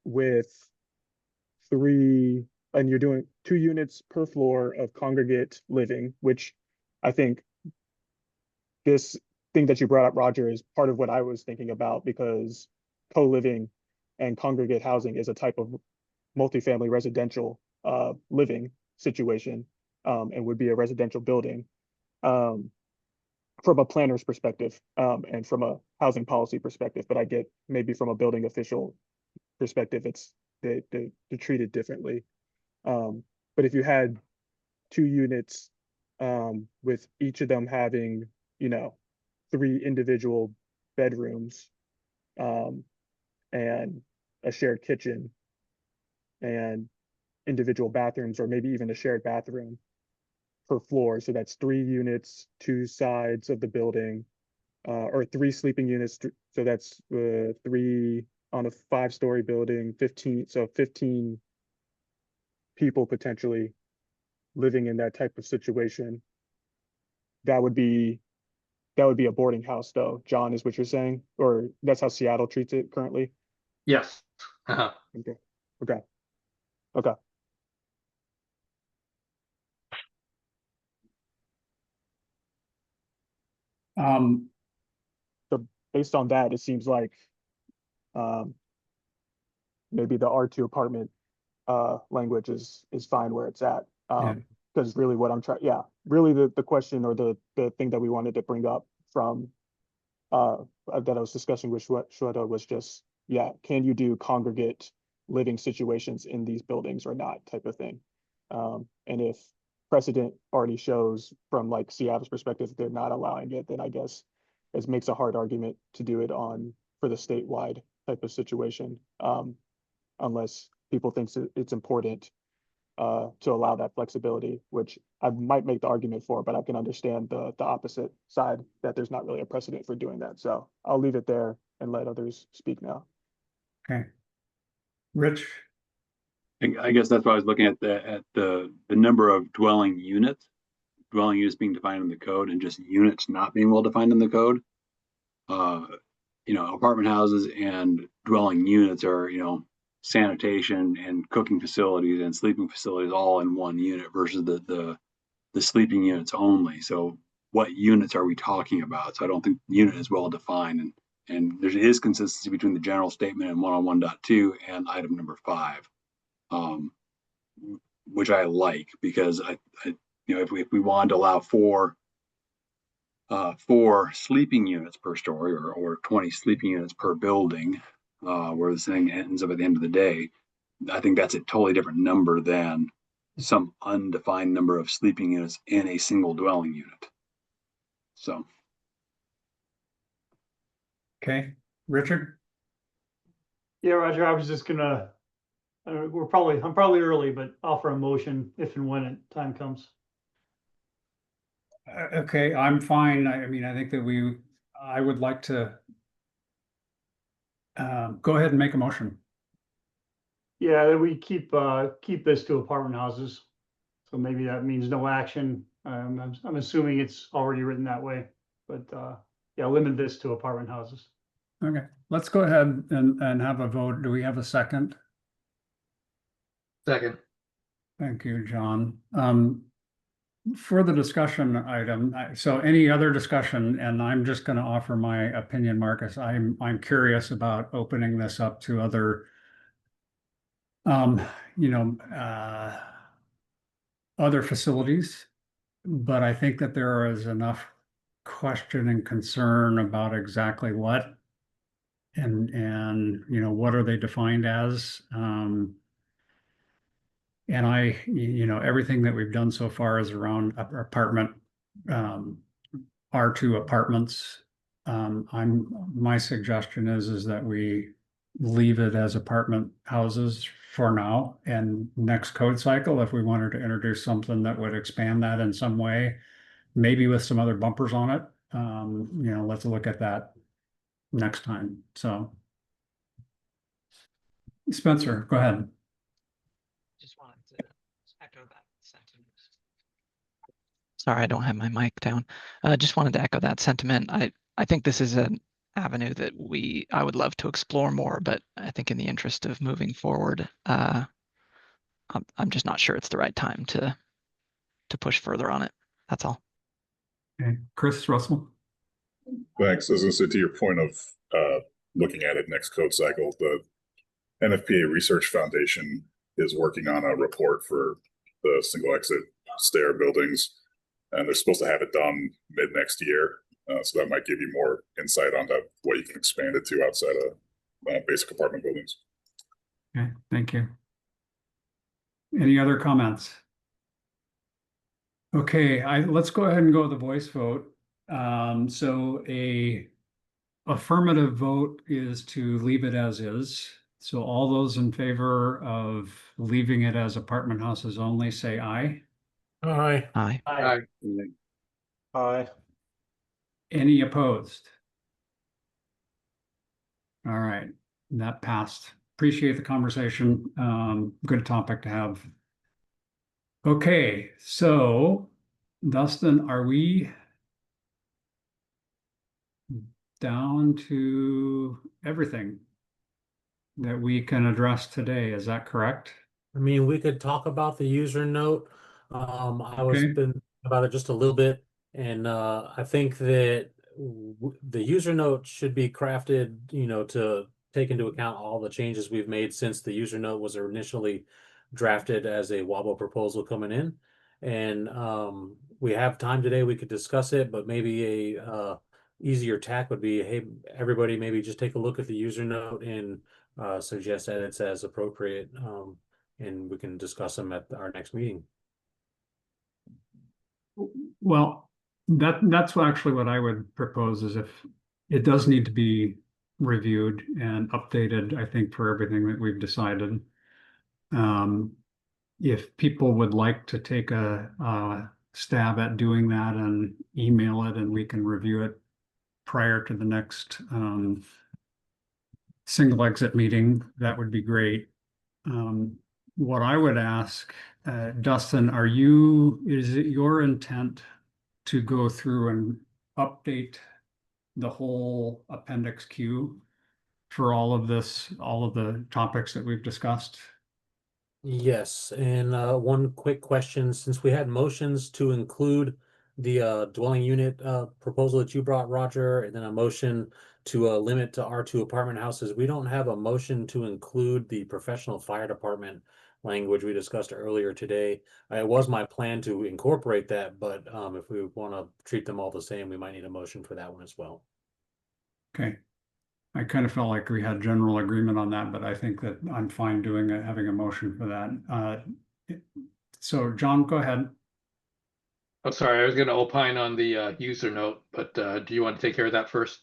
S14: with 3, and you're doing 2 units per floor of congregate living, which I think this thing that you brought up, Roger, is part of what I was thinking about, because co-living and congregate housing is a type of multifamily residential living situation, and would be a residential building from a planner's perspective, and from a housing policy perspective. But I get maybe from a building official perspective, they're treated differently. But if you had 2 units with each of them having, 3 individual bedrooms and a shared kitchen and individual bathrooms, or maybe even a shared bathroom per floor. So that's 3 units, 2 sides of the building, or 3 sleeping units. So that's 3 on a 5-story building, 15. So 15 people potentially living in that type of situation. That would be a boarding house, though, John, is what you're saying? Or that's how Seattle treats it currently?
S5: Yes.
S14: Okay. So based on that, it seems like maybe the R2 apartment language is fine where it's at. Because really what I'm really the question, or the thing that we wanted to bring up from that I was discussing with Shweta was just, can you do congregate living situations in these buildings or not, type of thing. And if precedent already shows from like Seattle's perspective, they're not allowing it, then I guess it makes a hard argument to do it for the statewide type of situation. Unless people think it's important to allow that flexibility, which I might make the argument for, but I can understand the opposite side, that there's not really a precedent for doing that. So I'll leave it there and let others speak now.
S1: Okay. Rich?
S4: I guess that's why I was looking at the number of dwelling units being defined in the code, and just units not being well defined in the code. Apartment houses and dwelling units are, sanitation and cooking facilities and sleeping facilities all in one unit versus the sleeping units only. So what units are we talking about? So I don't think unit is well defined, and there is consistency between the general statement in 101.2 and item number 5, which I like, because if we wanted to allow 4 sleeping units per story, or 20 sleeping units per building, where this thing ends up at the end of the day, I think that's a totally different number than some undefined number of sleeping units in a single dwelling unit. So.
S1: Okay, Richard?
S12: Yeah, Roger, I was just gonna, I'm probably early, but offer a motion if and when time comes.
S1: Okay, I'm fine. I mean, I think that I would like to go ahead and make a motion.
S12: Yeah, that we keep this to apartment houses. So maybe that means no action. I'm assuming it's already written that way, but limit this to apartment houses.
S1: Okay, let's go ahead and have a vote. Do we have a second?
S5: Second.
S1: Thank you, John. for the discussion item, so any other discussion, and I'm just going to offer my opinion, Marcus. I'm curious about opening this up to other, you know, other facilities, but I think that there is enough question and concern about exactly what and you know, what are they defined as? And you know, everything that we've done so far is around apartment, R2 apartments. My suggestion is that we leave it as apartment houses for now, and next code cycle, if we wanted to introduce something that would expand that in some way, maybe with some other bumpers on it, you know, let's look at that next time. So Spencer, go ahead.
S11: Just wanted to echo that sentiment. Sorry, I don't have my mic down. Just wanted to echo that sentiment. I think this is an avenue that I would love to explore more, but I think in the interest of moving forward, I'm just not sure it's the right time to push further on it. That's all.
S1: Okay, Chris Russell.
S15: Thanks. As I said, to your point of looking at it next code cycle, the NFPA Research Foundation is working on a report for the single exit stair buildings, and they're supposed to have it done mid next year. So that might give you more insight onto what you can expand it to outside of basic apartment buildings.
S1: Okay, thank you. Any other comments? Okay, let's go ahead and go with the voice vote. So a affirmative vote is to leave it as is. So all those in favor of leaving it as apartment houses only, say aye.
S2: Aye.
S11: Aye.
S5: Aye.
S6: Aye.
S1: Any opposed? All right, that passed. Appreciate the conversation. Good topic to have. Okay, so Dustin, are we down to everything that we can address today? Is that correct?
S2: I mean, we could talk about the user note. I was
S1: Okay.
S2: been about it just a little bit, and I think that the user note should be crafted, you know, to take into account all the changes we've made since the user note was initially drafted as a wobble proposal coming in. And we have time today, we could discuss it, but maybe a easier tack would be, hey, everybody, maybe just take a look at the user note and suggest edits as appropriate. And we can discuss them at our next meeting.
S1: Well, that's actually what I would propose, is if it does need to be reviewed and updated, I think, for everything that we've decided. If people would like to take a stab at doing that and email it, and we can review it prior to the next single exit meeting, that would be great. What I would ask, Dustin, is it your intent to go through and update the whole Appendix Q for all of the topics that we've discussed?
S2: Yes, and one quick question, since we had motions to include the dwelling unit proposal that you brought, Roger, and then a motion to limit to R2 apartment houses, we don't have a motion to include the professional fire department language we discussed earlier today. It was my plan to incorporate that, but if we want to treat them all the same, we might need a motion for that one as well.
S1: Okay. I kind of felt like we had general agreement on that, but I think that I'm fine having a motion for that. So John, go ahead.
S5: Oh, sorry, I was going to opine on the user note, but do you want to take care of that first?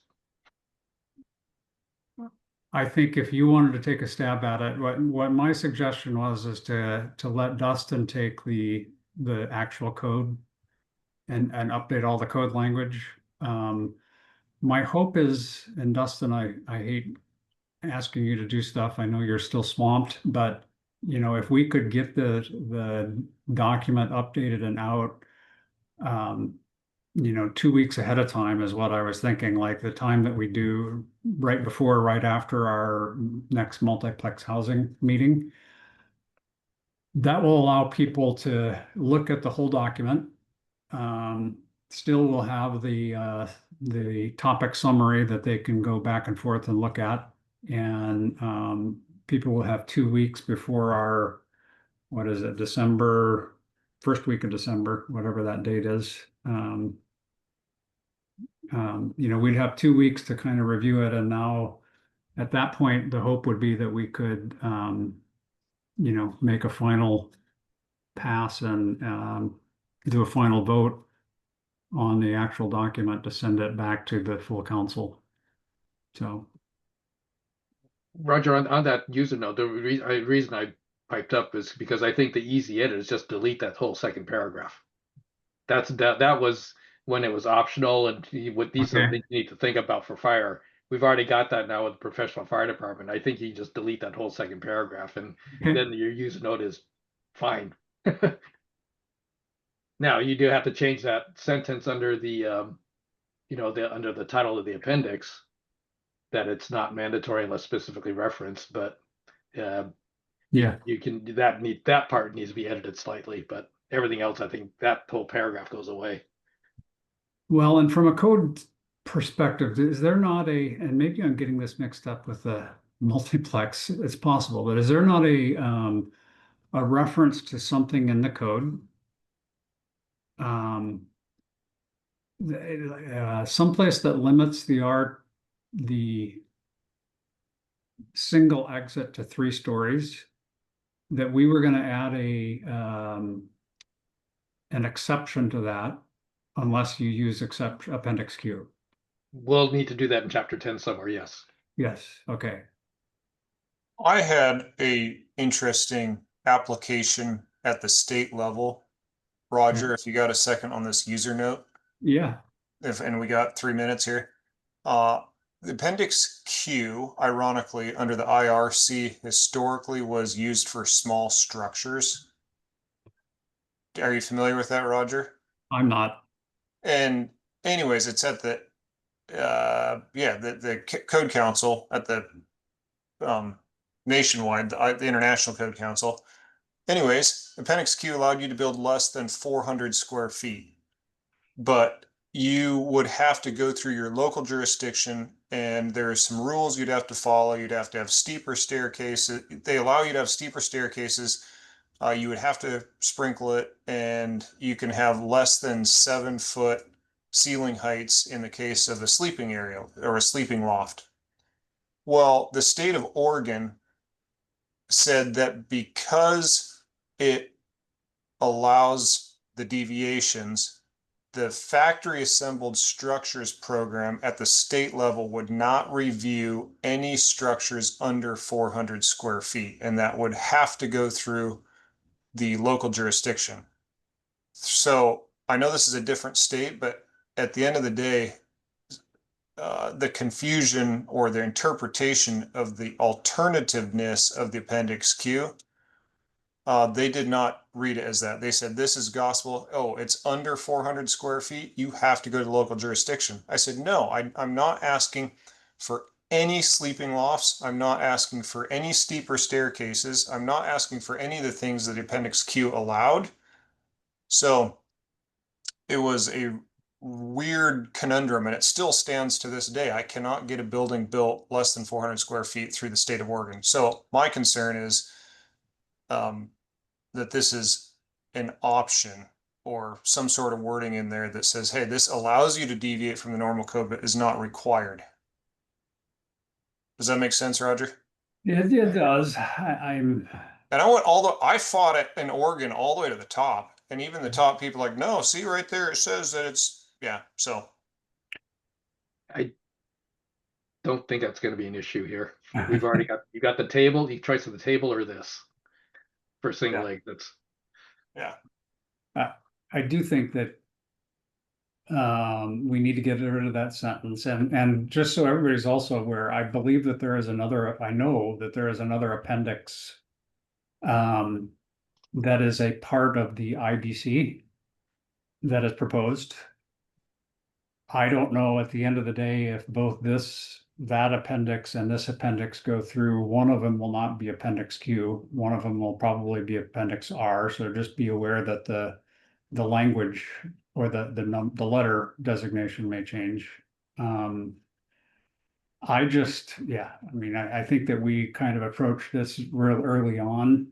S1: I think if you wanted to take a stab at it, what my suggestion was is to let Dustin take the actual code and update all the code language. My hope is, and Dustin, I hate asking you to do stuff. I know you're still swamped, but you know, if we could get the document updated and out, you know, 2 weeks ahead of time is what I was thinking, like the time that we do right before, right after our next multiplex housing meeting. That will allow people to look at the whole document still will have the topic summary that they can go back and forth and look at. And people will have 2 weeks before our, what is it, December, first week of December, whatever that date is. We'd have 2 weeks to kind of review it. And now at that point, the hope would be that we could, make a final pass and do a final vote on the actual document to send it back to the full council. So,
S5: Roger, on that user note, the reason I piped up is because I think the easy edit is just delete that whole second paragraph. That was when it was optional, and what these are the things you need to think about for fire. We've already got that now with the professional fire department. I think you just delete that whole second paragraph, and then your user note is fine. Now you do have to change that sentence under the under the title of the appendix, that it's not mandatory unless specifically referenced, but
S1: yeah,
S5: you can that part needs to be edited slightly, but everything else, I think that whole paragraph goes away.
S1: Well, and from a code perspective, is there not and maybe I'm getting this mixed up with the multiplex, it's possible, but is there not a reference to something in the code? Someplace that limits the single exit to 3 stories, that we were going to add an exception to that unless you use appendix Q.
S5: We'll need to do that in chapter 10 somewhere. Yes.
S1: Yes. Okay.
S6: I had a interesting application at the state level. Roger, if you got a second on this user note.
S1: Yeah.
S6: And we got 3 minutes here. The appendix Q, ironically, under the IRC, historically was used for small structures. Are you familiar with that, Roger?
S1: I'm not.
S6: And anyways, it's at the the Code Council at the nationwide, the International Code Council. Anyways, Appendix Q allowed you to build less than 400 square feet, but you would have to go through your local jurisdiction, and there's some rules you'd have to follow. You'd have to have steeper staircases. They allow you to have steeper staircases. You would have to sprinkle it, and you can have less than 7-foot ceiling heights in the case of a sleeping area or a sleeping loft. Well, the state of Oregon said that because it allows the deviations, the factory assembled structures program at the state level would not review any structures under 400 square feet, and that would have to go through the local jurisdiction. So I know this is a different state, but at the end of the day, the confusion or the interpretation of the alternativeness of the Appendix Q, they did not read it as that. They said, this is gospel. Oh, it's under 400 square feet. You have to go to local jurisdiction. I said, no, I'm not asking for any sleeping lofts. I'm not asking for any steeper staircases. I'm not asking for any of the things that Appendix Q allowed. So it was a weird conundrum, and it still stands to this day. I cannot get a building built less than 400 square feet through the state of Oregon. So my concern is that this is an option or some sort of wording in there that says, hey, this allows you to deviate from the normal code, but is not required. Does that make sense, Roger?
S1: It does.
S6: And I fought it in Oregon all the way to the top. And even the top people like, no, see right there, it says that it's, yeah, so.
S5: I don't think that's going to be an issue here. We've already you got the table, you choice of the table or this for single leg. That's,
S6: yeah.
S1: I do think that we need to get rid of that sentence, and just so everybody's also aware, I know that there is another appendix that is a part of the IBC that is proposed. I don't know at the end of the day if both that appendix and this appendix go through. One of them will not be Appendix Q. One of them will probably be Appendix R. So just be aware that the language or the letter designation may change. I just, yeah, I mean, I think that we kind of approached this real early on.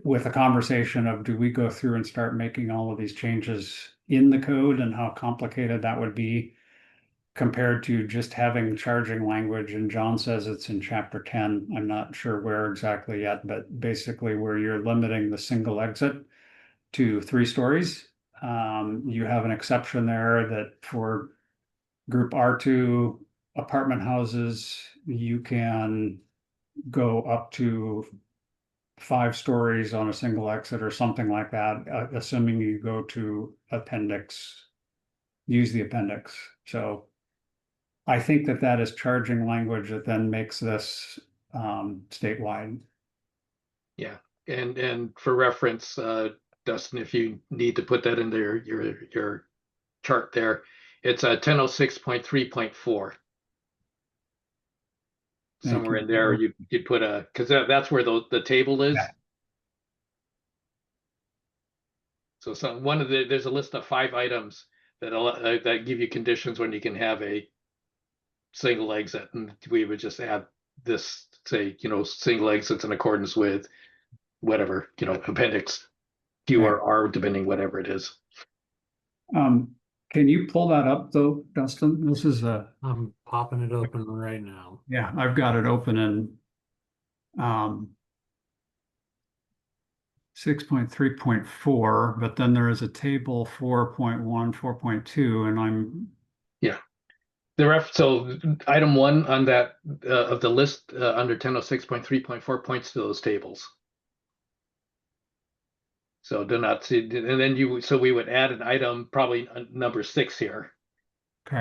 S1: With a conversation of, do we go through and start making all of these changes in the code and how complicated that would be compared to just having charging language? And John says it's in chapter 10. I'm not sure where exactly yet, but basically where you're limiting the single exit to 3 stories. You have an exception there that for group R2 apartment houses, you can go up to 5 stories on a single exit or something like that, assuming you go to use the appendix. So I think that that is charging language that then makes this statewide.
S5: Yeah, and for reference, Dustin, if you need to put that into your chart there, it's a 1006.3.4. Somewhere in there, you'd put because that's where the table is.
S1: Yeah.
S5: So there's a list of 5 items that give you conditions when you can have a single exit, and we would just add this, say, single exits in accordance with whatever, appendix Q or R, depending whatever it is.
S1: Can you pull that up though, Dustin? This is
S2: I'm popping it open right now.
S1: Yeah, I've got it open in 6.3.4, but then there is a table 4.1, 4.2, and I'm
S5: so item 1 on that of the list under 1006.3.4 points to those tables. So do not see, and then so we would add an item, probably number 6 here,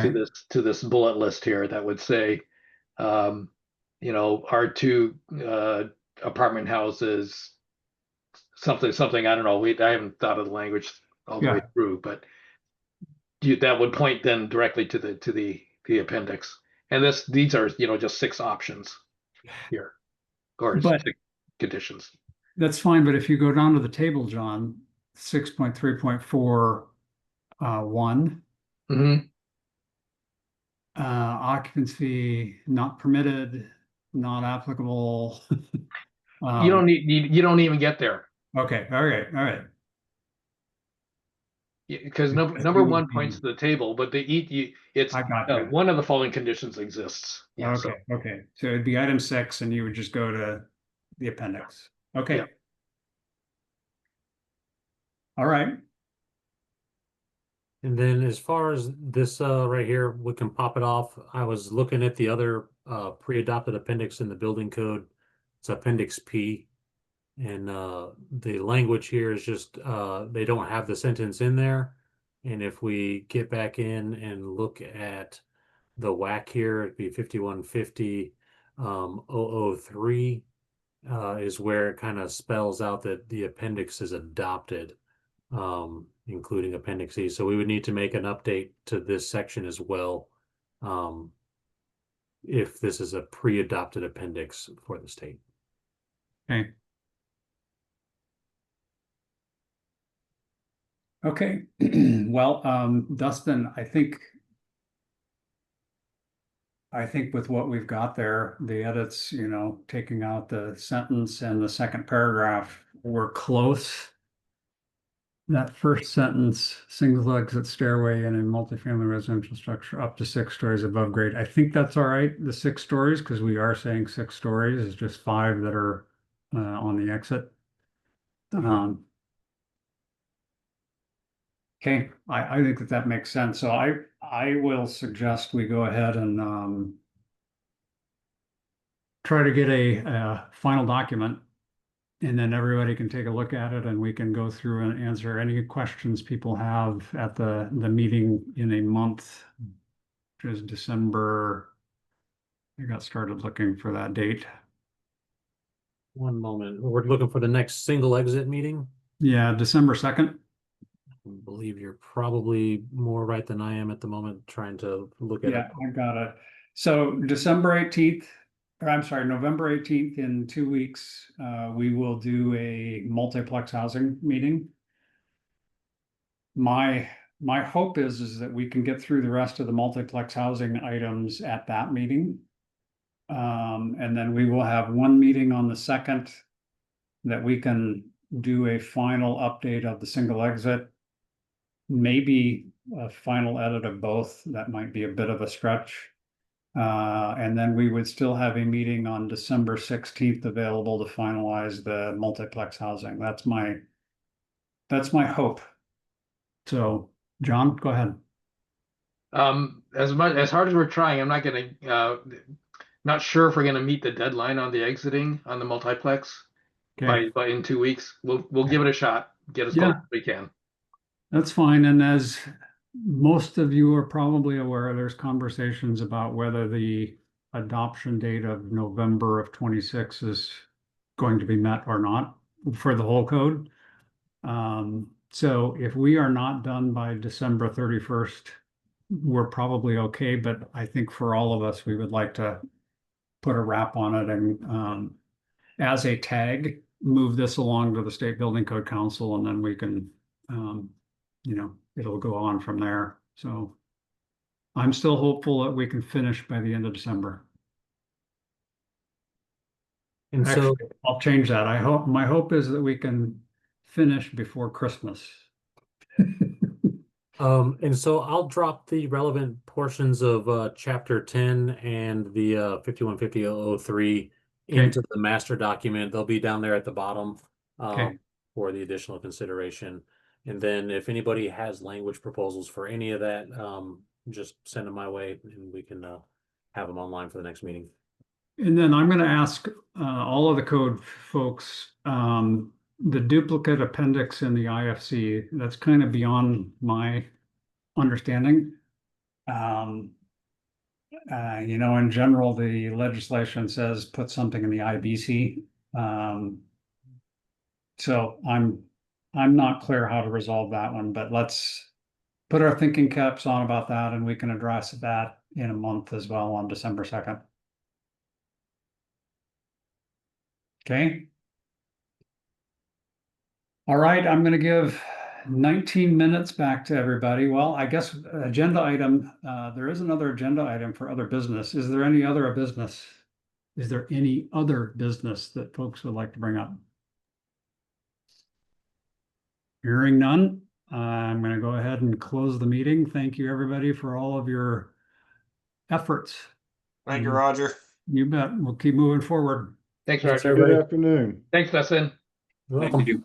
S5: to this bullet list here that would say, R2 apartment houses, something. I don't know. I haven't thought of the language all the way through, but that would point then directly to the appendix. And these are just 6 options here, or 6 conditions.
S1: That's fine, but if you go down to the table, John, 6.3.4 1. Occupancy not permitted, not applicable.
S5: You don't even get there.
S1: Okay, all right.
S5: Because number 1 points to the table, but it's one of the following conditions exists. Yeah,
S1: okay. So it'd be item 6, and you would just go to the appendix. Okay.
S5: Yeah.
S1: All right.
S2: And then as far as this right here, we can pop it off. I was looking at the other pre-adopted appendix in the building code. It's Appendix P. And the language here is just they don't have the sentence in there. And if we get back in and look at the WAC here, it'd be 5150 003 is where it kind of spells out that the appendix is adopted, including Appendix E. So we would need to make an update to this section as well, if this is a pre-adopted appendix for the state.
S1: Okay. Okay. Well, Dustin, I think with what we've got there, the edits, taking out the sentence and the second paragraph, we're close. That first sentence, single exit stairway in a multifamily residential structure up to 6 stories above grade. I think that's all right, the 6 stories, because we are saying 6 stories. It's just 5 that are on the exit. Okay, I think that makes sense. So I will suggest we go ahead and try to get a final document, and then everybody can take a look at it, and we can go through and answer any questions people have at the meeting in a month, which is December. I got started looking for that date.
S2: One moment. We're looking for the next single exit meeting.
S1: Yeah, December 2nd.
S2: I believe you're probably more right than I am at the moment, trying to look at it.
S1: Yeah, I got it. So December 18th, or I'm sorry, November 18th, in 2 weeks, we will do a multiplex housing meeting. my hope is that we can get through the rest of the multiplex housing items at that meeting. And then we will have one meeting on the 2nd that we can do a final update of the single exit. Maybe a final edit of both. That might be a bit of a stretch. And then we would still have a meeting on December 16th available to finalize the multiplex housing. That's my hope. So, John, go ahead.
S5: As hard as we're trying, I'm not sure if we're gonna meet the deadline on the exiting on the multiplex by in 2 weeks. We'll give it a shot. Get as close as we can.
S1: That's fine. And as most of you are probably aware, there's conversations about whether the adoption date of November of 26 is going to be met or not for the whole code. So if we are not done by December 31st, we're probably okay. But I think for all of us, we would like to put a wrap on it and as a tag, move this along to the State Building Code Council, and then we can, it'll go on from there. So I'm still hopeful that we can finish by the end of December.
S2: And
S1: Actually, I'll change that. My hope is that we can finish before Christmas.
S2: And so I'll drop the relevant portions of chapter 10 and the 5150.003 into the master document. They'll be down there at the bottom for the additional consideration. And then if anybody has language proposals for any of that, just send them my way and we can have them online for the next meeting.
S1: And then I'm going to ask all of the code folks, the duplicate appendix in the IFC, that's kind of beyond my understanding. In general, the legislation says put something in the IBC. So I'm not clear how to resolve that one, but let's put our thinking caps on about that, and we can address that in a month as well on December 2nd. Okay. All right, I'm going to give 19 minutes back to everybody. Well, I guess agenda item, there is another agenda item for other business. Is there any other business? Is there any other business that folks would like to bring up? Hearing none, I'm going to go ahead and close the meeting. Thank you, everybody, for all of your efforts.
S6: Thank you, Roger.
S1: You bet. We'll keep moving forward.
S5: Thanks, Roger.
S3: Good afternoon.
S5: Thanks, Dustin.
S4: Thank you.